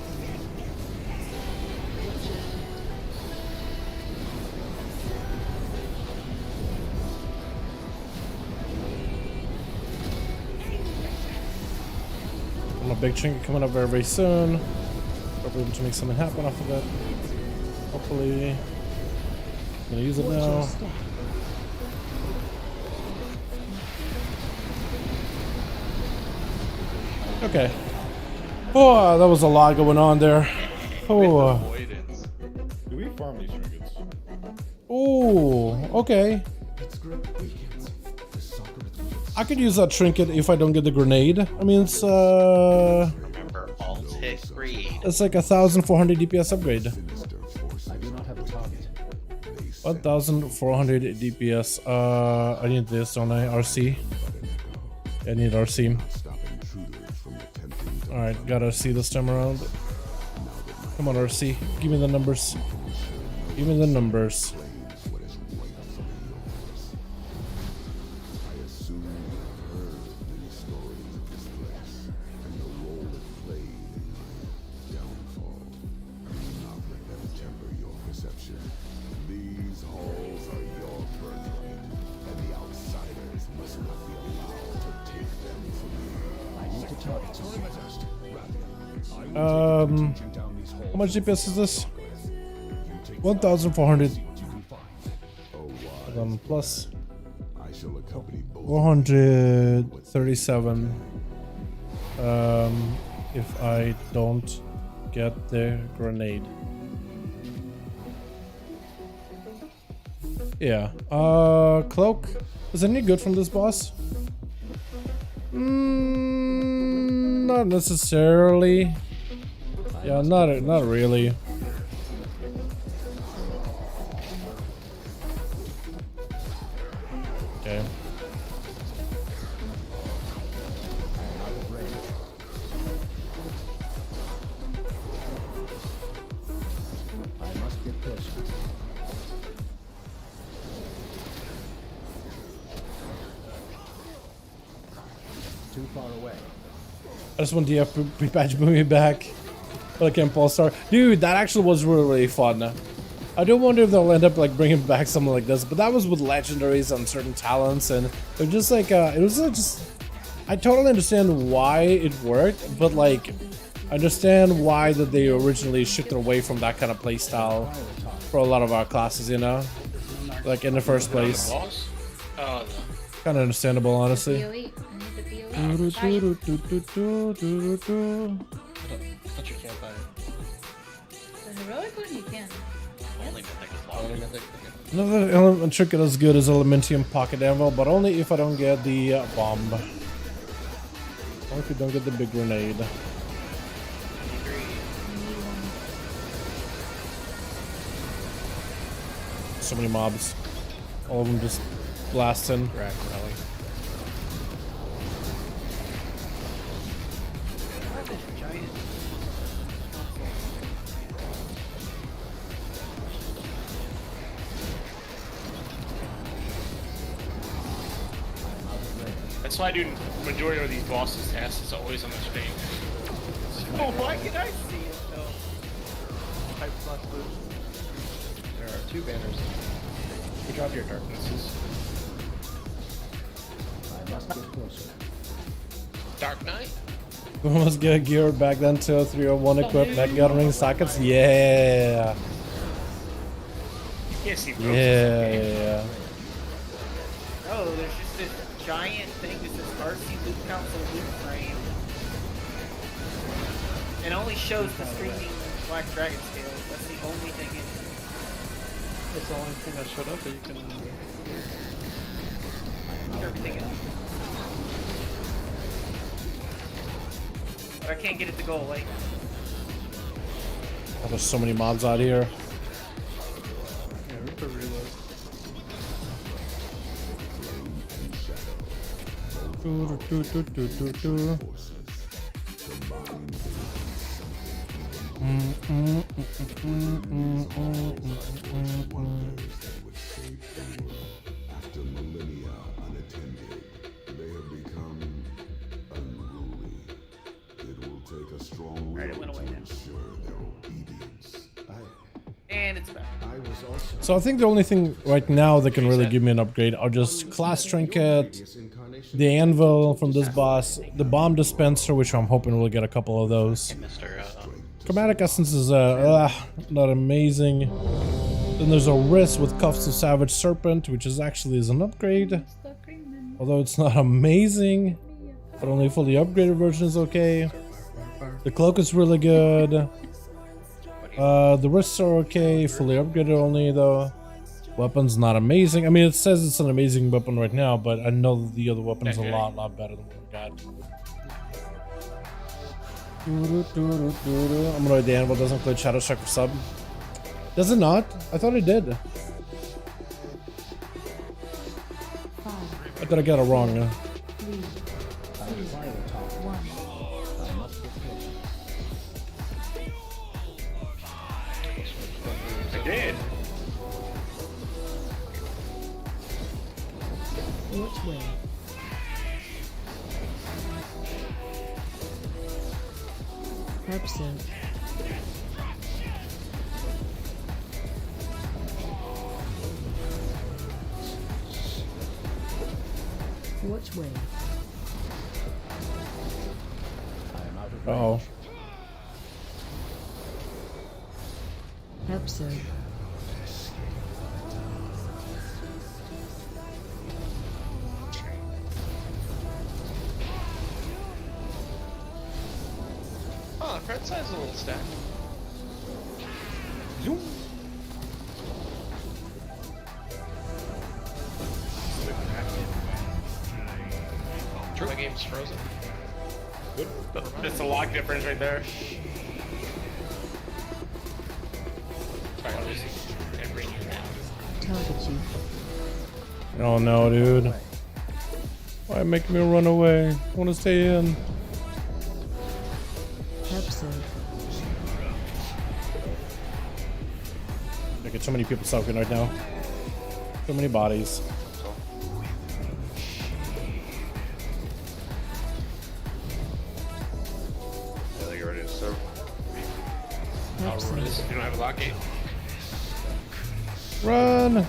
A big trinket coming up very, very soon. Hopefully able to make something happen off of it. Hopefully. I'm gonna use it now. Okay. Oh, that was a lot going on there. Oh. Avoidance. Do we farm these trinkets? Oh, okay. I could use that trinket if I don't get the grenade. I mean, it's Remember, ALTS hit greed. it's like 1,400 DPS upgrade. I do not have a target. 1,400 DPS. I need this, don't I? RC. I need RC. Alright, got RC this time around. Come on, RC. Give me the numbers. Give me the numbers. How much DPS is this? 1,400 plus 437. If I don't get the grenade. Yeah. Cloak. Is any good from this boss? Not necessarily. Yeah, not really. Okay. I must get pushed. Too far away. I just want the pre-patch movie back. But I can't pulse star. Dude, that actually was really, really fun. I do wonder if they'll end up like bringing back something like this, but that was with legendaries and certain talents, and it was just like it was just. I totally understand why it worked, but like, I understand why that they originally shifted away from that kind of playstyle for a lot of our classes, you know, like in the first place. Oh, Kind of understandable, honestly. PoE. I need the PoE. But you can't buy it. The heroic one you can. Only mythic is Only locked. mythic. Okay. Another element trinket as good as Elementium Pocket Anvil, but only if I don't get the bomb. Or if you don't get the big grenade. So many mobs. All of them just blasting. Rack rally. that's why I do majority of these bosses tasks is always on the screen. Oh, why can I see it though? Type plus boost. There are 2 banners. You drop your darknesses. I must get closer. Dark Knight? We almost get geared back then to 301 equipped mech gathering sockets. Yeah. You can't see ropes. Yeah. Oh, there's just this giant thing that says RC Loot Council Loot Frame. It only shows the streaming Black Dragon scale. That's the only thing in it. It's the only thing that showed up that you can. Everything else. But I can't get it to go away. Oh, there's so many mobs out here. Yeah, we could reload. After millennia unattended, they have become unruly. It will take a strong will to ensure their obedience. And it's back. I was also So I think the only thing right now that can really give me an upgrade are just class trinket, the anvil from this boss, the bomb dispenser, which I'm hoping we'll get a couple of those. Chromatic essence is not amazing. Then there's a wrist with cuffs of Savage Serpent, which is actually an upgrade. Although it's not amazing, but only fully upgraded version is okay. The cloak is really good. The wrists are okay, fully upgraded only though. Weapon's not amazing. I mean, it says it's an amazing weapon right now, but I know the other weapon's a lot better than what we got. I'm gonna the anvil doesn't include Shadow Strike for sub. Does it not? I thought it did. I thought I got it wrong. I did. Which way? Absent. Which way? Uh-oh. Absent. Oh, the card size is a little stacked. Zoom. My game's frozen. Good. That's a lock difference right there. Sorry, I'll just bring you now. Target you. Oh no, dude. Why make me run away? I want to stay in. Absent. Look at so many people soaking right now. So many bodies. I think you're ready to serve. I'll run this if you don't have a lock gate. Run!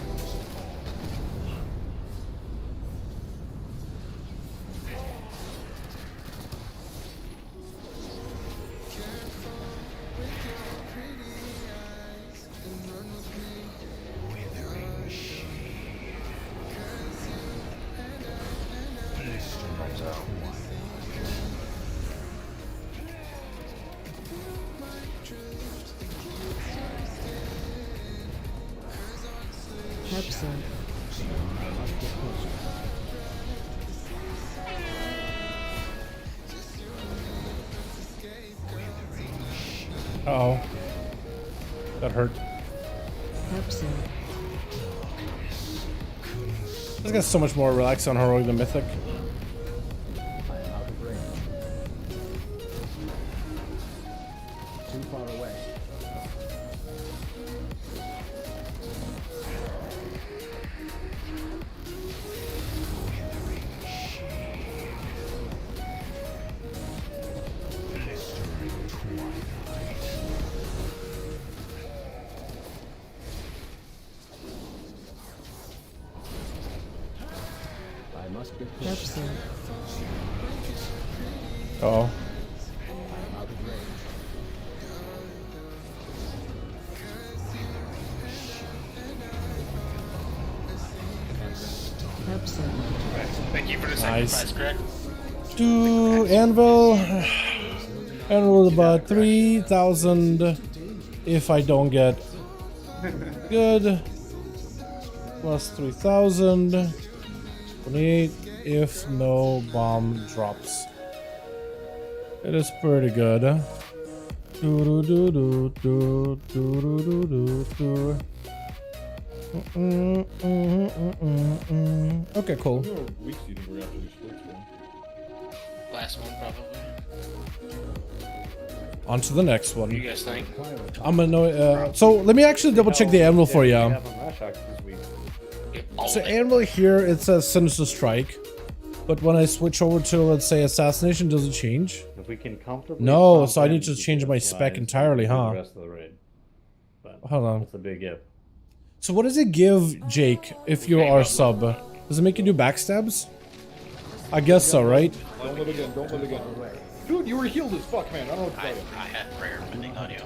Absent. Uh-oh. That hurt. Absent. This guy's so much more relaxed on heroic than mythic. Too far away. Absent. Uh-oh. Absent. Thank you for the Nice. sacrifice, correct? Do anvil. Anvil about 3,000 if I don't get good. Plus 3,000. 28 if no bomb drops. It is pretty good. Okay, cool. How many weeks do you think we're after these splits, man? Last one, probably. On to the next one. What do you guys think? I'm gonna know. So let me actually double check the anvil for you. So anvil here it says Sinister Strike, but when I switch over to let's say Assassination, does it change? If we can comfortably. No, so I need to change my spec entirely, huh? The rest of the raid. But Hold on. that's a big if. So what does it give Jake if you are sub? Does it make you do backstabs? I guess so, right? Don't live again, don't live again. Dude, you were healed as fuck, man. I don't know what to tell you. I had prayer pending on you.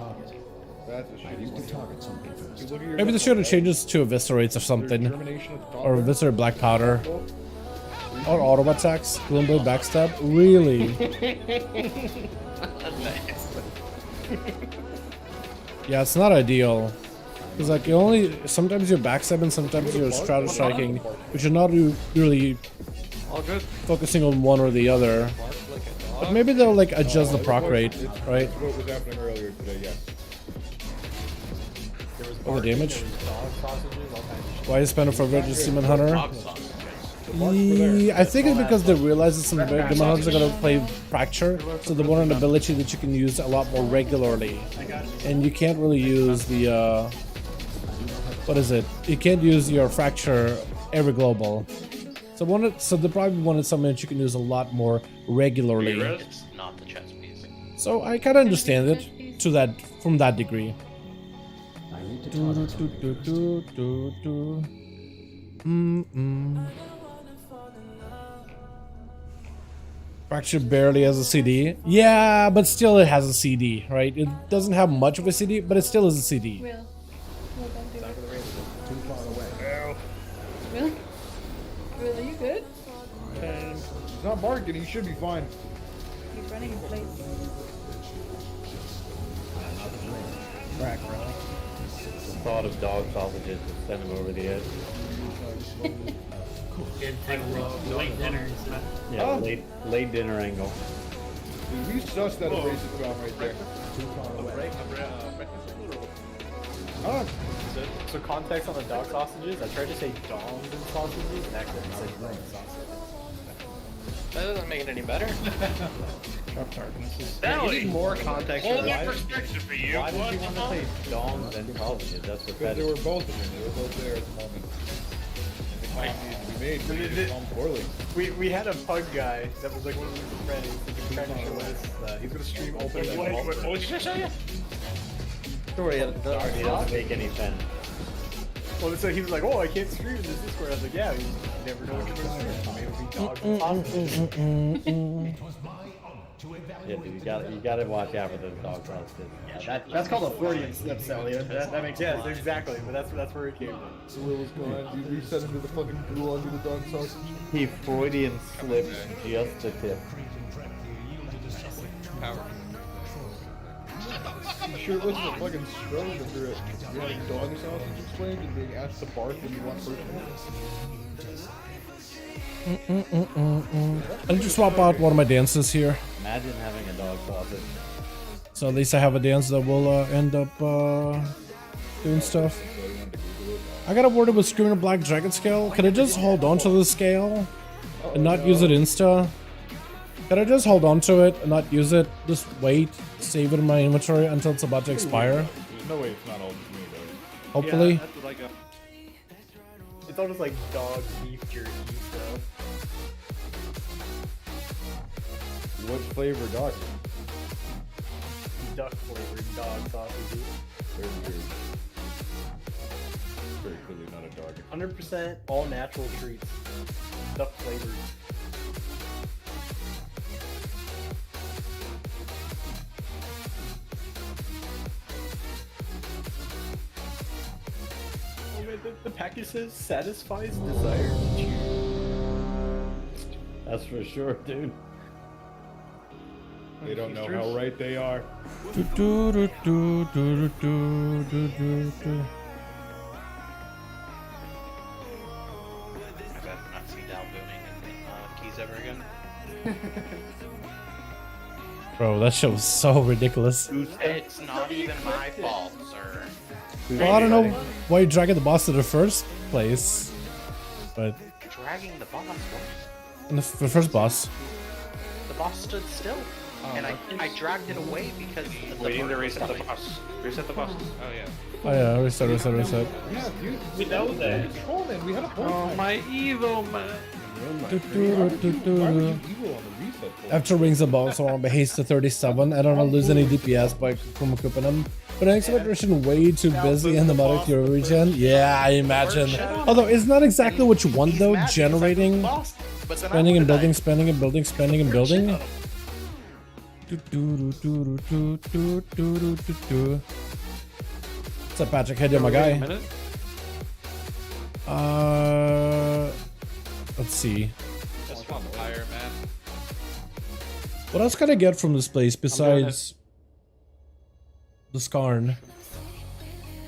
That's a shame. You can target something first. Maybe the should have changes to eviscerates or something. Or eviscerate black powder. Or auto attacks. Gloomblade backstab. Really? Yeah, it's not ideal. Because like you only sometimes you're backstabbing, sometimes you're strato striking, but you're not really All good. focusing on one or the other. But maybe they'll like adjust the proc rate, right? It's what was happening earlier today, yes. Oh, the damage. Why is Spender for Virgin Demon Hunter? I think it's because they realize that some Demon Hunters are gonna play Fracture, so they want an ability that you can use a lot more regularly, and you can't really use the what is it? You can't use your Fracture every global. So they probably wanted something that you can use a lot more regularly. It's not the chess piece. So I kind of understand it from that degree. Fracture barely has a CD. Yeah, but still it has a CD, right? It doesn't have much of a CD, but it still is a CD. Will. Will, don't do it. Too far away. Will? Will, are you good? He's not barking, he should be fine. He's running in place. Crack, really. The thought of dog sausages will send him over the edge. Late dinner. Yeah, Oh. late dinner angle. Dude, we sussed that abrasive ground right there. Too far away. So context on the dog sausages, I tried to say dongs and sausages and accidentally said dog sausages. That doesn't make it any better. Yeah, you need more context. Whole for new why- perspective for you. Why did What you the want to fuck? say dongs and sausages? That's what Because that they were is. both in there. They were both there at the moment. They might need to be made, but they just come poorly. We had a pug guy that was like one of his friends. He was trying to show us. He's gonna stream open. What did you just say? Story doesn't make any sense. Well, so he was like, "Oh, I can't stream in this Discord." I was like, "Yeah, you never know what you're gonna stream. Maybe it'll be dogs and sausages." Yeah, dude, you gotta watch out for those dog sausages. Yeah, that's called a Freudian slip, Sally. That makes sense. Exactly, but that's where it came from. So what was going on? You sent him to the fucking pool under the dog sausage? He Freudian slipped just the tip. Power. You sure it wasn't a fucking stroke after it? You having dog sausage explained and being asked to bark when you want personal? I'll just swap out one of my dances here. Imagine having a dog sausage. So at least I have a dance that will end up doing stuff. I got a word with Screaming Black Dragon Scale. Can I just hold on to the scale and not use it insta? Can I just hold on to it and not use it? Just wait, save it in my inventory until it's about to expire. There's no way it's not all just me, though. Hopefully. Yeah, that's like it's almost like dog beef jerky stuff. What flavor dog? Duck flavored dog sausages. Very weird. Very clearly not a dog. 100% all natural treats. Duck flavored. Oh man, the package says satisfies desire to chew. That's for sure, dude. They don't know how right they are. Do, do, do, do, do, do, do, do, do. I've not seen Dal booming keys ever again. Bro, that show was so ridiculous. It's not even my fault, sir. Well, I don't know why you dragged the boss to the first place, but Dragging the boss. What? in the first boss. The boss stood still, and I dragged it away because of the Waiting to reset the boss. Reset the boss. Oh yeah. Oh yeah, reset. Yeah, dude. We know that. Control, man. We had a whole Oh, time. my Evo, man. Why would you evil on the reset for? After rings the boss on haste to 37, I don't want to lose any DPS by kumakupping him. But next iteration way too busy in the Mother Cure region. Yeah, I imagine. Although it's not exactly what you want though, generating, spending and building, spending and building, spending and building. What's up, Patrick? How you doing, my guy? Let's see. Just one fire, man. What else can I get from this place besides the Skarn?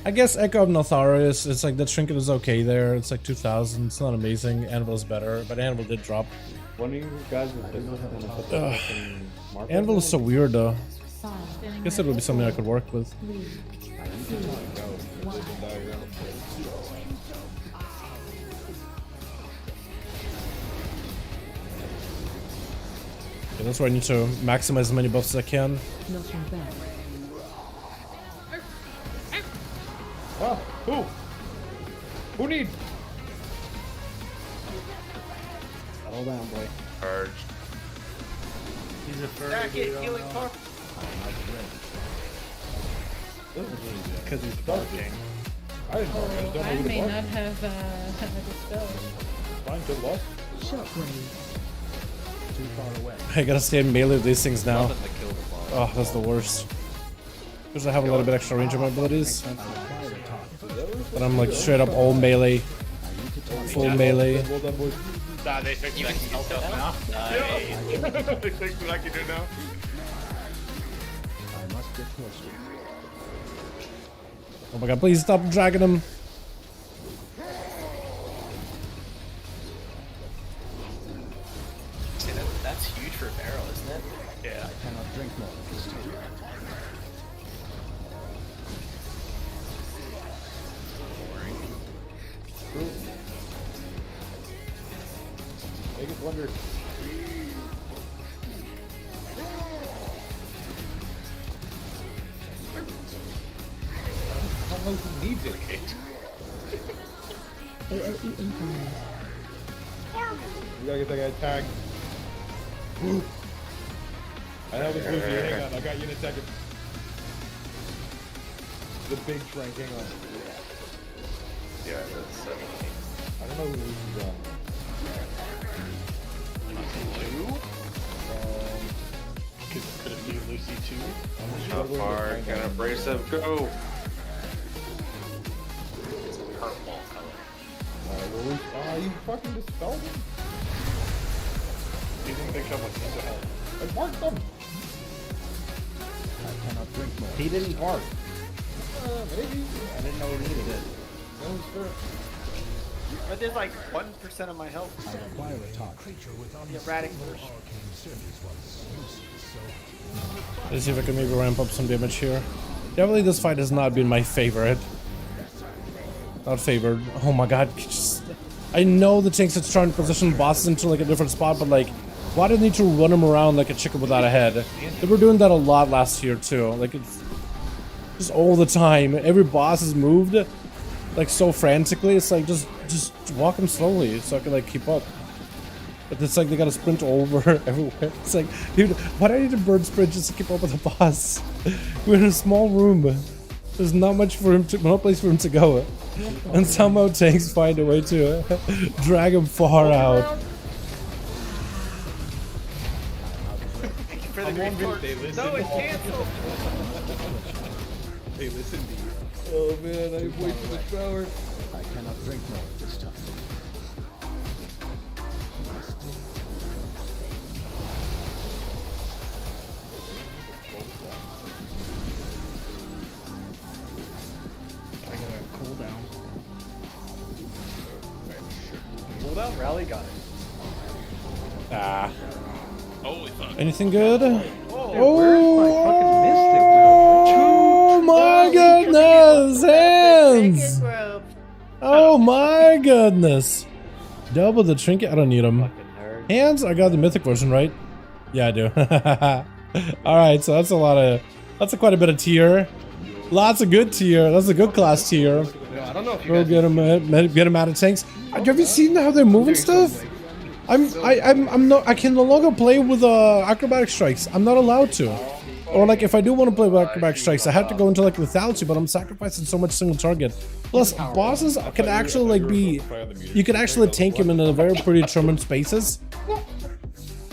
I guess Echo of Notharius, it's like the trinket is okay there. It's like 2000. It's not amazing. Anvil's better, but Anvil did drop. One of you guys with business is gonna put the fucking marker Anvil is so in? weird though. I guess it would be something I could work with. Yeah, that's where I need to maximize as many buffs as I can. Nothing bad. Ah, who? Who need? Settle down, boy. Charge. He's a jacket healing car. Because he's barking. I didn't bark. I just don't know I who to may bark. not have had a spell. Fine, good luck. Shockwave. Too far away. I gotta stay in melee with these things now. Oh, that's the worst. Because I have a little bit extra range of my abilities. But I'm like straight up all melee. Full melee. Nah, they fixed that stuff now. They fixed what I can do now. I must get closer. Oh my god, please stop dragging him. See, that's huge for a barrel, isn't it? Yeah. I cannot drink more of this tea. Make it wonder. I don't know who needs it. AOE incoming. We gotta get that guy tagged. I know this Lucy, hang on, I got you in a second. The big Trank, hang on. Yeah, that's 17. I don't know who Lucy's on. Could it be Lucy too? How far can abrasive go? It's a purple color. Alright, well, Lucy, you fucking dispelled him? Do you think they come with Ninja Help? I marked them! I cannot drink more. He didn't bark. Maybe. I didn't know he needed it. That was fair. But there's like 1% of my health. I require a talk. The erratic version. Let's see if I can maybe ramp up some damage here. Definitely this fight has not been my favorite. Not favored. Oh my god. I know the tanks are trying to position bosses into like a different spot, but like, why do they need to run them around like a chicken without a head? They were doing that a lot last year too. Like, it's just all the time. Every boss is moved like so frantically. It's like just walk them slowly so I can like keep up. But it's like they gotta sprint over everywhere. It's like, dude, why do I need to bird sprint just to keep up with the boss? We're in a small room. There's not much for him to, no place for him to go. And somehow tanks find a way to drag him far out. For the report. No, it's canceled. Hey, listen to you. Oh man, I have way too much power. I cannot drink more this time. I got a cooldown. Cooldown rally got it. Ah. Holy fuck. Anything good? Oh my goodness! Hands! Oh my goodness! Double the trinket. I don't need them. Hands? I got the mythic version, right? Yeah, I do. Alright, so that's a lot of. That's quite a bit of tier. Lots of good tier. That's a good class tier. I don't know if you We'll get him out of tanks. Have you seen how they're moving stuff? I can no longer play with acrobatic strikes. I'm not allowed to. Or like if I do want to play with acrobatic strikes, I have to go into like lethality, but I'm sacrificing so much single target. Plus, bosses can actually like be. You can actually tank him in a very predetermined spaces.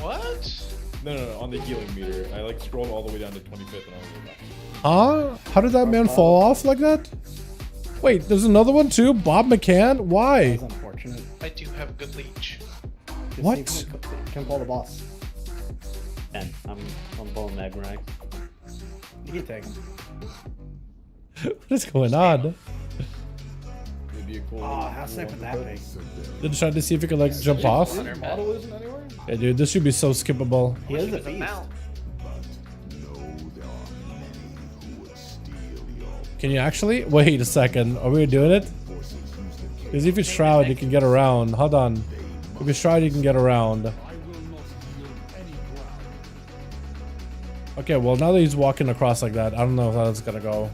What? No, on the healing meter. I like scrolled all the way down to 25th and I was like, Huh? How did that man fall off like that? Wait, there's another one too? Bob McCann? Why? That's unfortunate. I do have a good leech. What? Can call the boss. And I'm pulling Magnite. You can take him. What is going on? It'd be a cool. How sick would that be? Did you try to see if you could like jump off? Model isn't anywhere? Yeah, dude, this should be so skippable. He is a beast. Can you actually? Wait a second. Are we doing it? Because if you shroud, you can get around. Hold on. If you shroud, you can get around. Okay, well, now that he's walking across like that, I don't know how that's gonna go.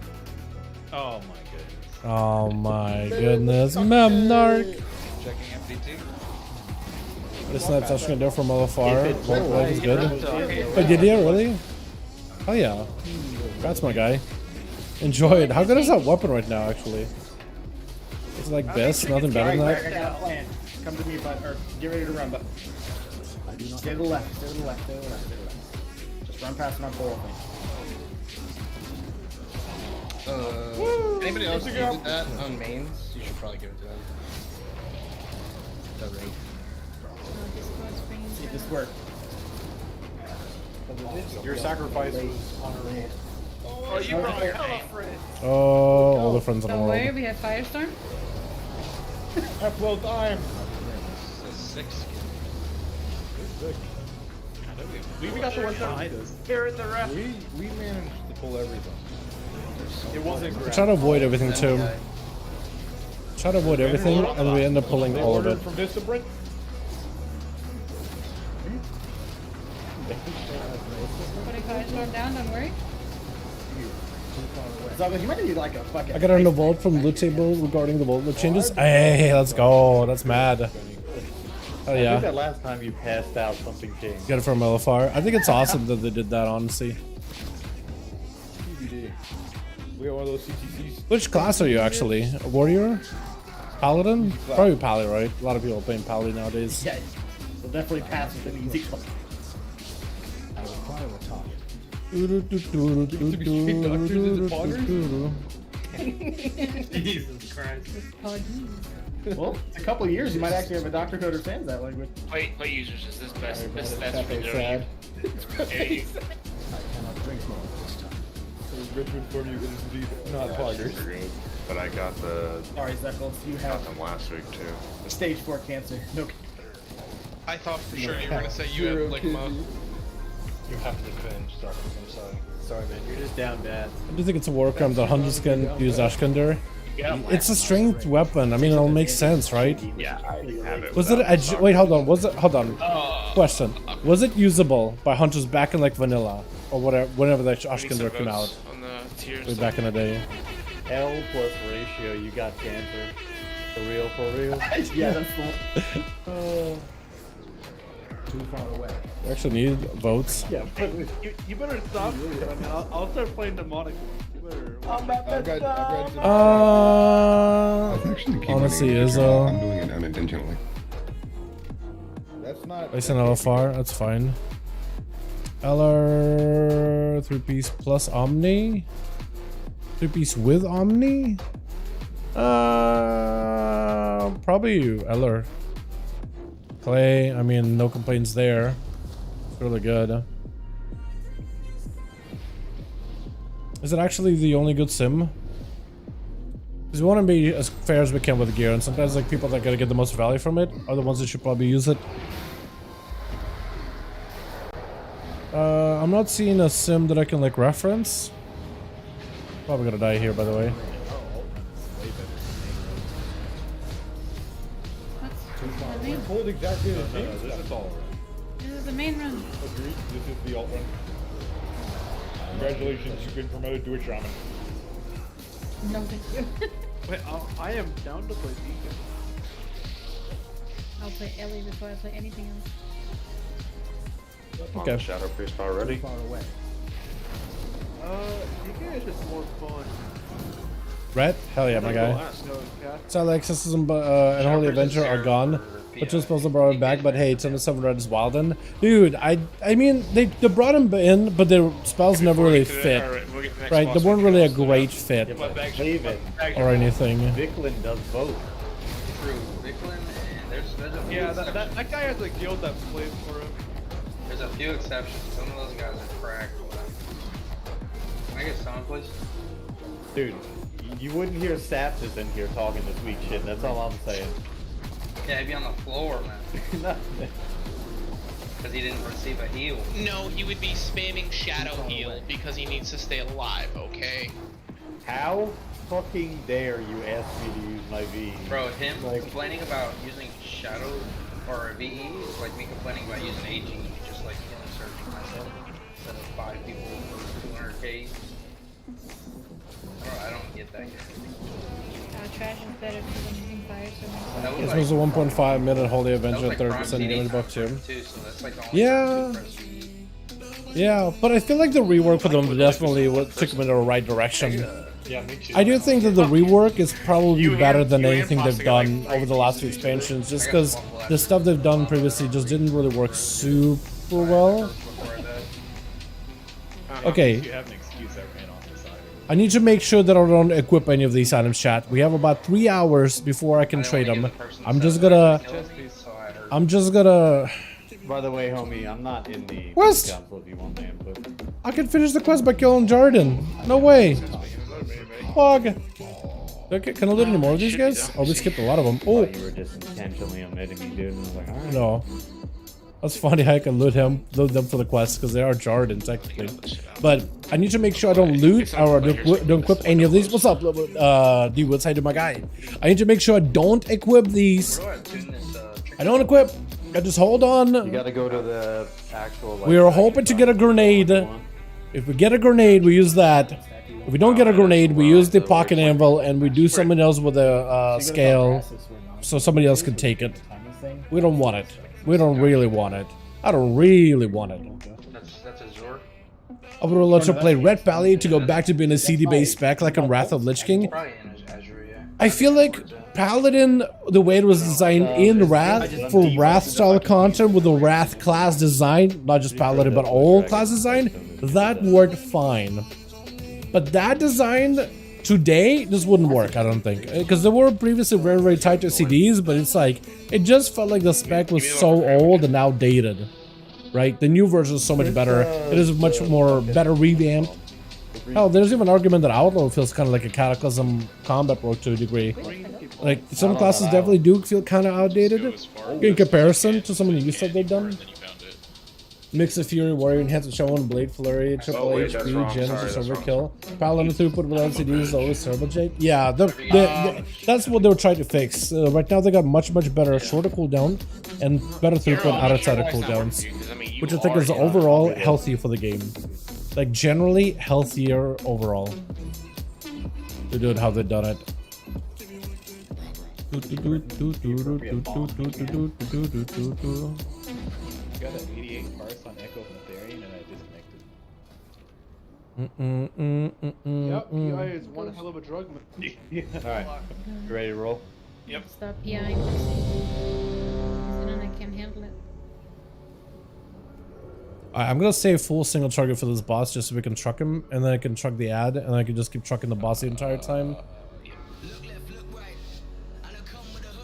Oh my goodness. Oh my goodness. Memnark! Checking MPT. This snipes actually gonna do from LFR. Warcraft is good. Wait, did you really? Oh yeah. That's my guy. Enjoy it. How good is that weapon right now, actually? It's like best, nothing better than that. I got a plan. Come to me, bud. Or get ready to run, but. Stay to the left, stay to the left, stay to the left, stay to the left. Just run past my pole. Anybody else who did that on mains? You should probably give it to them. The rate. See if this works. Your sacrifice was on a raid. Oh, you brought hella friends. Oh, all the friends in the Don't worry, world. we have Firestorm. Upload time. Six. We got the ones behind us. Here at the ref. We managed to pull everything. It wasn't great. Try to avoid everything too. Try to avoid everything, and we end up pulling all of it. From Vista Brink. Putting Firestorm down, don't worry. So you might need like a fucking. I got on the vault from loot table regarding the vault loot changes. Hey, let's go. That's mad. Oh I think yeah. that last time you passed out, something changed. Get it from LFR. I think it's awesome that they did that, honestly. TBD. We got one of those CTCs. Which class are you actually? A warrior? Paladin? Probably Pally, right? A lot of people are playing Pally nowadays. Yeah, we'll definitely pass with an easy one. I will fire a top. Jesus Christ. Well, it's a couple of years, you might actually have a Dr. Coder fans that language. Play users is this best. That's Cafe really sad. you. Richmond form you is indeed not poggers. But I got the Sorry, Zeckles, you got have them last week too. stage 4 cancer. No. I thought for sure you were gonna say you had Ligma. You have to cringe, sorry. I'm sorry. Sorry, man. You're just down bad. I do think it's a Warcraft that Hunter can use Ashkender. It's a strength weapon. I mean, it'll make sense, right? Yeah, I have it. Was it wait, hold on. Was it hold on? Question. Was it usable by hunters back in like vanilla or whatever whenever the Ashkender came out? On the tiers. Way back in the day. L plus ratio, you got cancer. For real, for real. Yeah, that's cool. Too far away. We actually need votes. Yeah, You better stop. I mean, I'll start playing demonic. You better. I've got some. Honestly, is I'm doing it unintentionally. That's not. Place an LFR, that's fine. LR 3-piece plus Omni? 3-piece with Omni? Probably LR. Clay, I mean, no complaints there. It's really good. Is it actually the only good sim? Because we want to be as fair as we can with the gear, and sometimes like people that are gonna get the most value from it are the ones that should probably use it. I'm not seeing a sim that I can like reference. Probably gonna die here, by the way. Hold exactly the same. This is all right. This is the main run. Agreed. This is the alt run. Congratulations, you've been promoted to a shaman. No, thank you. Wait, I am down to play Deacon. I'll play Ellie before I play anything else. Okay. Shadow Priest already. far away. Deacon is just more fun. Red? Hell yeah, my guy. Silent Exorcism and Holy Avenger are gone. But you're supposed to bring him back, but hey, 10-7 red is Wilden. Dude, I mean, they brought him in, but their spells never really fit. Right, they weren't really a great fit. Leave it. Or anything. Vicklin does both. True. Vicklin, and there's a few that guy has a guild that plays for him. There's a few exceptions. Some of those guys are cracked. Can I get sound, please? Dude, you wouldn't hear Sapsis in here talking this week shit. That's all I'm saying. Yeah, he'd be on the floor, man. Because he didn't receive a heal. No, he would be spamming Shadow Heal because he needs to stay alive, okay? How fucking dare you ask me to use my V? Bro, him complaining about using Shadow or a VE is like me complaining about using AG, just like searching myself instead of 5 people for 200k. I don't get that. Trash is better than using fire, so This was a 1.5 minute Holy Avenger, 30% damage buff too. Yeah. Yeah, but I feel like the rework for them definitely took them in the right direction. I do think that the rework is probably better than anything they've done over the last 2 expansions, just because the stuff they've done previously just didn't really work super well. Okay. I need to make sure that I don't equip any of these items, chat. We have about 3 hours before I can trade them. I'm just gonna... By the way, homie, I'm not in the quest. council if you want my input. I can finish the quest by killing Jarden. No way. Fog. Okay, can I loot any more of these guys? Oh, we skipped a lot of them. Oh. You were just intentionally omitting me, dude. And I was like, alright. No. That's funny how I can loot them for the quest because they are Jarden technically. But I need to make sure I don't loot or don't equip any of these. What's up, D Woods? How you doing, my guy? I need to make sure I don't equip these. I don't equip. I just hold on. You gotta go to the actual. Like, we are hoping to get a grenade. If we get a grenade, we use that. If we don't get a grenade, we use the pocket anvil and we do something else with a scale, so somebody else can take it. We don't want it. We don't really want it. I don't really want it. That's a Zor. I would let you play Red Valley to go back to being a CD-based spec like in Wrath of Lich King. I feel like Paladin, the way it was designed in Wrath, for Wrath style content with the Wrath class design, not just Paladin but all class design, that worked fine. But that design today just wouldn't work, I don't think. Because they were previously very, very tight to CDs, but it's like, it just felt like the spec was so old and outdated. Right? The new version is so much better. It is much more better revamped. Hell, there's even an argument that Outlaw feels kind of like a Cataclysm combat work to a degree. Like, some classes definitely do feel kind of outdated in comparison to some of the new stuff they've done. Mix of Fury, Warrior, Enhanced Shaman, Blade Flurry, Triple H, B, Genesis, Overkill. Paladin throughput with LCD is always Turbo Jake. Yeah, that's what they were trying to fix. Right now they got much better shorter cooldown and better throughput outside of cooldowns, which I think is overall healthy for the game. Like, generally healthier overall. They do it how they've done it. Got an 88 parse on Echo of Netherian and I disconnected. Yep, PI is one hell of a drug. Alright, you ready to roll? Yep. Stop PIing. And I can't handle it. I'm gonna save full single target for this boss just so we can truck him, and then I can truck the ad, and I can just keep trucking the boss the entire time.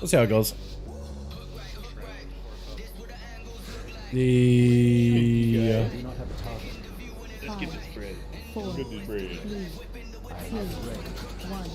Let's see how it goes. Just get this bread. Get this bread. 3, 2, 1.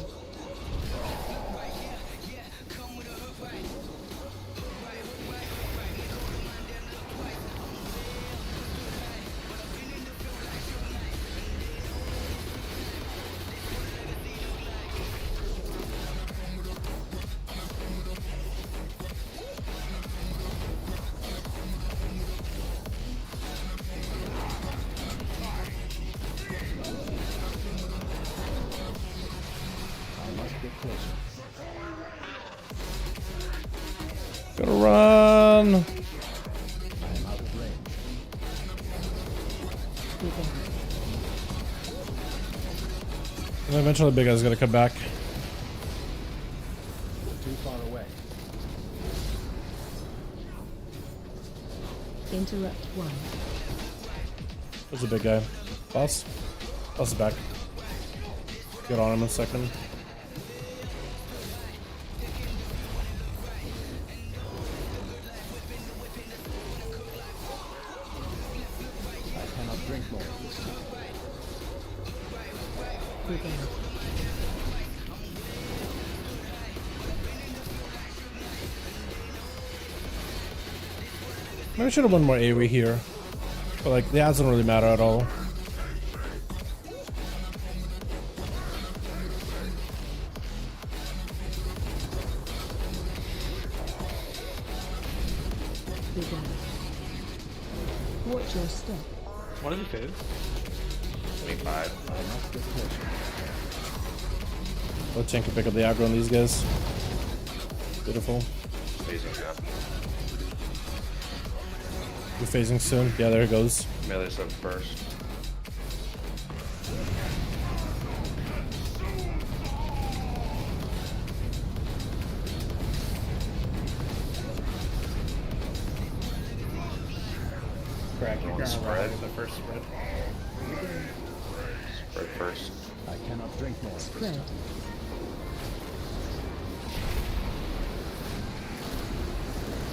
Gotta run. And eventually the big guy's gonna come back. Too far away. Interrupt 1. There's a big guy. Boss? Boss is back. Get on him in a second. I should have won more AoE here. But like, that doesn't really matter at all. Watch your step. One of the kids. 25. Let Chen can pick up the aggro on these guys. Beautiful. Phasing up. We're phasing soon. Yeah, there it goes. Melee sub first. Crack, you're gonna Spread. the first spread. Spread first. I cannot drink more. Spread.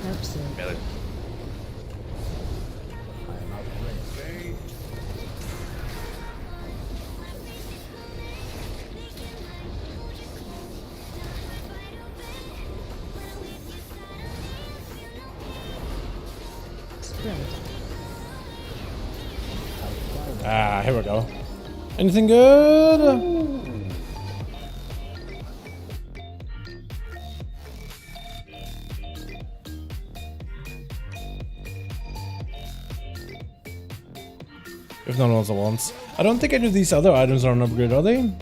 Absent. Melee. I am out of range. Spread. Ah, here we go. Anything good? If no one else wants. I don't think any of these other items are an upgrade, are they?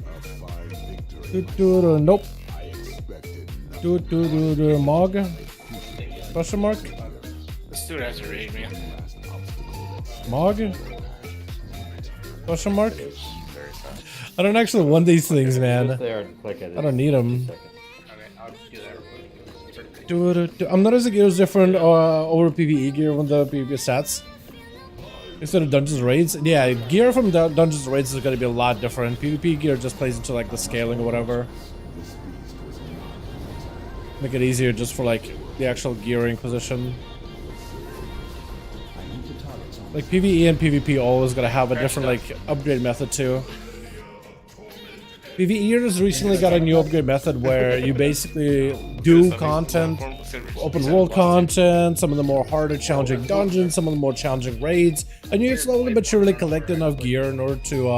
Nope. Mog? Question mark? This dude has to raid me. Mog? Question mark? I don't actually want these things, man. I don't need them. I'm noticing gear is different over PvE gear when the PvP stats. Instead of Dungeons Raids. Yeah, gear from Dungeons Raids is going to be a lot different. PvP gear just plays into like the scaling or whatever. Make it easier just for like the actual gearing position. Like PvE and PvP always gonna have a different like upgrade method too. PvE has recently got a new upgrade method where you basically do content, open world content, some of the more harder challenging dungeons, some of the more challenging raids, and you slowly but surely collect enough gear in order to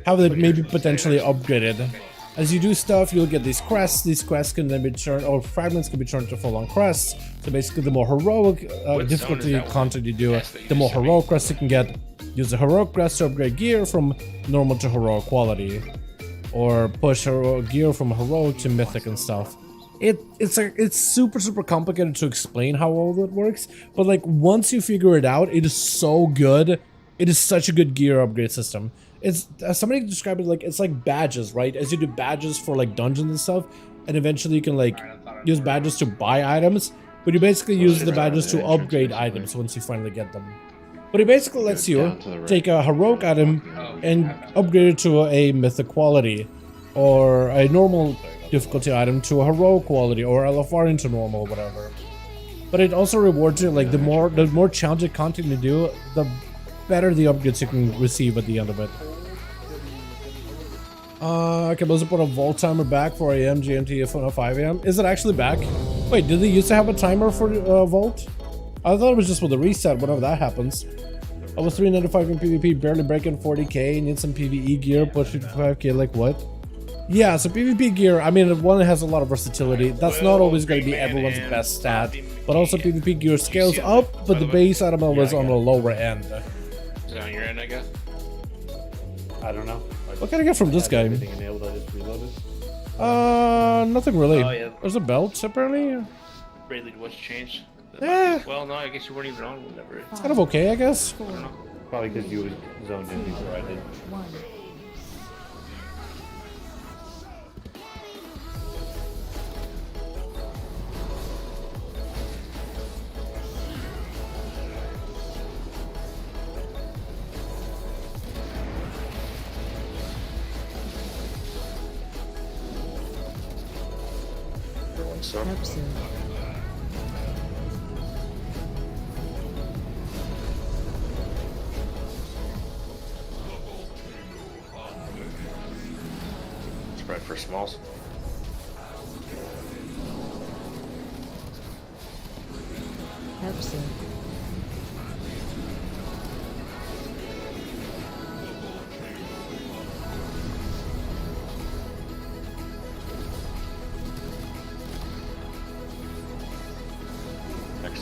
have it maybe potentially upgraded. As you do stuff, you'll get these quests can then be turned, or fragments can be turned to full-on quests. So basically the more heroic difficulty content you do, the more heroic quests you can get. Use the heroic quests to upgrade gear from normal to heroic quality. Or push gear from heroic to mythic and stuff. It's super complicated to explain how all that works, but like once you figure it out, it is so good. It is such a good gear upgrade system. It's somebody described it like it's like badges, right? As you do badges for like dungeons and stuff, and eventually you can like use badges to buy items, but you basically use the badges to upgrade items once you finally get them. But it basically lets you take a heroic item and upgrade it to a mythic quality, or a normal difficulty item to a heroic quality, or LFR into normal, or whatever. But it also rewards you, like the more challenging content you do, the better the upgrades you can receive at the end of it. Okay, let's put a vault timer back for AM GMT if 5 AM. Is it actually back? Wait, did they used to have a timer for vault? I thought it was just with the reset whenever that happens. I was 395 in PvP, barely breaking 40k, need some PvE gear, push 55k, like what? Yeah, so PvP gear, I mean, one has a lot of versatility. That's not always going to be everyone's best stat, but also PvP gear scales up, but the base item was on the lower end. Is it on your end, I guess? I don't know. What can I get from this guy? Nothing really. Oh, yeah. There's a belt, apparently. Prelude was changed. Yeah. Well, no, I guess you weren't even on whenever. It's kind of okay, I guess. I don't know. Probably because you zoned in before I did. Absent. Spread for smalls. Absent.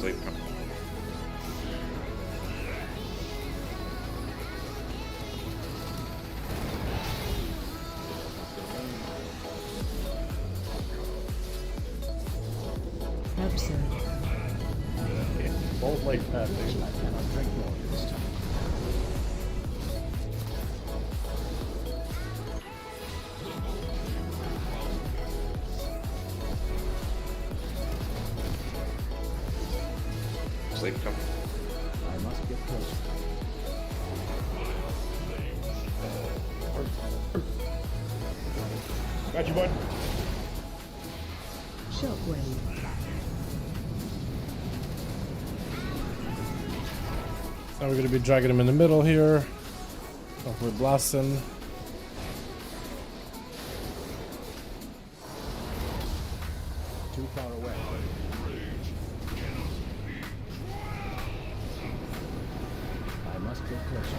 Sleep. Absent. Both like that. I cannot drink more this time. Sleep. Come. I must get closer. Got you, bud. Shockwave. Now we're gonna be dragging him in the middle here. Oh, we're blasting. Too far away. I must get closer.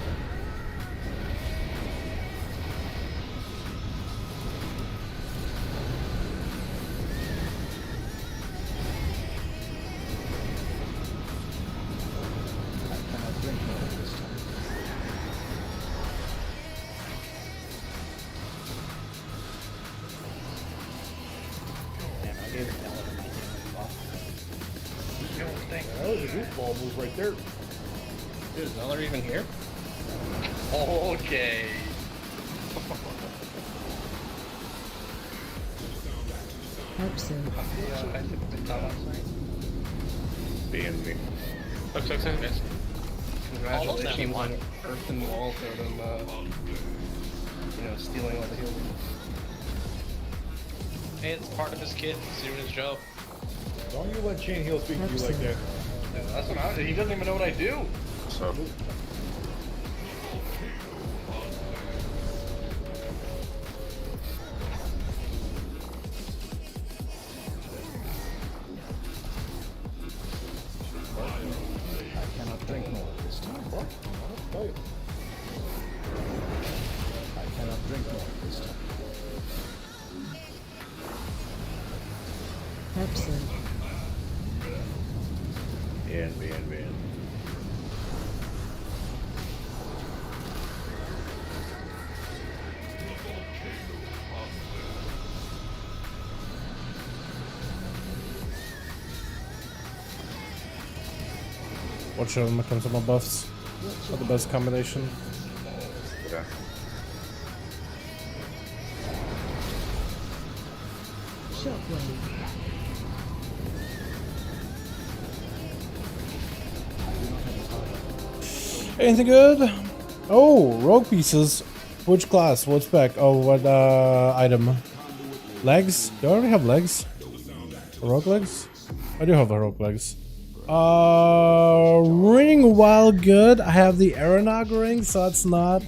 I cannot drink more this time. Damn, I gave it Dalaran. That was a goofball move right there. Dude, is Zeller even here? Okay. Absent. Yeah, I took the top last night. B&B. Looks like guys. Congratulations on Earth and Wall for them, stealing all the heal. Hey, it's part of his kit. He's doing his job. Don't you let Chain Heal speak to you like that. Yeah, that's what he doesn't even know what I do. So. I cannot drink more this time. I cannot drink more this time. Absent. B&B. Watch out when it comes to my buffs. Not the best combination. Okay. Shockwave. Anything good? Oh, rogue pieces. Which class? What spec? Oh, what item? Legs? Do I already have legs? Rogue legs? I do have the rogue legs. Ring, while good, I have the Aeronog ring, so that's not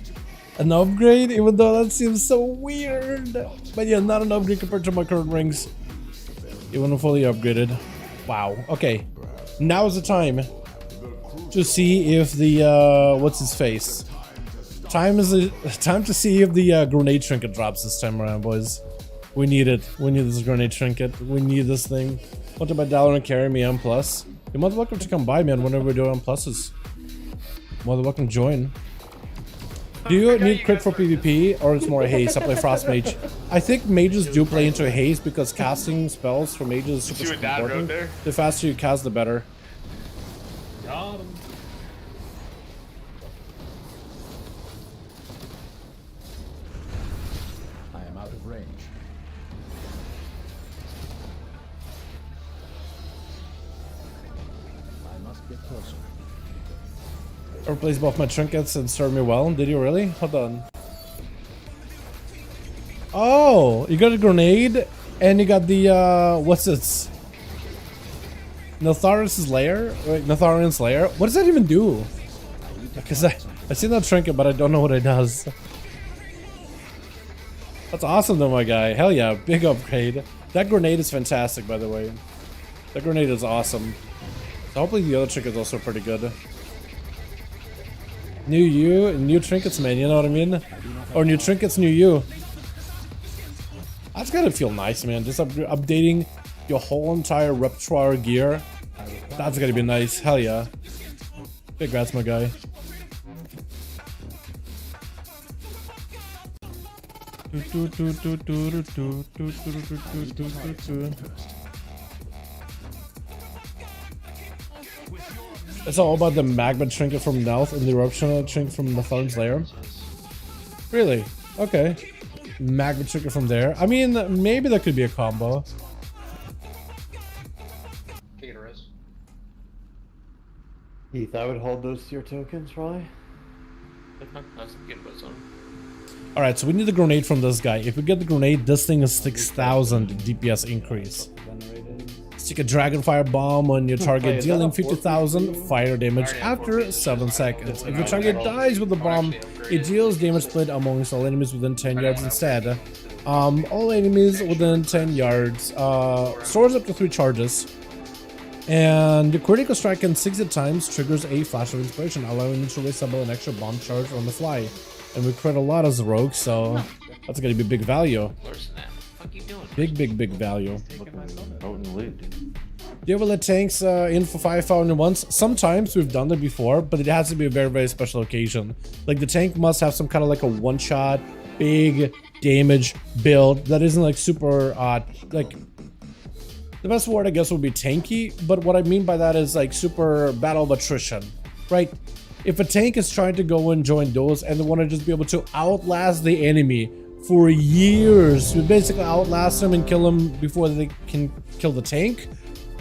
an upgrade, even though that seems so weird. But yeah, not an upgrade compared to my current rings. Even fully upgraded. Wow. Okay. Now is the time to see if the what's his face? Time to see if the grenade trinket drops this time around, boys. We need it. We need this grenade trinket. We need this thing. What about Dalaran carry me on plus? You're more than welcome to come by, man, whenever we do on pluses. More than welcome to join. Do you need crit for PvP, or it's more haste? I play Frost Mage. I think mages do play into haste because casting spells for mages is super important. The faster you cast, the better. Got him. I am out of range. I must get closer. I replaced both my trinkets and served me well. Did you really? Hold on. Oh, you got a grenade and you got the what's this? Neltharius' lair? Wait, Neltharian's lair? What does that even do? Because I seen that trinket, but I don't know what it does. That's awesome though, my guy. Hell yeah, big upgrade. That grenade is fantastic, by the way. That grenade is awesome. So hopefully the other trinket is also pretty good. New you, new trinkets, man, you know what I mean? Or new trinkets, new you. That's gotta feel nice, man. Just updating your whole entire repertoire gear That's gonna be nice. Hell yeah. Big rats, my guy. It's all about the magma trinket from Nelth and the eruption trinket from the Thorn's Lair. Really? Okay. Magma trinket from there. I mean, maybe that could be a combo. Take it a risk. Heath, I would hold those tier tokens, probably. Alright, so we need the grenade from this guy. If we get the grenade, this thing is 6,000 DPS increase. Stick a Dragonfire bomb on your target, dealing 50,000 fire damage after 7 seconds. If your target dies with the bomb, it deals damage split amongst all enemies within 10 yards instead. All enemies within 10 yards. Stores up to 3 charges. And the critical strike in 60 times triggers a flash of inspiration, allowing you to reassemble an extra bomb charge on the fly. And we crit a lot as a rogue, so that's gonna be big value. Big value. Do you ever let tanks in for 5,000 once? Sometimes we've done that before, but it has to be a very special occasion. Like the tank must have some kind of like a one-shot, big damage build that isn't like super like. The best word I guess would be tanky, but what I mean by that is like super battle of attrition, right? If a tank is trying to go and join duels and they want to just be able to outlast the enemy for years, we basically outlast them and kill them before they can kill the tank,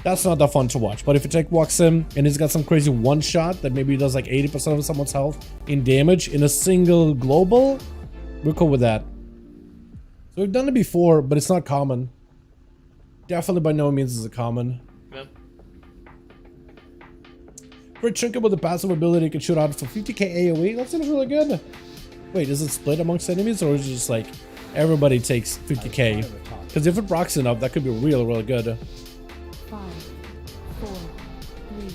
that's not that fun to watch. But if a tank walks in and he's got some crazy one shot that maybe does like 80% of someone's health in damage in a single global, we're cool with that. So we've done it before, but it's not common. Definitely by no means is it common. Yeah. For a Trinket with a passive ability, it can shoot out for 50k AoE. That seems really good. Wait, is it split amongst enemies, or is it just like everybody takes 50k? Because if it procs enough, that could be really good. 5, 4, 3,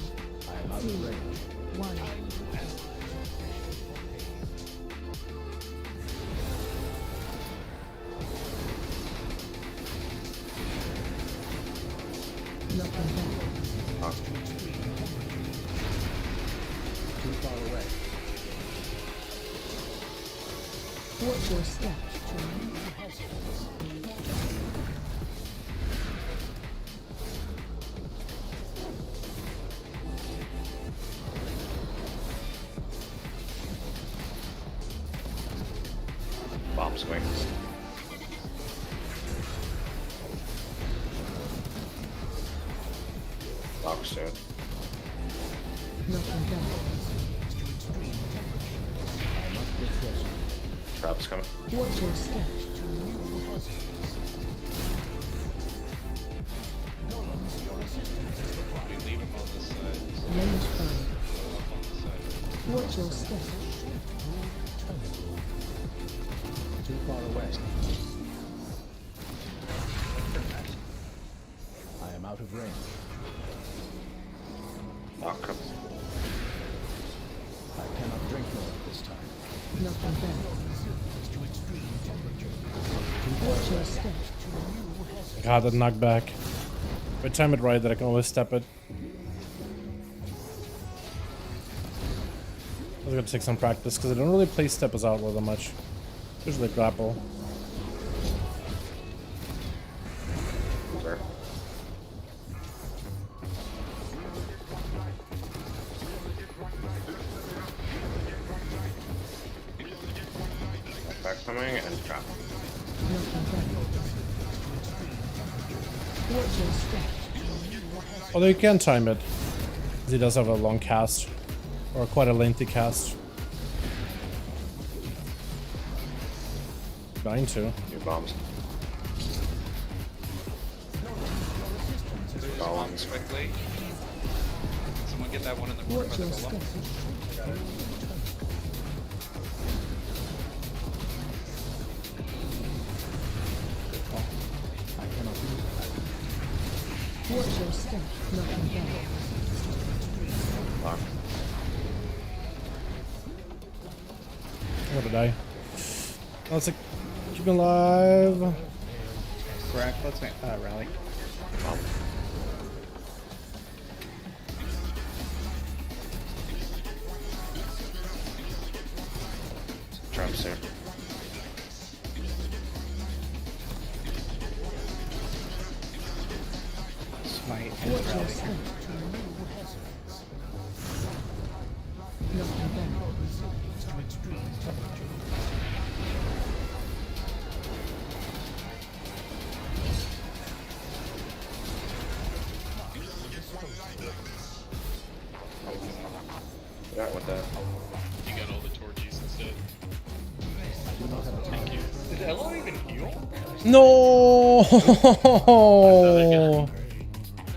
2, 1. Too far away. Watch your steps, Bomb swing. Lock soon. Trap's coming. Watch your steps. Range fire. Watch your steps. Too far away. I am out of range. Lock up. I cannot drink more this time. Nothing bad. Watch your steps. God, that knockback. If I time it right, that I can always step it. I was gonna take some practice because I don't really play steppers out with them much. Usually grapple. Sir. Back coming and trap. Watch your steps. Although you can time it, because he does have a long cast, or quite a lengthy cast. Going to. New bombs. Bombs quickly. Someone get that one in the corner by the wall. Watch your steps. Nothing bad. Lock. I'm gonna die. Let's like, keep him alive. Crack, let's rally. right. Watch your step. Lucky band. Forgot what that. You got all the torches instead. Thank you. Did Elo even heal? No!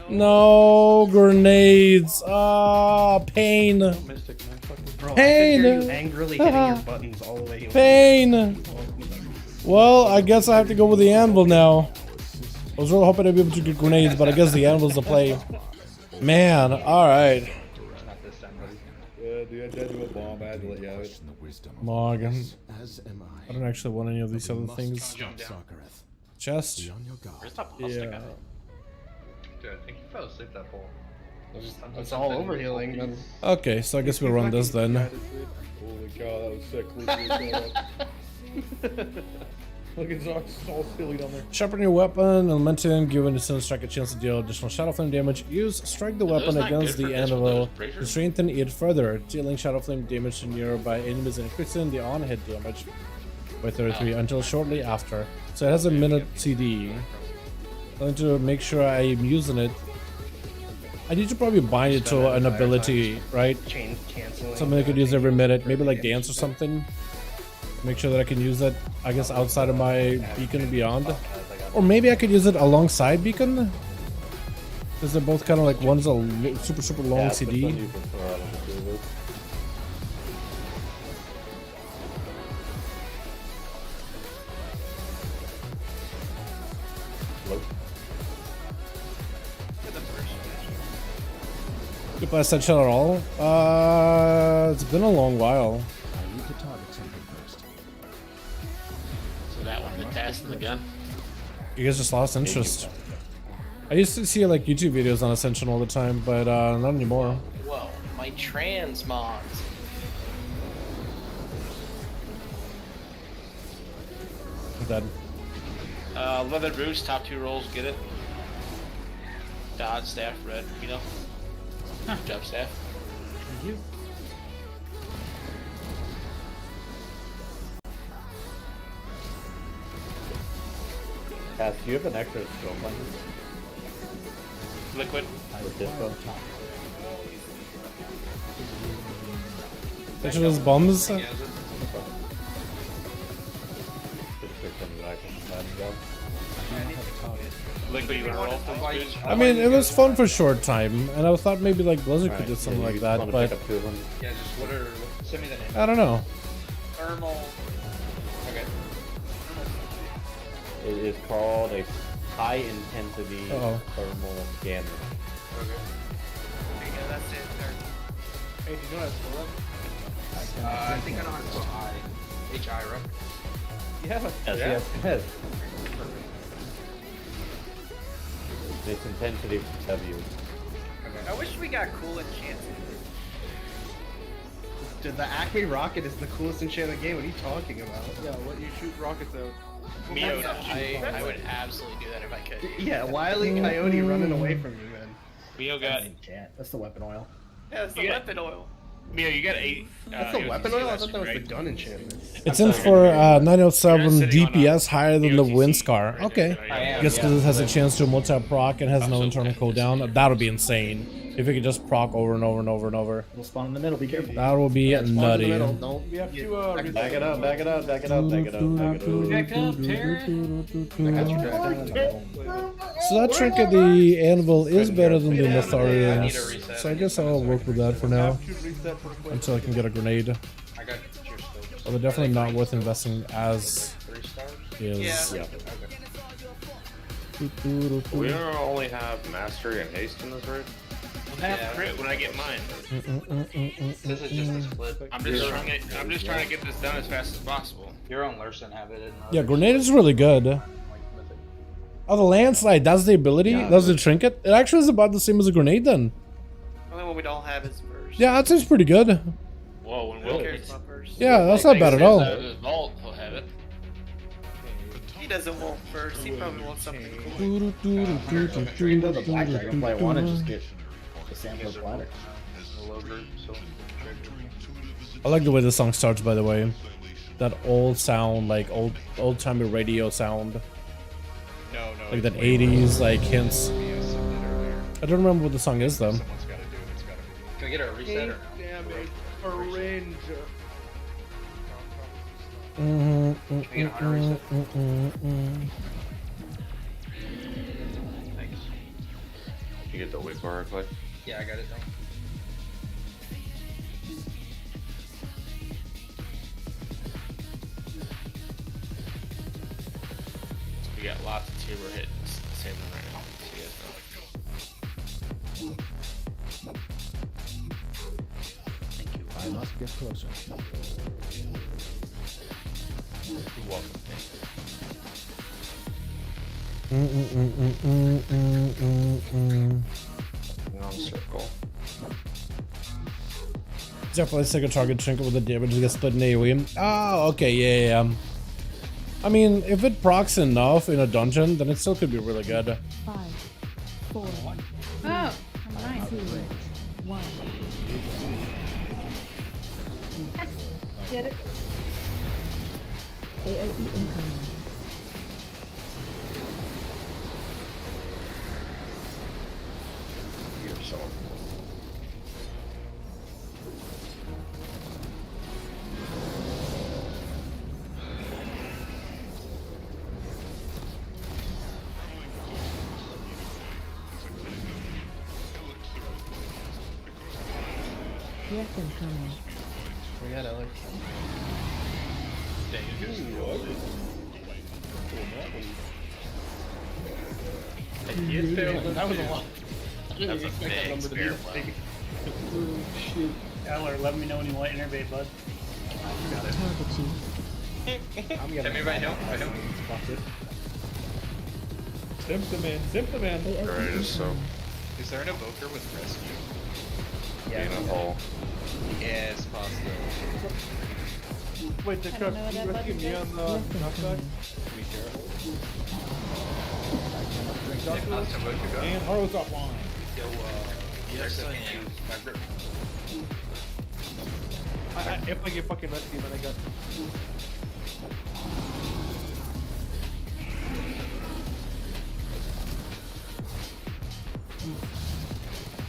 No grenades. Ah, pain. Mystic, man. Bro, Pain. I can hear you angrily hitting your buttons all the way. Pain. Well, I guess I have to go with the anvil now. I was really hoping I'd be able to get grenades, but I guess the anvil's the play. Man, alright. Yeah, dude, I tried to do a bomb. I had to let you have it. Mog. I don't actually want any of these other things. Chest? Where's that pasta Yeah. guy? Dude, I think you fell asleep that bowl. It's all over healing. Then. Okay, so I guess we'll run this then. Holy cow, that was sick. Look at Zox, all silly down there. Sharpen your weapon, Augmentation, giving the strike a chance to deal additional shadow flame damage. Use strike the weapon against the anvil to strengthen it further, dealing shadow flame damage to nearby enemies and increasing the on-hit damage by 33 until shortly after. So it has a minute CD. I'm going to make sure I am using it. I need to probably bind it to an ability, right? Something I could use every minute, maybe like dance or something. Make sure that I can use it, I guess, outside of my beacon and beyond. Or maybe I could use it alongside beacon? Because they're both kind of like, one's a super long CD. You play Essential at all? It's been a long while. So that one, the test and the gun. You guys just lost interest. I used to see like YouTube videos on Ascension all the time, but not anymore. Whoa, my transmods. I'm dead. Leather boots, top 2 rolls, get it. Dodge, staff, red, you know. Good job, staff. Thank you. Cass, do you have an extra skill button? Liquid. With disco? Which of those bombs? Liquid, you wanna roll for those boots? I mean, it was fun for a short time, and I thought maybe like Blizzard could do something like that, but Yeah, just send me the name. I don't know. Thermal. Okay. It is called a high intensity thermal scanner. Okay, that's it. Hey, do you know what I think I know how to spell I. H-I, right? Yeah. Yes. It's intensity W. I wish we got cool enchants. Dude, the Acme rocket is the coolest enchant in the game. What are you talking about? Yeah, what you shoot rockets out. Mio, I would absolutely do that if I could. Yeah, Wily Coyote running away from you, man. Mio got. That's the weapon oil. Yeah, that's the weapon oil. Mio, you got 8. That's the weapon oil? I thought that was the gun enchantment. It's in for 907 DPS higher than the Wind Scar. Okay. I guess because it has a chance to multi-proc and has no internal cooldown. That would be insane. If it could just proc over and over and over and over. We'll spawn in the middle, be careful. That would be nutty. Don't we have to back it up, back it up, back it up, back it up, back it up. So that trinket, the anvil, is better than the Netharians. So I guess I'll work with that for now. Until I can get a grenade. Well, they're definitely not worth investing as is. Yeah. We don't only have mastery and haste in this raid. We'll have crit when I get mine. This is just a split. I'm just trying to get this done as fast as possible. Your own Lurson have it in. Yeah, grenade is really good. Oh, the landslide, that's the ability? That's the trinket? It actually is about the same as a grenade then. Only what we don't have is burst. Yeah, that seems pretty good. Whoa, when Will cares about burst? Yeah, that's not bad at all. Vault, he'll have it. He doesn't want first. He probably wants something cool. He does a black Dragonflight one and just get the sampler platter. I like the way the song starts, by the way. That old sound, like old-timey radio sound. No. Like that 80s, like hints. I don't remember what the song is, though. Can we get a reset or Damn it, a ranger. You get the wig bar play? Yeah, I got it done. We got lots of two we're hitting the same one right now. So you guys know. Thank you. I must get closer. You're welcome. Non circle. Definitely take a target trinket with the damage to get split in AoE. Oh, okay, yeah. I mean, if it procs enough in a dungeon, then it still could be really good. 5, 4, Oh, nice. 2, 1. Get it? AoE incoming. You're so. Breath incoming. We got Alex. That was a lot. That's a big spear blow. Shoot. Eller, let me know when you want innervate, bud. Target you. I'm gonna. Hit me right now. Right now. Simp the man. Alright, so. Is there an evoker with rescue? In a hole. Yes, possible. Wait, the I don't know what that rescue button me on the outside? Be careful. And Harlow's offline. Yo, yes, I can use my grip. If I get fucking rescue, then I got.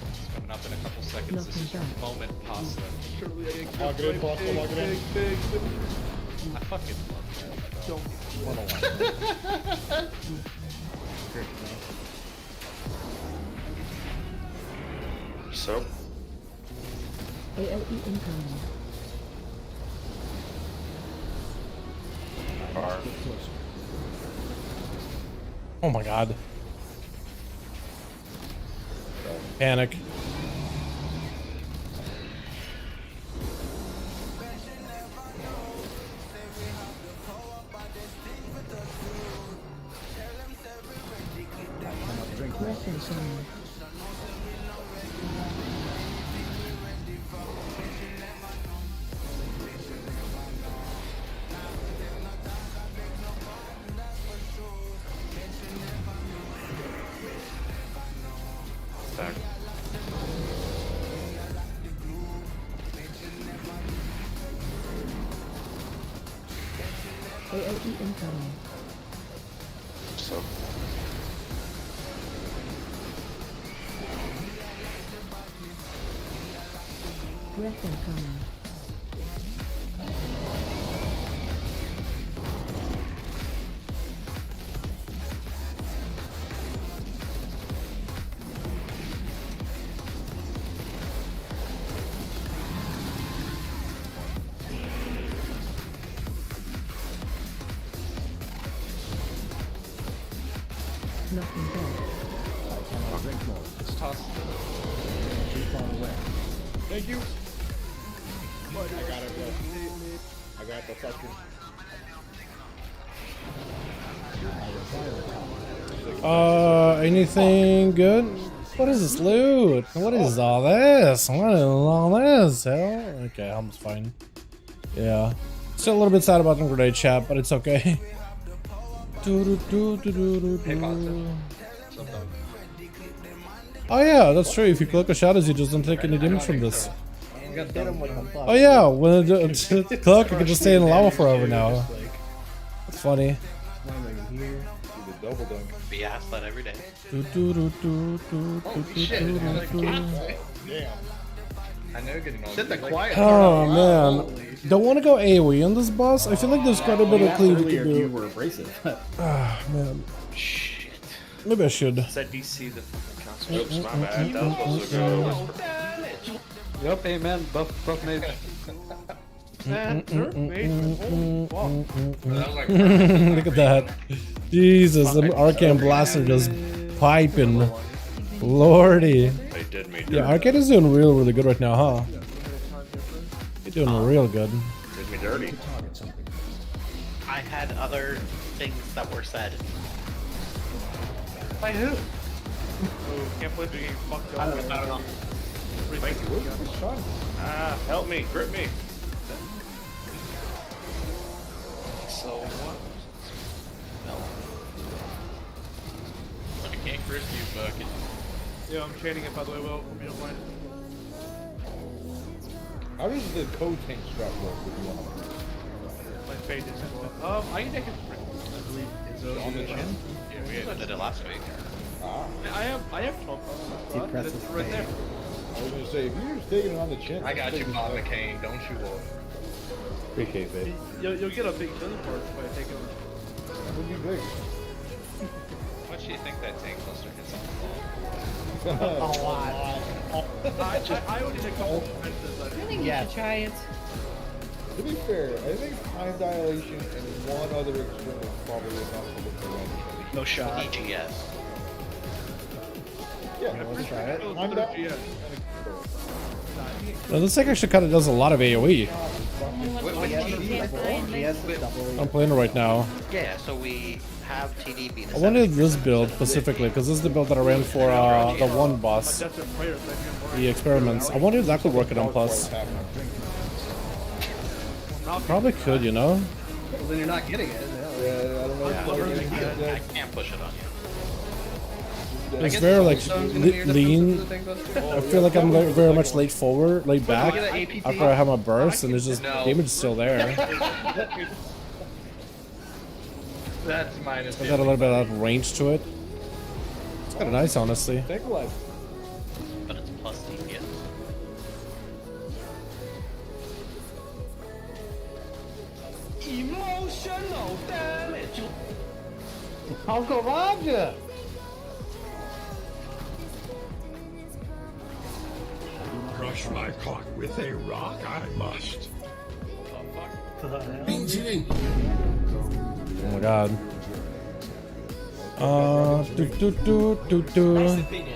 It's coming up in a couple seconds. This is your moment, pasta. Surely I can Log it in, pasta, log it in. big. I fucking love that. Don't. So. AoE incoming. Bar. Oh my god. Panic. Breath incoming. Back. AoE incoming. So. Breath incoming. Nothing dead. I cannot drink more. It's tossed. Too far away. Thank you. I got it, bro. I got the fucking. Anything good? What is this loot? What is all this? What is all this? Hell? Okay, helm's fine. Yeah. Still a little bit sad about the grenade chat, but it's okay. Oh yeah, that's true. If you click a shadows, you just don't take any damage from this. Oh yeah, when it cloak, you can just stay in lava forever now. That's funny. Double dunk. Be asked that every day. I know getting Sit the quiet. Oh man, don't want to go AoE on this boss. I feel like there's quite a bit of cleavage to You do. were abrasive. Ah man, Shit. maybe I should. Said DC the fucking console. Oops, my bad. That was supposed to go. Yep, amen. Buff mage. Look at that. Jesus, the Arcane Blaster just piping. Lordy. They did me dirty. Yeah, Arcane is doing really good right now, huh? You're doing real good. Did me dirty. I had other things that were said. By who? Oh, can't believe you're getting fucked up. I don't know. Thank you. Ah, help me, grip me. So what? I can't grip you, bucket. Yeah, I'm chaining it by the way, well, if you don't mind. How does the code tank strap work with you on? My page is I can take it I believe is on the chin? Yeah, we did it last week. Ah. I have 12 problems. It's right there. I was gonna say, if you're just taking it on the chin. I got you, Bob McCain. Don't you worry. Appreciate it. You'll get a big chili part if I take it. That would be big. How much do you think that tank cluster hits on the ball? A lot. I would need a couple fences. I think you should try it. To be fair, I think time dilation and one other experiment is probably enough to look around. No shot. EGS. Yeah, let's try it. I'm down. Well, this thing actually kind of does a lot of AoE. I'm playing it right now. Yeah, so we have TDB. I wanted this build specifically because this is the build that I ran for the one boss, the experiments. I wonder if that could work at M+. Probably could, you know? Well, then you're not getting it. Yeah, I don't know. I can't push it on you. It's very like lean. I feel like I'm very much laid forward, laid back after I have my burst, and there's just damage still there. That's minus. It's got a little bit of range to it. It's kind of nice, honestly. Take a life. But it's plus DPS. Emotional damage. Uncle Roger. Crush my cock with a rock, I must. Oh my god.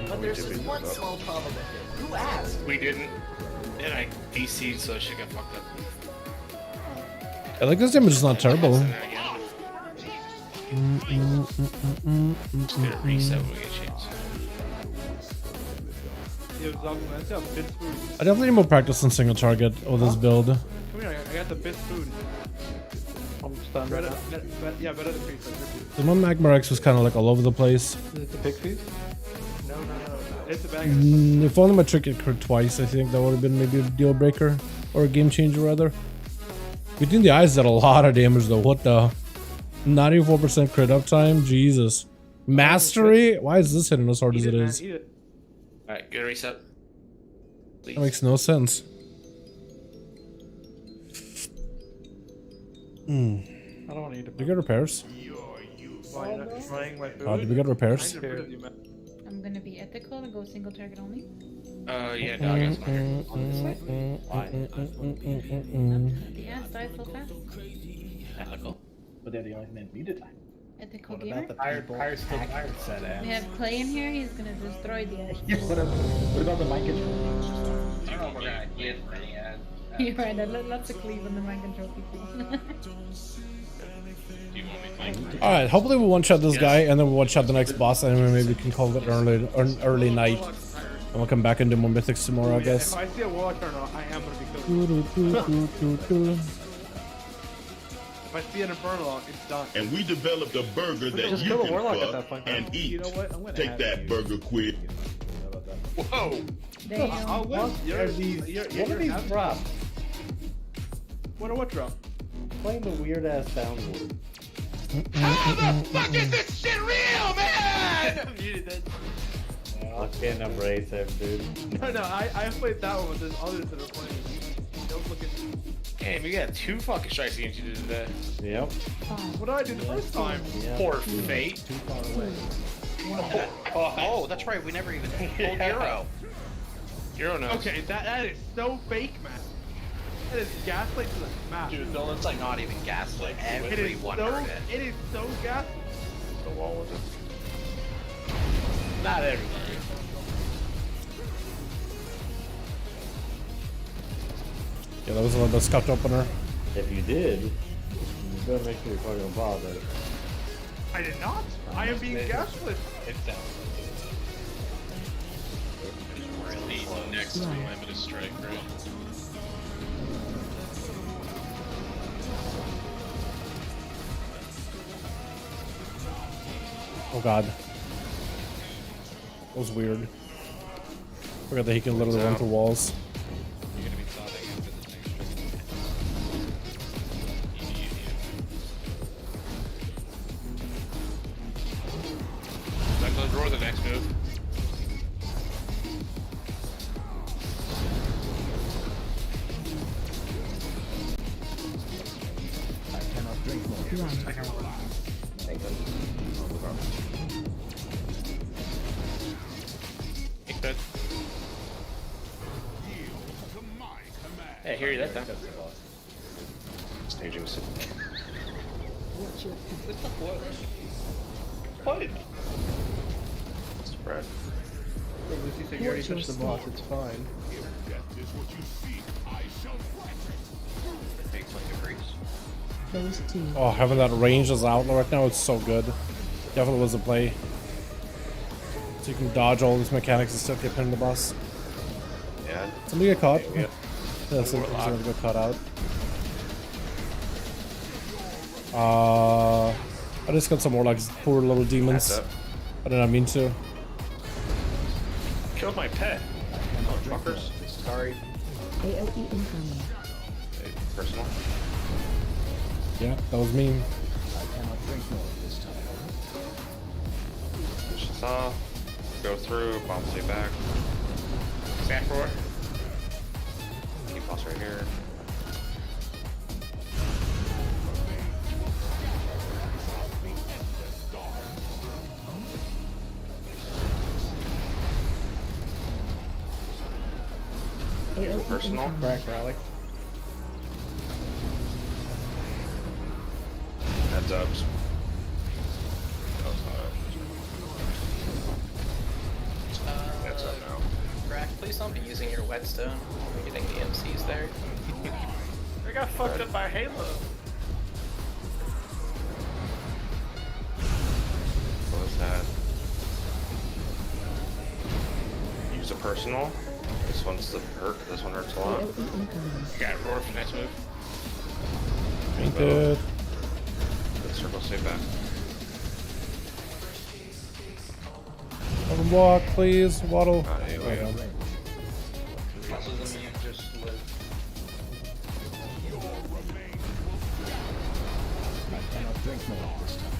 But there's just one small problem. Who asked? We didn't. And I DC'd, so shit got fucked up. I like this damage is not terrible. Just gonna reset when we get a chance. I definitely need more practice on single target with this build. Come here, I got the best food. I'm stunned right now. Yeah, better than pizza. The one Magma Rex was kind of like all over the place. Is it the pig feed? No. It's a bag. If only my Trinket crit twice, I think that would have been maybe a deal breaker. Or a game changer, rather. Between the eyes did a lot of damage, though. What the? 94% crit uptime? Jesus. Mastery? Why is this hitting as hard as it is? Alright, good reset. Please. That makes no sense. I don't want to eat it. Did we get repairs? Did we get repairs? I'm gonna be ethical and go single target only. Yeah, no, I got some. Yeah, die so fast. Ethical. But they're the only thing that needed time. Ethical What gamer. about the fire still fire set at? We have Clay in here, he's gonna destroy the edge. What about the mic control? I don't know if we're gonna get many ads. You're right, lots of cleave on the mind control people. Alright, hopefully we'll one-shot this guy and then we'll one-shot the next boss and then maybe we can call it early night. And we'll come back and do more mythics tomorrow, I guess. If I see a warlock turn on, I am gonna be killed. If I I see an Inferno, it's done. And we developed a burger that Just you kill a can warlock at fuck that point. and eat. You know what? I'm gonna Take have that you. burger quick. Whoa! Damn. What are these drops? What drop? Playing the weird ass downward. How the fuck is this shit real, man? I muted that. I can't embrace it, dude. No, I played that one, but there's others that are playing. Don't look at me. Damn, you got 2 fucking strikes against you today. Yep. What did I do the first time? Yeah. Poor fate. Too far away. Oh, that's right. We never even pulled Euro. Euro knows. Okay, that is so fake, man. That is gaslight to the map. Dude, no, it's like not even gaslight. It is Everyone so, heard it. it is so gaslight. The wall was it? Not everybody. Yeah, that was a little bit scuffed opener. If you did, you better make sure you're fucking bothered. I did not. I am being gaslit. It's down. Really next limit of strike, right? Oh god. That was weird. Forgot that he can literally run through walls. You're gonna be sobbing after this next trick. Back to the drawer, the next move. I cannot drink more. Take that. Hey, I hear you that time. Staging sit. What? Spread. Lucy said you already touched the boss, it's fine. Takes like a breeze. Phase 2. Oh, having that range as outlaw right now, it's so good. Definitely was a play. So you can dodge all these mechanics and still get pinned in the boss. Yeah. Somebody get caught. Yeah. Yeah, somebody got caught out. I just got some more like poor little demons. That's it. I did not mean to. Killed my pet. Motherfuckers. Sorry. AOE incoming. Hey, personal. Yeah, that was me. I cannot drink more this time. Push this off. Go through. Bomb stay back. Stack roar. Keep boss right here. AOE Personal. incoming. Crack rally. Heads up. Heads up now. Rack, please don't be using your whetstone. You're getting the MCs there. I got fucked up by Halo. Close that. Use a personal. This one's the hurt. This one hurts a lot. AOE incoming. Got roar for next move. Ain't good. Good circle stay back. Let him walk, please. Waddle. Here we go. This is immune, just live. I cannot drink more this time.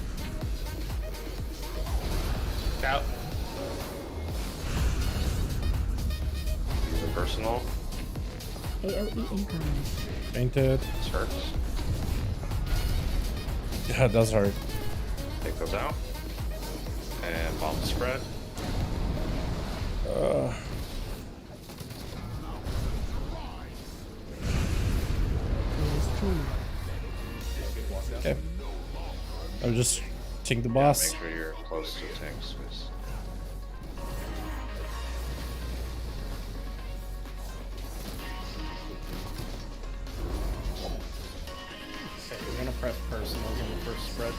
Out. Use a personal. AOE incoming. Fainted. This hurts. Yeah, it does hurt. Take those out. And bomb spread. Phase 2. Okay. I'll just take the boss. Make sure you're close to tanks. Okay, we're gonna press personals on the first spread.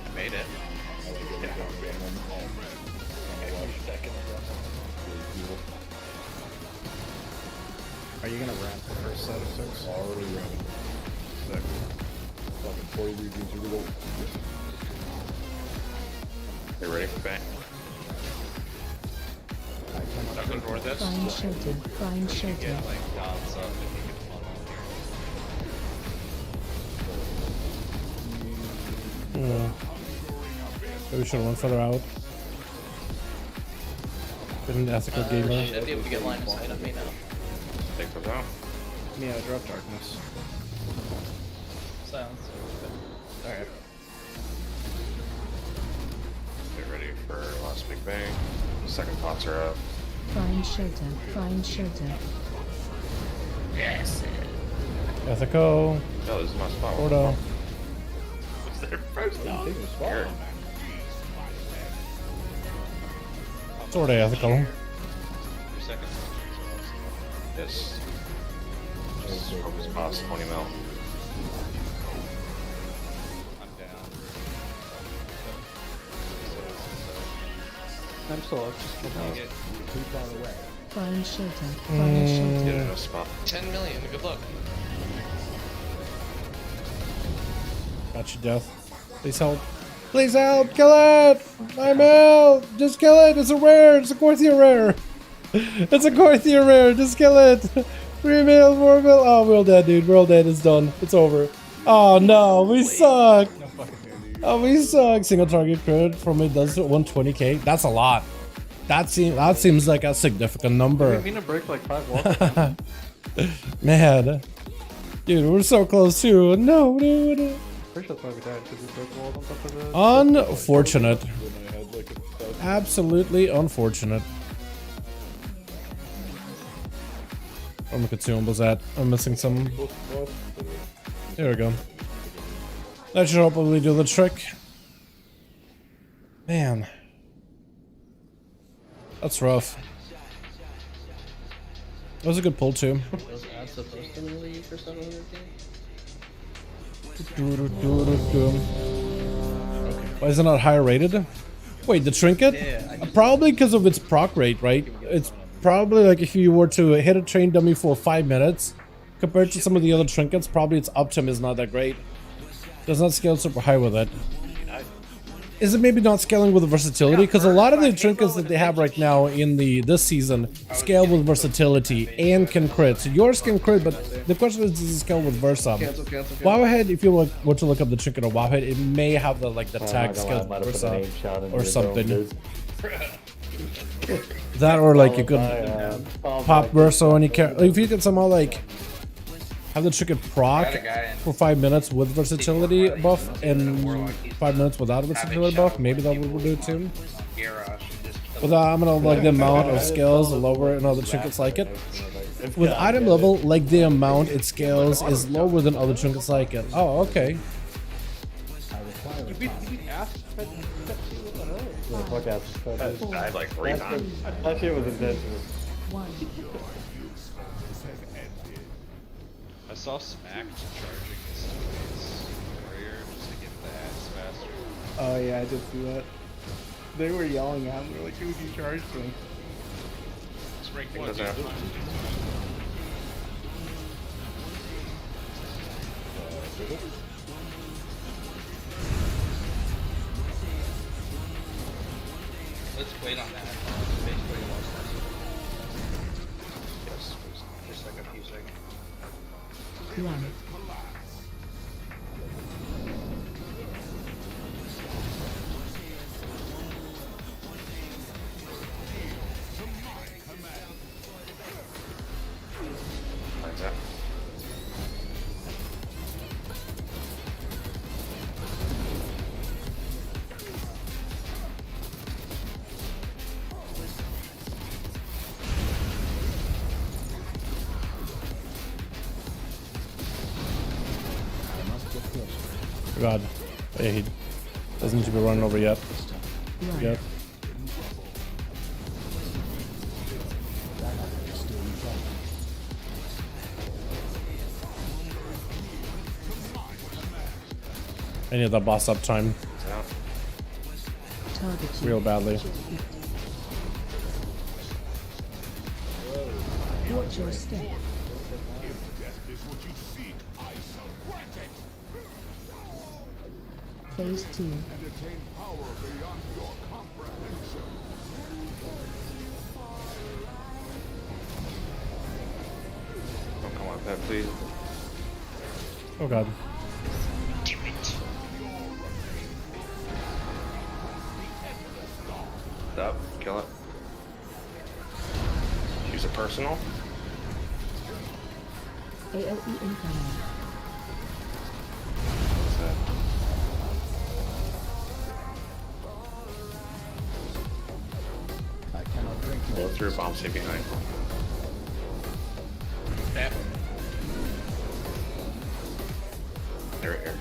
I made it. Are you gonna ramp the first set of 6? Already running. sec. Fucking 40 reviews, here we go. You ready for bang? Looking for this. Find shelter. Find shelter. Get like dots up and you can funnel. Maybe we should have went further out. Been an ethical gamer. Should be able to get line of sight on me now. Take those out. Yeah, drop darkness. Silence. Alright. Get ready for last big bang. Second pots are up. Find shelter. Find shelter. Yes. Ethical. No, this is my spot. Ordo. What's their first dog? Here. Sorta ethical. Your second. Yes. Just focus pots, 20 mil. I'm down. I'm still up. Just kill me. Too far away. Find shelter. Find shelter. Get in a spot. 10 million. Good luck. Got you, Death. Please help. Please help! Kill it! I'm out! Just kill it! It's a rare! It's a Corthia rare! It's a Corthia rare! Just kill it! 3 mil, 4 mil. Oh, we're all dead, dude. We're all dead. It's done. It's over. Oh no, we suck! Oh, we suck. Single target crit from it does 120k. That's a lot. That seems like a significant number. We need to break like 5 walls. Man. Dude, we're so close too. No, dude. Pretty sure that's why we died, because we broke the walls on top of the... Unfortunate. Absolutely unfortunate. Where my consumables at? I'm missing some. There we go. That should hopefully do the trick. Man. That's rough. That was a good pull too. Those ads supposed to leave for some other game? Why is it not higher rated? Wait, the trinket? Probably because of its proc rate, right? It's probably like if you were to hit a train dummy for 5 minutes, compared to some of the other trinkets, probably its uptime is not that great. Does not scale super high with it. Is it maybe not scaling with the versatility? Because a lot of the trinkets that they have right now in this season scale with versatility and can crit. So yours can crit, but the question is, does it scale with Versa? Wowhead, if you were to look up the trinket of Wowhead, it may have the tag scale with Versa or something. That or like you could pop Versa and you can. If you could somehow like have the trinket proc for 5 minutes with versatility buff and 5 minutes without versatility buff, maybe that would do it too. But I'm gonna like the amount of scales lower and other trinkets like it. With item level, like the amount it scales is lower than other trinkets like it. Oh, okay. You beat ass? Fuck ass. Died like 3 times. That shit was intentional. I saw Smacked charging his warrior just to get the ads faster. Oh yeah, I did see that. They were yelling at me like, who would you charge me? Let's break one. Let's wait on that. Basically, yes, just like a few seconds. One. Like that. God. Yeah, he doesn't need to be running over yet. Yep. I need that boss up time real badly. Watch your step. Phase 2. Don't come like that, please. Oh god. Up, kill it. Use a personal. AOE incoming. What's that? I cannot drink more. Blow through, bomb stay behind. Yeah. They're right here.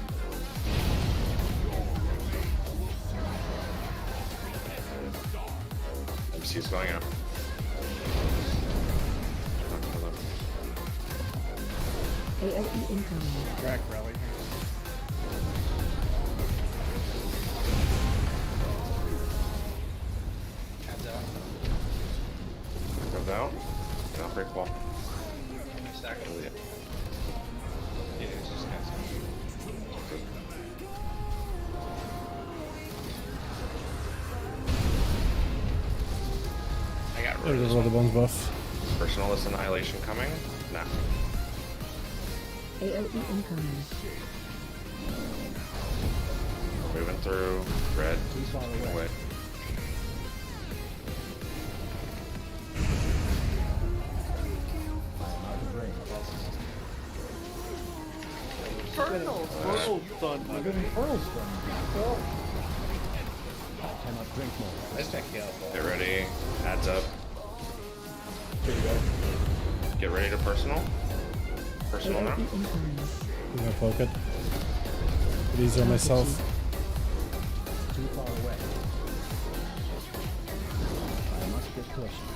MC's going up. AOE incoming. Drag rally. Goes out. Not break wall. Stack it. Yeah, it's just kind of. I got There rid of goes this all the one. bones buff. Personalist annihilation coming. Nah. AOE incoming. Moving through. Red. Too far away. Away. I am out of range. Infernal! Infernal stun. I got infernal stun. I cannot drink more. Let's check it out. Get ready. Adds up. Here you go. Get ready to personal. Personal now. AOE incoming. I'm gonna poke it. Put easier on myself. Too far away. I must get pushing.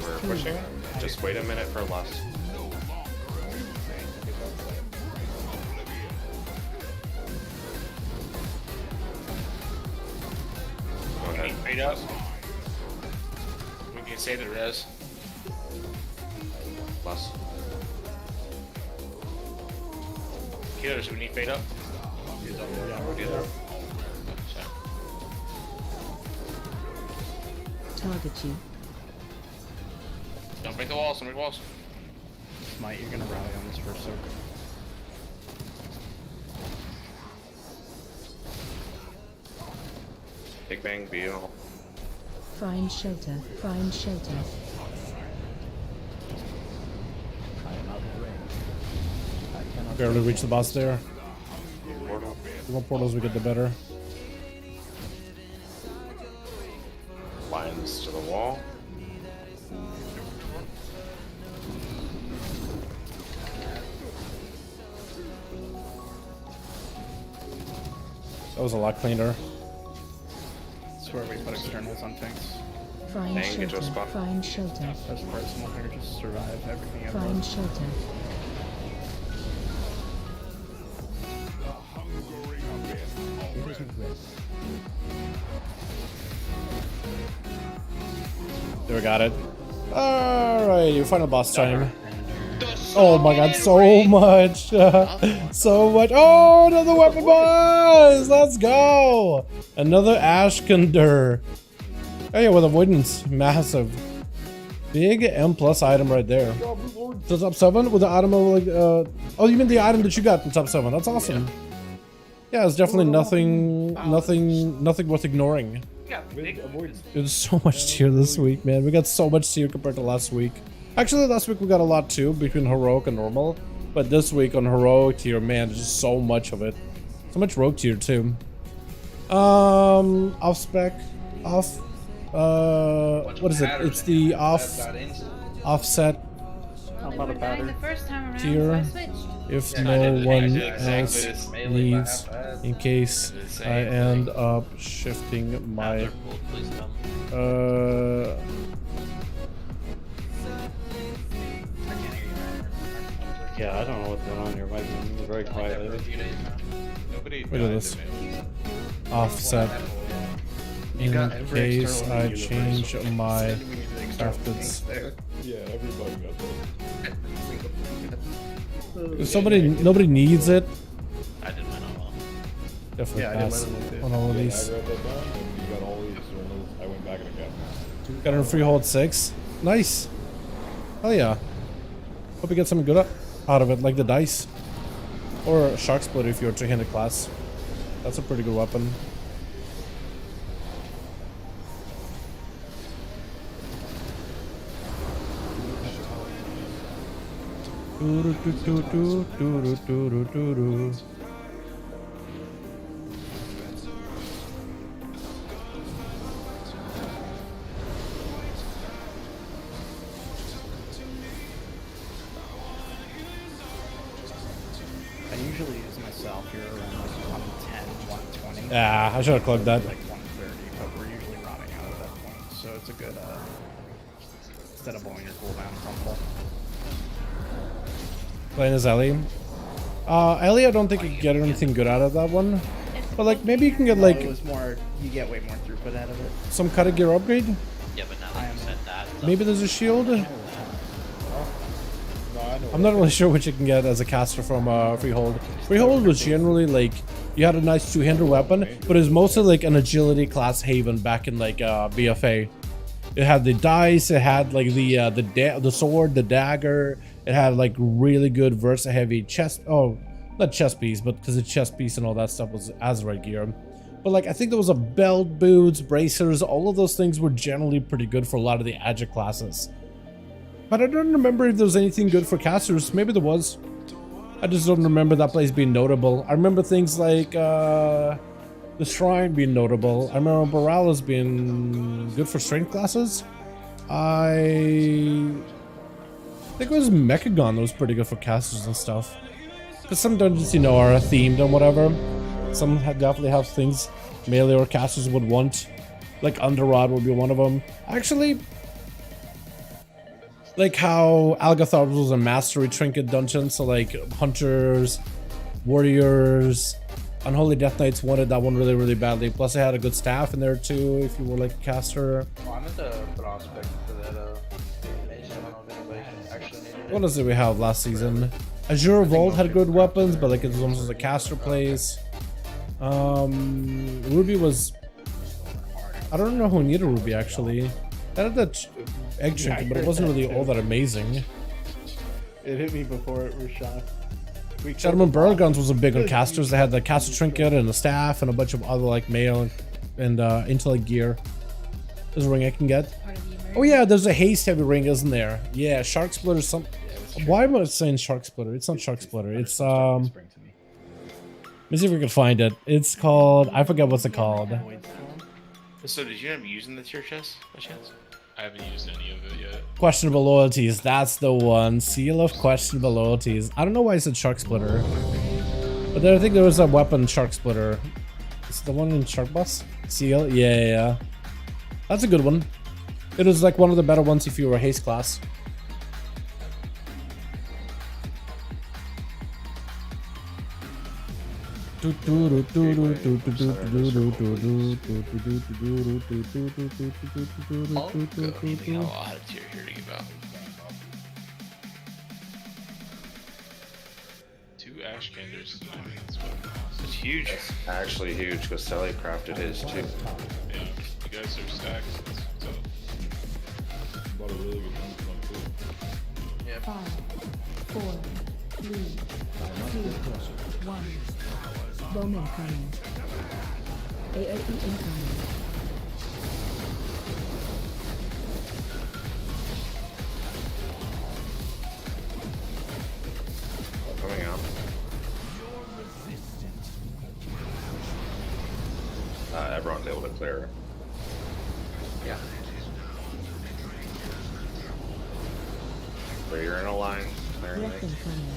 We're pushing. Just wait a minute for lust. Go ahead. Fade up. We can say the res. Lust. Killers, we need fade up. Yeah, we're good. Target you. Don't break the walls, don't break the walls. Smite, you're gonna rally on this first circle. Big bang, Beal. Find shelter. Find shelter. I am out of range. I cannot Barely drink reach the boss there. Portal. The more portals we get, the better. Lines to the wall. That was a lot cleaner. That's where we put externals on things. Find Bang, get to a shelter. spot. Find shelter. That's personal here, just survive everything else. Find shelter. It isn't ready. There, we got it. Alright, final boss time. Oh my god, so much! So much! Oh, another weapon boss! Let's go! Another Ashkander. Oh yeah, with avoidance. Massive. Big M+ item right there. So top 7 with the item of like, oh, you mean the item that you got in top 7? That's awesome. Yeah, it's definitely nothing worth ignoring. There's so much tier this week, man. We got so much tier compared to last week. Actually, last week we got a lot too, between heroic and normal. But this week on heroic tier, man, there's just so much of it. So much rogue tier too. Off spec, off. What is it? It's the offset The first time around, tier. so I switched. If Yeah, no one exactly else this. needs, in case I end up shifting my Yeah, I don't know what's going on here. My room is very quiet lately. Nobody Look at this. Offset. In case I change my crafted. Yeah, everybody got that. Nobody needs it. I did mine all well. Definitely Yeah, I did pass mine too. on all of Yeah, these. I wrote that down, and you got all these, so I went back and I got Got a freehold 6. Nice. Hell yeah. Hope you get something good out of it, like the dice. Or a shark splitter if you're a 3-handed class. That's a pretty good weapon. I usually use myself here around like 110, 120. Yeah, I should have plugged that. Like 130, but we're usually running out at that point, so it's a good instead of blowing your cooldown crumple. Playing as Ellie. Ellie, I don't think you can get anything good out of that one. But like, maybe you can get like It was more, you get way more throughput out of it. some kind of gear upgrade. Yeah, but now that you said that, Maybe there's a shield. No, I know. I'm not really sure what you can get as a caster from Freehold. Freehold was generally like, you had a nice 2-hander weapon, but it was mostly like an agility class haven back in like BFA. It had the dice, it had like the sword, the dagger. It had like really good Versa heavy chest. Oh, not chest piece, but because the chest piece and all that stuff was Azerite gear. But like, I think there was a belt, boots, bracers. All of those things were generally pretty good for a lot of the Agile classes. But I don't remember if there was anything good for casters. Maybe there was. I just don't remember that place being notable. I remember things like the Shrine being notable. I remember Borealis being good for strength classes. I think it was Mechagon that was pretty good for casters and stuff. Because some dungeons, you know, are themed and whatever. Some definitely have things melee or casters would want. Like Underrod would be one of them. Actually, like how Algathar was a mastery trinket dungeon, so like hunters, warriors, Unholy Death Knights wanted that one really, really badly. Plus, they had a good staff in there too, if you were like a caster. Well, I'm at the prospect for that innovation. I don't know if innovation actually needed it. What else did we have last season? Azure Vault had good weapons, but like it was almost a caster place. Ruby was... I don't know who needed Ruby actually. That had that egg trinket, but it wasn't really all that amazing. It hit me before it was shot. Shaman Barrel Guns was a big on casters. They had the caster trinket and the staff and a bunch of other like mail and intellect gear. There's a ring I can get. Oh yeah, there's a haste heavy ring, isn't there? Yeah, Shark Splitter. Some. Why am I saying Shark Splitter? It's not Shark Splitter. It's Let me see if we can find it. It's called. I forget what's it called. So did you end up using the tier chest by chance? I haven't used any of it yet. Questionable loyalties. That's the one. Seal of questionable loyalties. I don't know why I said Shark Splitter, but there, I think there was a weapon Shark Splitter. Is it the one in Shark Bus? Seal? Yeah. That's a good one. It was like one of the better ones if you were a haste class. Oh, good. Anything a lot of tier here to give out. 2 Ash Canders. It's huge. It's actually huge because Sally crafted his too. Yeah, you guys are stacked. So. Bought a really good one too. Yeah. 5, 4, 3, 2, 1. Bomb incoming. AOE incoming. Coming out. Everyone's able to clear. Yeah. So you're in a line. Clearing Breath incoming.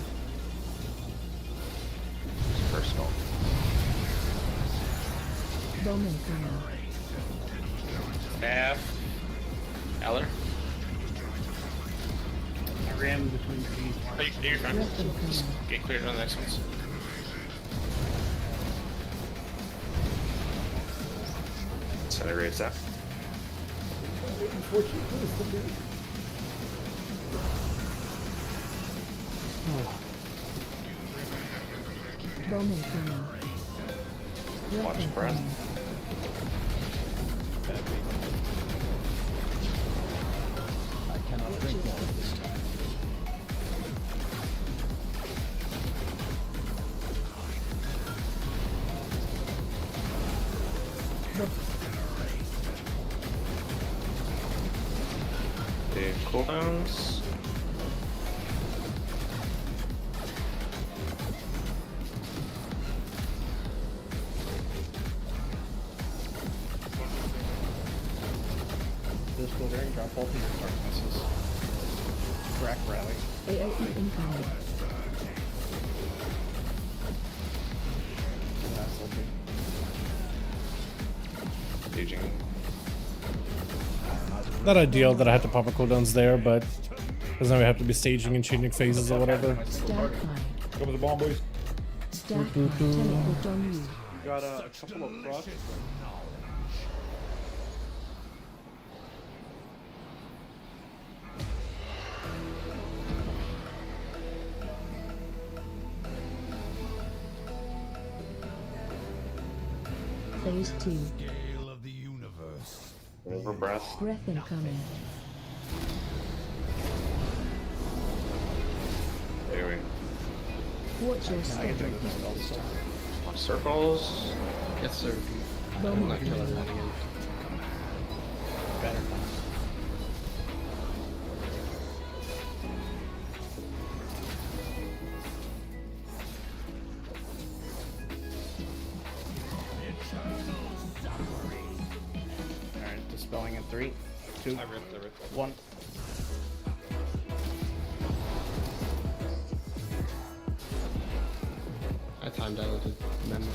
personal. Bomb incoming. Staff. Eller. I ran between these. You're fine. Just get cleared on the next ones. Disintegrates that. Bomb incoming. Watch breath. I cannot drink more this time. The cooldowns. Just go there and drop all your darknesses. Crack rally. AOE incoming. That's okay. Staging. Not ideal that I had to pop my cooldowns there, but because now we have to be staging and changing phases or whatever. Stack high. Come with the bomb, boys. Stack high. Teleport on you. Got a couple of frost. Phase 2. Over breath. Breath incoming. There we Watch your step. Watch circles. Yes, sir. Bomb Not kill us incoming. again. Better. Alright, dispelling in 3, 2, 1. I timed out to remember.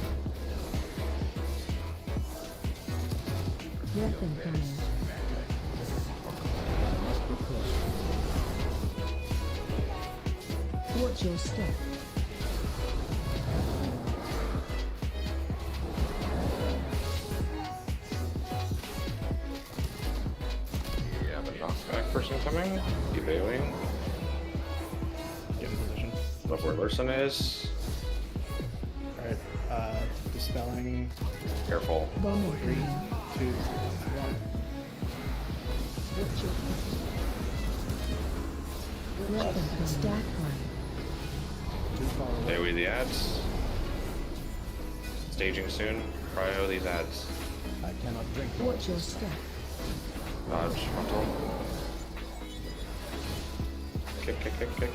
Breath incoming. Watch your step. Yeah, the knockback person coming. Evading. Get in position. Love where Larson is. Alright, dispelling. Careful. Bomb 3, incoming. 2, 1. Watch your breath incoming. Stack high. Too far away. AoE the ads. Staging soon. Cryo these ads. I cannot drink more. Watch your step. Dodge. Frontal. Kick, kick, kick, kick.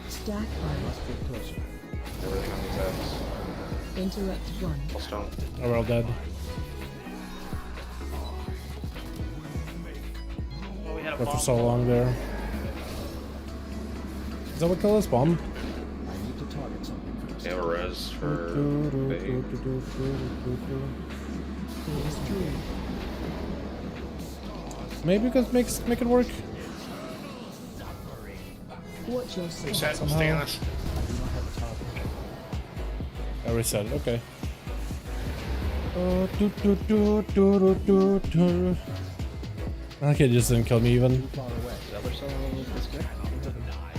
Stack high. Must get closer. Everything on these ads. Interact 1. Full stone. Oh, we're all dead. Oh, we had a Went for bomb. so long there. Is that what killed us? Bomb? I need to target something first. They have a res for Bay. Phase 3. Maybe we could make it work. Watch your step. Reset. Somehow. Stay on this. I do not have a target. I reset it. Okay. Okay, it just didn't kill me even. Too far away. Is that where someone was disconnected?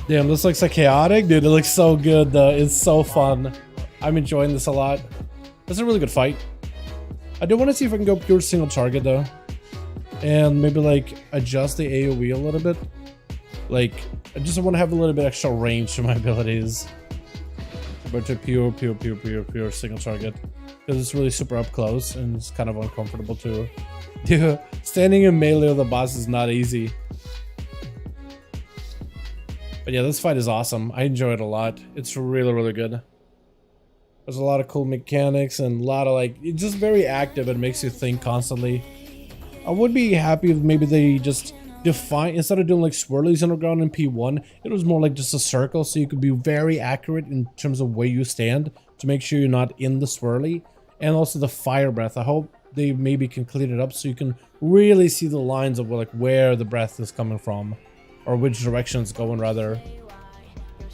Damn, this looks like chaotic, dude. It looks so good though. It's so fun. I'm enjoying this a lot. This is a really good fight. I do want to see if I can go pure single target though. And maybe like adjust the AoE a little bit. Like, I just want to have a little bit extra range to my abilities. But to pure single target. Because it's really super up close and it's kind of uncomfortable too. Dude, standing in melee with the boss is not easy. But yeah, this fight is awesome. I enjoy it a lot. It's really, really good. There's a lot of cool mechanics and a lot of like, it's just very active and makes you think constantly. I would be happy if maybe they just define, instead of doing like swirlies underground in P1, it was more like just a circle so you could be very accurate in terms of where you stand to make sure you're not in the swirly. And also the fire breath. I hope they maybe can clean it up so you can really see the lines of like where the breath is coming from. Or which direction it's going rather.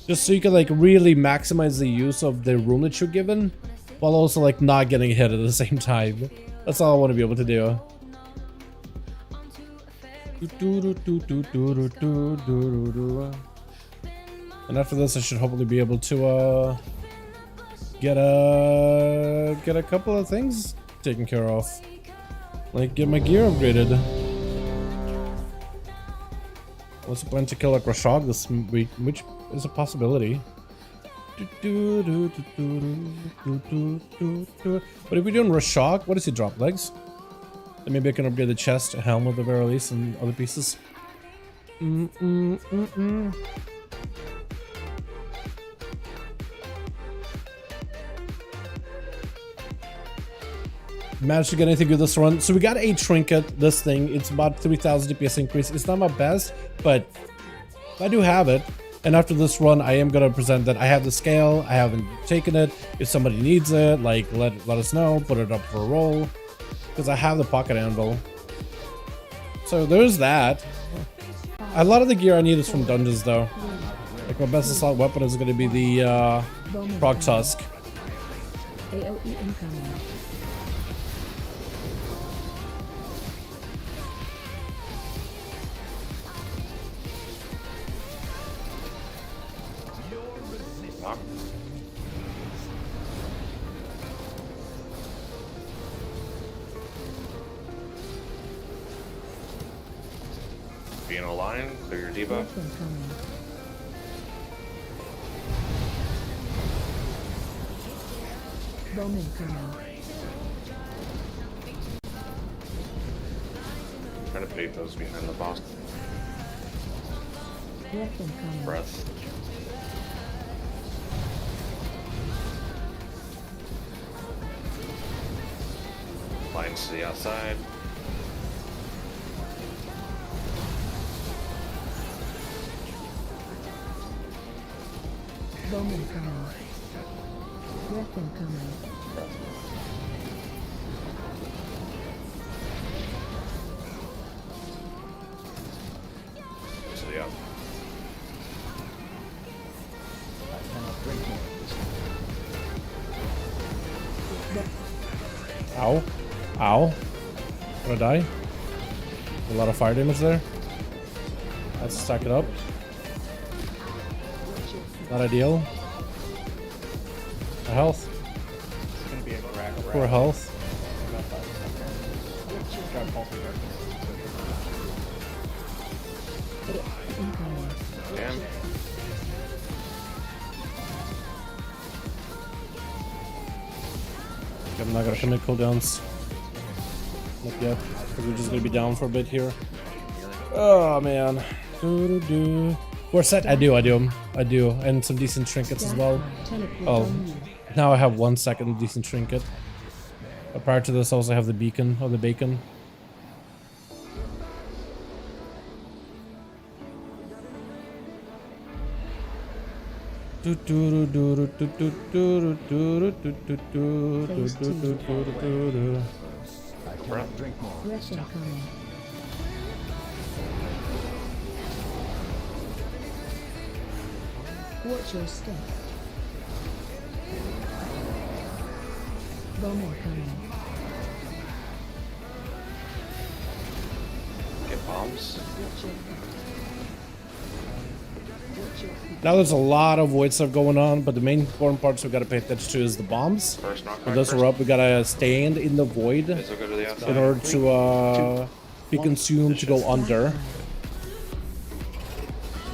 Just so you can like really maximize the use of the rune that you're given, while also like not getting hit at the same time. That's all I want to be able to do. And after this I should hopefully be able to get a couple of things taken care of. Like get my gear upgraded. What's the plan to kill like Rashog this week, which is a possibility. But if we're doing Rashog, what does he drop? Legs? Then maybe I can upgrade the chest, a helm at the very least, and other pieces. Managed to get anything good this run. So we got a trinket, this thing. It's about 3000 DPS increase. It's not my best, but I do have it. And after this run, I am going to present that I have the scale. I haven't taken it. If somebody needs it, like let us know. Put it up for a roll. Because I have the pocket anvil. So there's that. A lot of the gear I need is from dungeons though. Like my best assault weapon is going to be the Prog Tusk. AOE incoming. Be in a line, clear your debuff. Bowman coming. Trying to bait those behind the boss. Weapon coming. Breath. Lines to the outside. Bowman coming. Weapon coming. To the up. I cannot drink more of this. Ow. Ow. Gonna die. A lot of fire damage there. Let's stack it up. Not ideal. My health. It's gonna be a crack. Poor health. Damn. I'm not gonna commit cooldowns. Not yet. Because we're just gonna be down for a bit here. Oh man. We're set. I do. And some decent trinkets as well. Oh, now I have 1 second decent trinket. But prior to this, I also have the beacon or the bacon. I cannot drink more of this stuff. Watch your step. Bowman coming. Get bombs. Now there's a lot of void stuff going on, but the main important parts we gotta pay attention to is the bombs. First knockback. When those are up, we gotta stand in the void This will go to the outside. in order to be consumed to go under.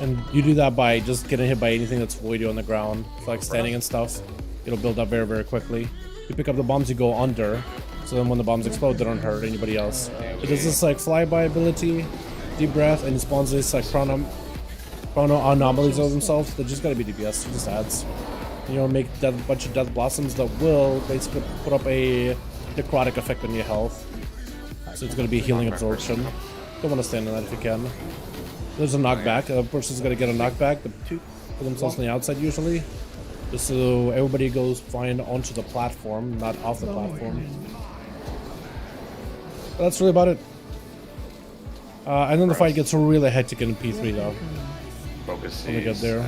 And you do that by just getting hit by anything that's voidy on the ground, so like standing and stuff. It'll build up very, very quickly. You pick up the bombs, you go under, so then when the bombs explode, they don't hurt anybody else. It does this like flyby ability, deep breath, and it spawns this like chrono anomalies of themselves. They just gotta be DPS, it just adds. You know, make a bunch of death blossoms that will basically put up a necrotic effect on your health. So it's gonna be healing absorption. Don't want to stand in that if you can. There's a knockback. A person's gonna get a knockback. The two put themselves on the outside usually, just so everybody goes flying onto the platform, not off the platform. But that's really about it. And then the fight gets really hectic in P3 though. Focus. When we get there.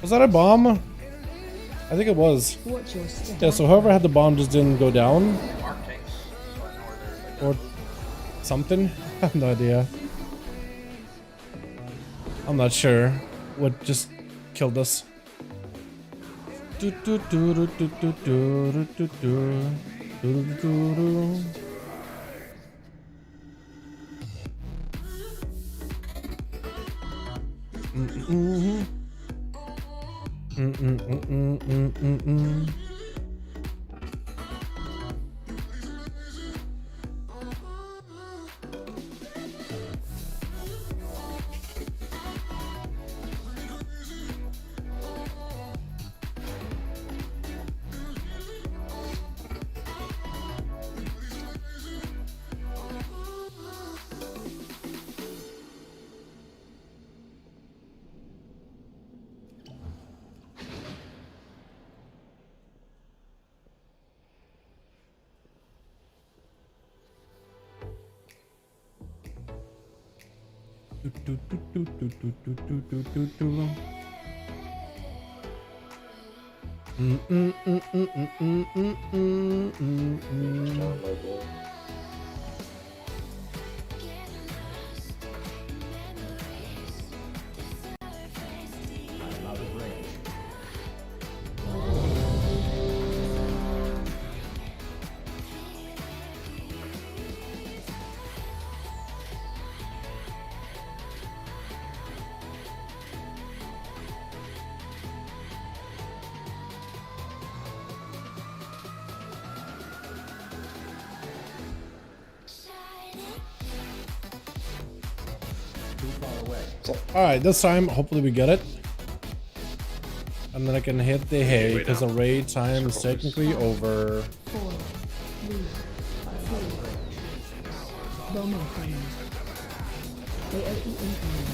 Was that a bomb? I think it was. Yeah. So whoever had the bomb just didn't go down. Or something? I have no idea. I'm not sure what just killed us. Alright, this time, hopefully we get it. And then I can hit the hay, because the raid time is technically over. 4, 3, 2. Bomb incoming. AOE incoming.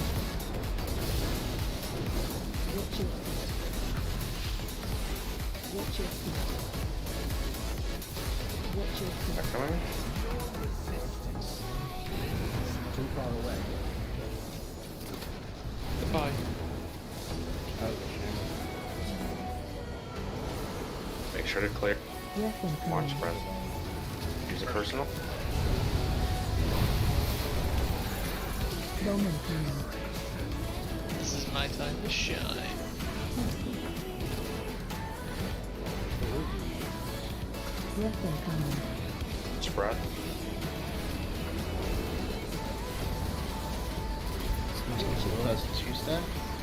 Watch your feet. Watch your feet. Watch your feet. They're coming? Too far away. Goodbye. Make sure to clear. Watch spread. Use a personal. Bomb incoming. This is my time to shine. Breath incoming. Spread.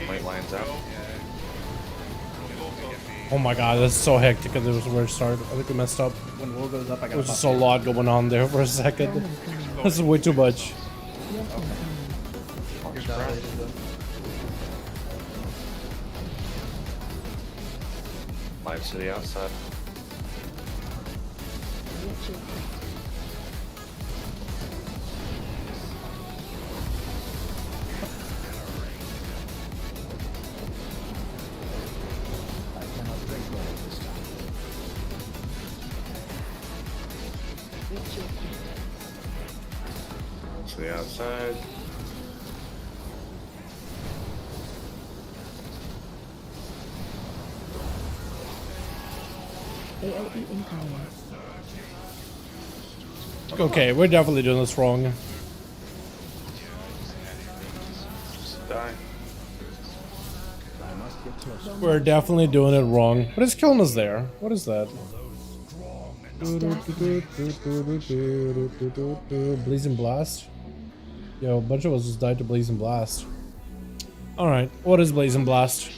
White lines out. Oh my god, that's so hectic because it was a weird start. I think we messed up. When wool goes up, I got There's just a lot going on there for a second. This is way too much. Lives to the outside. To the outside. AOE incoming. Okay, we're definitely doing this wrong. Just die. We're definitely doing it wrong. What is killing us there? What is that? Blazing Blast? Yo, a bunch of us just died to Blazing Blast. Alright, what is Blazing Blast?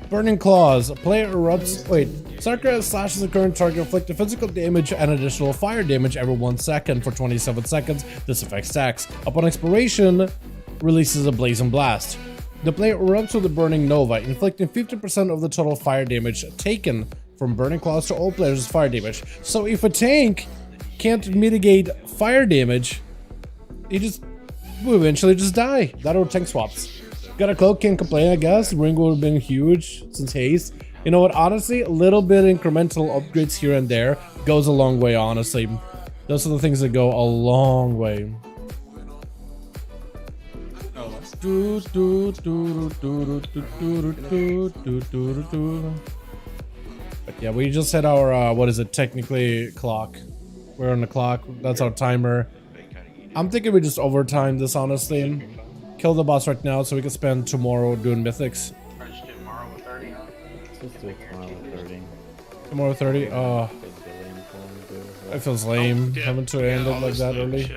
Burning Claws. A player erupts. Wait. Sarkra slashes the current target, inflicting physical damage and additional fire damage every 1 second for 27 seconds. This effect stacks. Upon expiration, releases a Blazing Blast. The player erupts with a Burning Nova, inflicting 50% of the total fire damage taken from Burning Claws to all players' fire damage. So if a tank can't mitigate fire damage, he just will eventually just die. That or tank swaps. Got a cloak, can't complain, I guess. Ring would have been huge since haste. You know what, honestly, a little bit incremental upgrades here and there goes a long way, honestly. Those are the things that go a long way. But yeah, we just hit our, what is it, technically clock. We're on the clock, that's our timer. I'm thinking we just overtime this, honestly. Kill the boss right now so we can spend tomorrow doing mythics. Or just do tomorrow with 30, huh? Let's do it tomorrow with 30. Tomorrow 30? Oh. It feels lame having to end it like that early.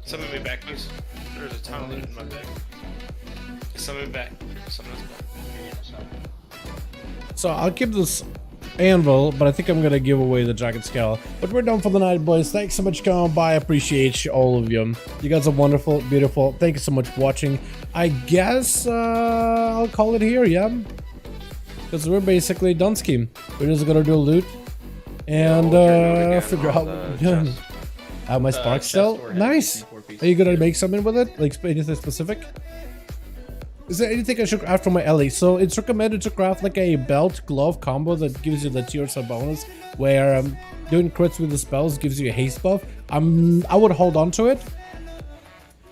Summon me back, please. There's a ton of loot in my bag. Summon me back. Summon us back. So I'll keep this anvil, but I think I'm gonna give away the dragon scale. But we're done for the night, boys. Thanks so much for coming by. I appreciate all of you. You guys are wonderful, beautiful. Thank you so much for watching. I guess I'll call it here, yeah? Because we're basically done scheme. We're just gonna do loot and figure out what we're doing. My spark still? Nice! Are you gonna make something with it? Like anything specific? Is there anything I should craft for my Ellie? So it's recommended to craft like a belt glove combo that gives you the tier sub bonus, where doing crits with the spells gives you a haste buff. I would hold on to it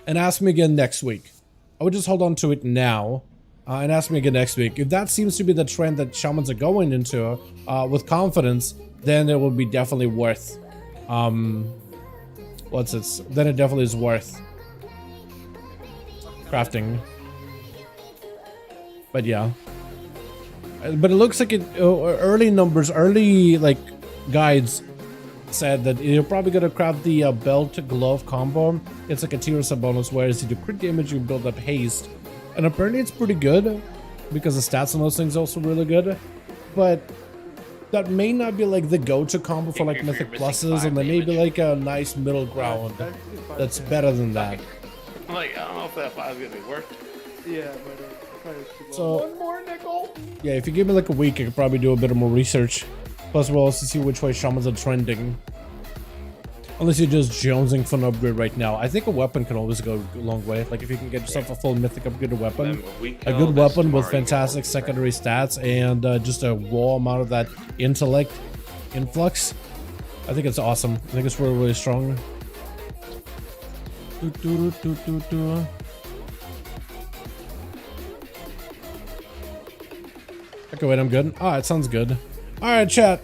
and ask me again next week. I would just hold on to it now and ask me again next week. If that seems to be the trend that shamans are going into with confidence, then it will be definitely worth. What's it? Then it definitely is worth crafting. But yeah, but it looks like it. Early numbers, early like guides said that you're probably gonna craft the belt glove combo. It's like a tier sub bonus, whereas you do crit damage, you build up haste, and apparently it's pretty good because the stats on those things are also really good. But that may not be like the go-to combo for like mythic pluses, and there may be like a nice middle ground that's better than that. I'm like, I don't know if that 5 is gonna be worth it. Yeah, but. So, one more nickel. Yeah, if you give me like a week, I could probably do a bit more research. Plus, we'll also see which way shamans are trending. Unless you're just jonesing for an upgrade right now. I think a weapon can always go a long way. Like if you can get yourself a full mythic upgraded weapon, a good weapon with fantastic secondary stats and just a raw amount of that intellect influx. I think it's awesome. I think it's really, really strong. Okay, wait, I'm good. Alright, sounds good. Alright, chat.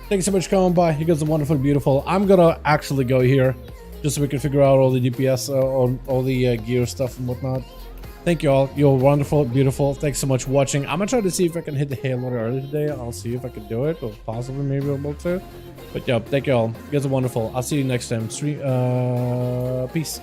Thanks so much for coming by. You guys are wonderful, beautiful. I'm gonna actually go here just so we can figure out all the DPS, all the gear stuff and whatnot. Thank you all. You're wonderful, beautiful. Thanks so much for watching. I'm gonna try to see if I can hit the hay a little early today. I'll see if I can do it, or possibly maybe I'll be able to. But yeah, thank you all. You guys are wonderful. I'll see you next time. Peace.